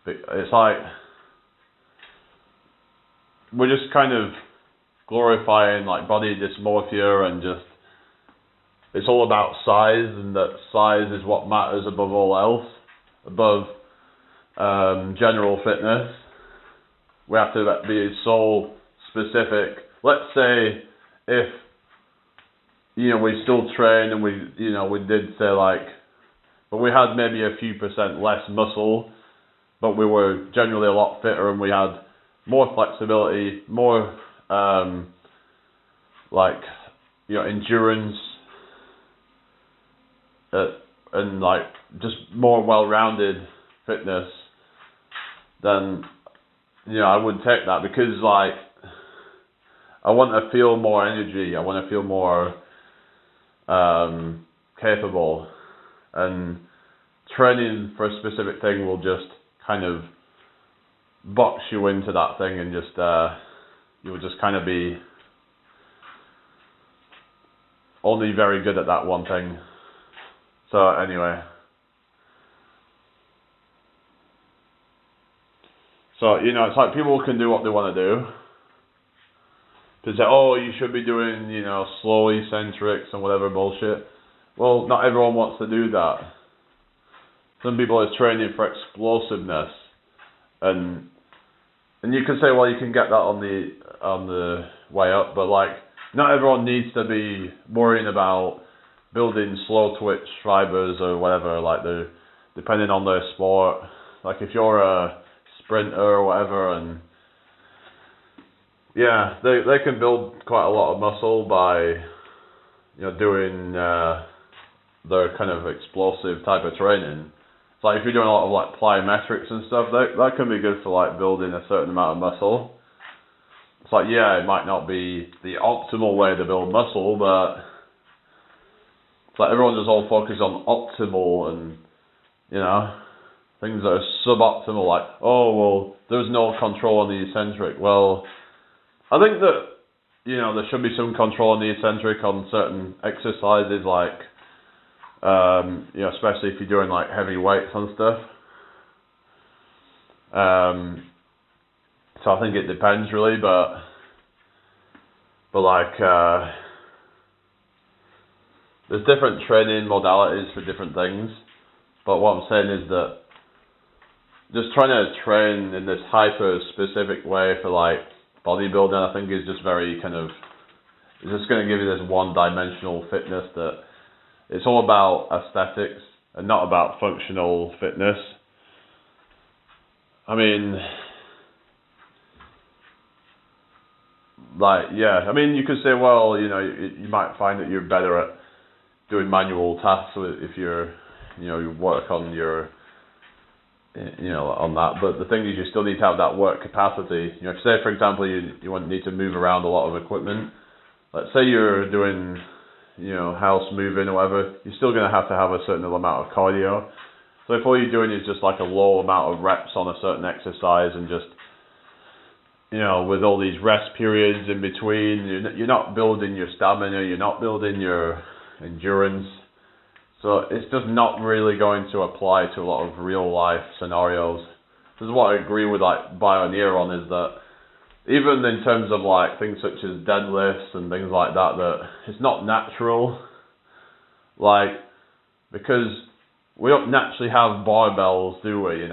It's like we're just kind of glorifying like body dysmorphia, and just it's all about size, and that size is what matters above all else, above general fitness. We have to be so specific. Let's say if we still train and we did say like, but we had maybe a few % less muscle, but we were generally a lot fitter, and we had more flexibility, more endurance, and like just more well-rounded fitness, then I would take that, because like I want to feel more energy, I want to feel more capable, and training for a specific thing will just kind of box you into that thing, and just you'll just kind of be only very good at that one thing. So anyway, so it's like people can do what they want to do. They say, oh, you should be doing slow eccentrics and whatever bullshit. Well, not everyone wants to do that. Some people are training for explosiveness, and you can say, well, you can get that on the way up, but like not everyone needs to be worrying about building slow twitch fibers or whatever. Like depending on their sport. Like if you're a sprinter or whatever, and yeah, they can build quite a lot of muscle by doing their kind of explosive type of training. It's like if you're doing a lot of like plyometrics and stuff, that can be good for like building a certain amount of muscle. It's like, yeah, it might not be the optimal way to build muscle, but it's like everyone just all focused on optimal, and things that are suboptimal, like, oh well, there's no control on the eccentric. Well, I think that there should be some control on the eccentric on certain exercises, like especially if you're doing like heavy weights and stuff. So I think it depends really, but like there's different training modalities for different things. But what I'm saying is that just trying to train in this hyper specific way for like bodybuilding, I think is just very kind of, it's just going to give you this one-dimensional fitness that it's all about aesthetics and not about functional fitness. I mean, like, yeah, I mean, you could say, well, you might find that you're better at doing manual tasks if you work on your, on that. But the thing is, you still need to have that work capacity. If say, for example, you need to move around a lot of equipment. Let's say you're doing, house moving or whatever, you're still going to have a certain amount of cardio. So if all you're doing is just like a low amount of reps on a certain exercise and just, with all these rest periods in between, you're not building your stamina, you're not building your endurance. So it's just not really going to apply to a lot of real life scenarios. This is what I agree with like Bioneer on, is that even in terms of like things such as deadlifts and things like that, that it's not natural. Like, because we don't naturally have barbells, do we,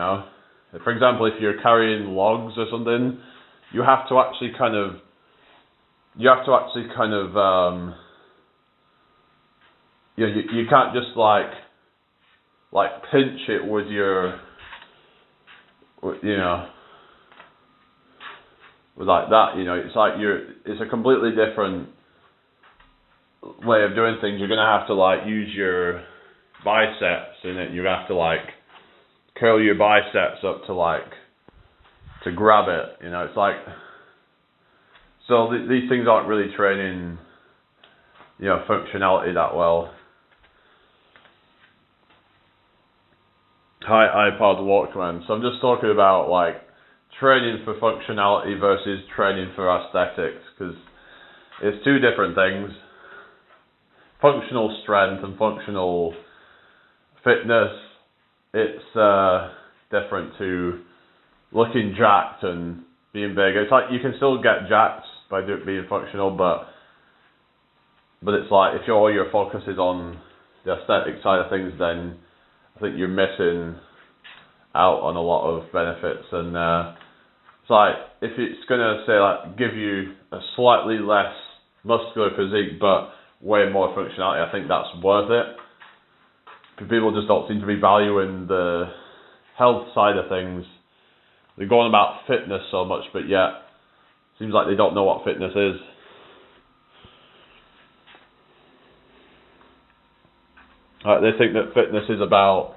For example, if you're carrying logs or something, you have to actually kind of you can't just like pinch it with your, with like that, it's like it's a completely different way of doing things. You're gonna have to like use your biceps in it. You have to like curl your biceps up to grab it. It's like, so these things aren't really training functionality that well. Hi, iPod Walkman. So I'm just talking about like training for functionality versus training for aesthetics, because it's two different things. Functional strength and functional fitness, it's different to looking jacked and being big. It's like you can still get jacked by being functional, but it's like if all your focus is on the aesthetic side of things, then I think you're missing out on a lot of benefits. And it's like, if it's gonna say like give you a slightly less muscular physique but way more functionality, I think that's worth it. People just don't seem to be valuing the health side of things. They're going about fitness so much, but yet it seems like they don't know what fitness is. They think that fitness is about,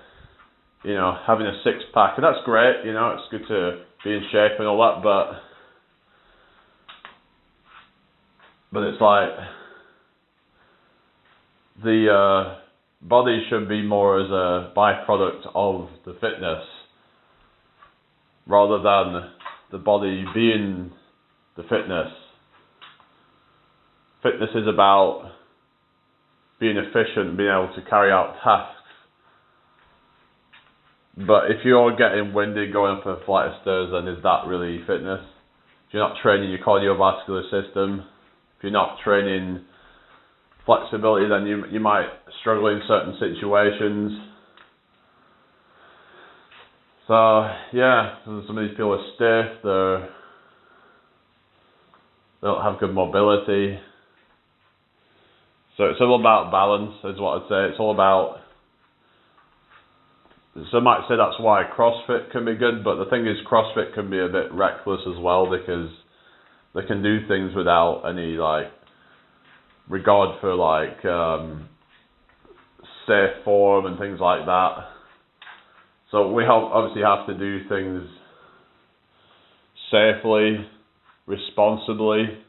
having a six-pack, and that's great, it's good to be in shape and all that, but it's like, the body should be more as a byproduct of the fitness, rather than the body being the fitness. Fitness is about being efficient, being able to carry out tasks. But if you're getting winded going up a flight of stairs, then is that really fitness? If you're not training your cardiovascular system, if you're not training flexibility, then you might struggle in certain situations. So yeah, some of these people are stiff, they don't have good mobility. So it's all about balance, is what I'd say. It's all about, some might say that's why CrossFit can be good, but the thing is, CrossFit can be a bit reckless as well, because they can do things without any like regard for like safe form and things like that. So we obviously have to do things safely, responsibly.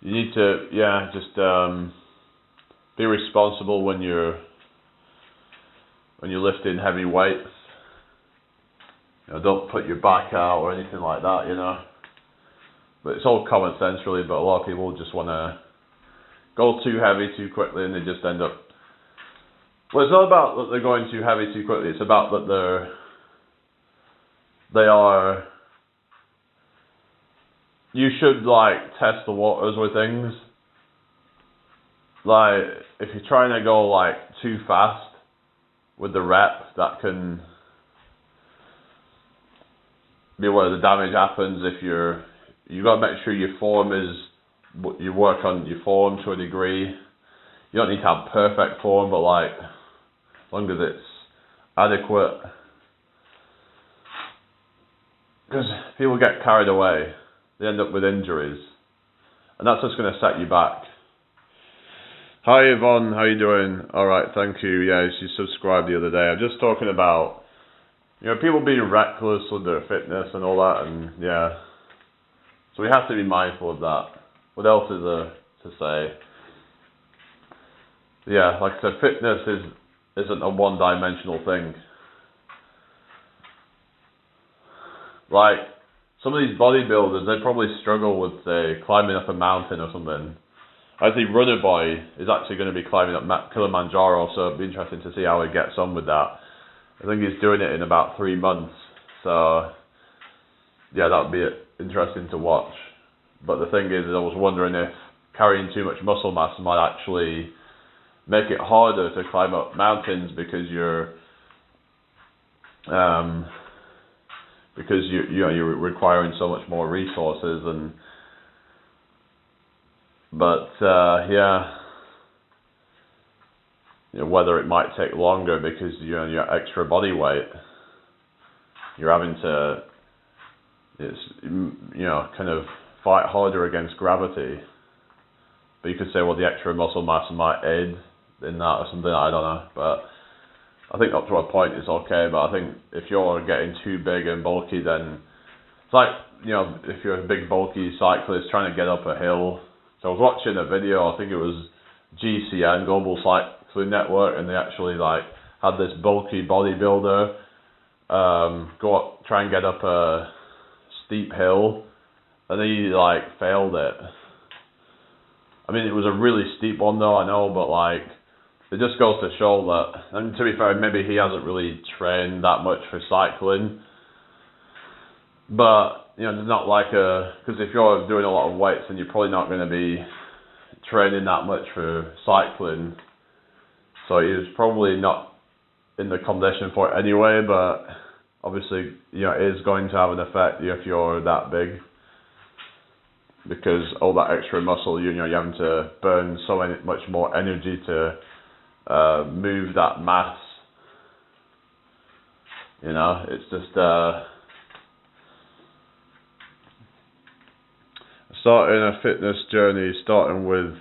You need to, just be responsible when you're lifting heavy weights. Don't put your back out or anything like that, But it's all common sense really, but a lot of people just want to go too heavy too quickly, and they just end up... Well, it's not about that they're going too heavy too quickly, it's about that they are... You should like test the waters with things. Like, if you're trying to go like too fast with the rep, that can be where the damage happens. If you got to make sure your form is, you work on your form to a degree. You don't need to have perfect form, but like, as long as it's adequate. Because people get carried away, they end up with injuries, and that's just going to set you back. Hi Yvonne, how you doing? Alright, thank you. Yeah, you subscribed the other day. I'm just talking about, people being reckless with their fitness and all that, and yeah. So we have to be mindful of that. What else is there to say? yeah, like I said, fitness isn't a one-dimensional thing. Like, some of these bodybuilders, they probably struggle with, say, climbing up a mountain or something. I think Runner Boy is actually going to be climbing up Kilimanjaro, so it'll be interesting to see how he gets on with that. I think he's doing it in about 3 months, so yeah, that would be interesting to watch. But the thing is, I was wondering if carrying too much muscle mass might actually make it harder to climb up mountains because you're requiring so much more resources yeah, whether it might take longer because your extra body weight, you're having to kind of fight harder against gravity. But you could say, well, the extra muscle mass might aid in that or something, I don't know. But I think up to a point it's okay, but I think if you're getting too big and bulky, then it's like, if you're a big bulky cyclist trying to get up a hill. So I was watching a video, I think it was GCN, Global Cycling Network, and they actually had this bulky bodybuilder go up, try and get up a steep hill, and he failed it. I mean, it was a really steep one though, I know, but it just goes to show that, and to be fair, maybe he hasn't really trained that much for cycling. But, there's not because if you're doing a lot of weights, then you're probably not going to be training that much for cycling. So he was probably not in the condition for it anyway, but obviously, it is going to have an effect if you're that big. Because all that extra muscle, you're having to burn so much more energy to move that mass. It's just starting a fitness journey, starting with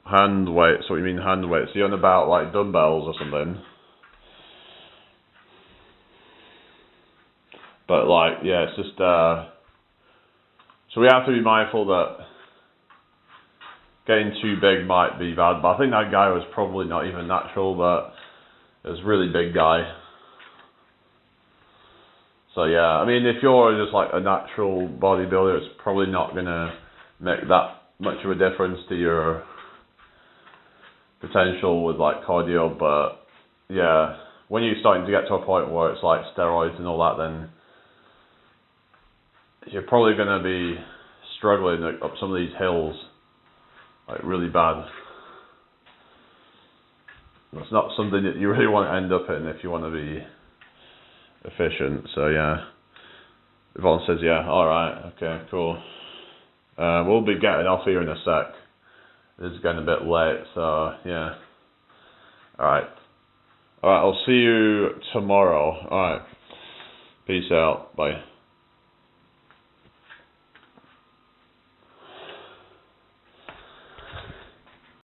hand weights. What do you mean hand weights? You're on about dumbbells or something? But yeah, it's just so we have to be mindful that getting too big might be bad. But I think that guy was probably not even natural, but it was a really big guy. So yeah, I mean, if you're just a natural bodybuilder, it's probably not going to make that much of a difference to your potential with cardio. But yeah, when you're starting to get to a point where it's steroids and all that, then you're probably going to be struggling up some of these hills really bad. It's not something that you really want to end up in if you want to be efficient. So yeah, Yvonne says yeah, alright, okay, cool. We'll be getting off here in a sec. It's getting a bit late, so yeah. Alright, I'll see you tomorrow. Alright, peace out, bye.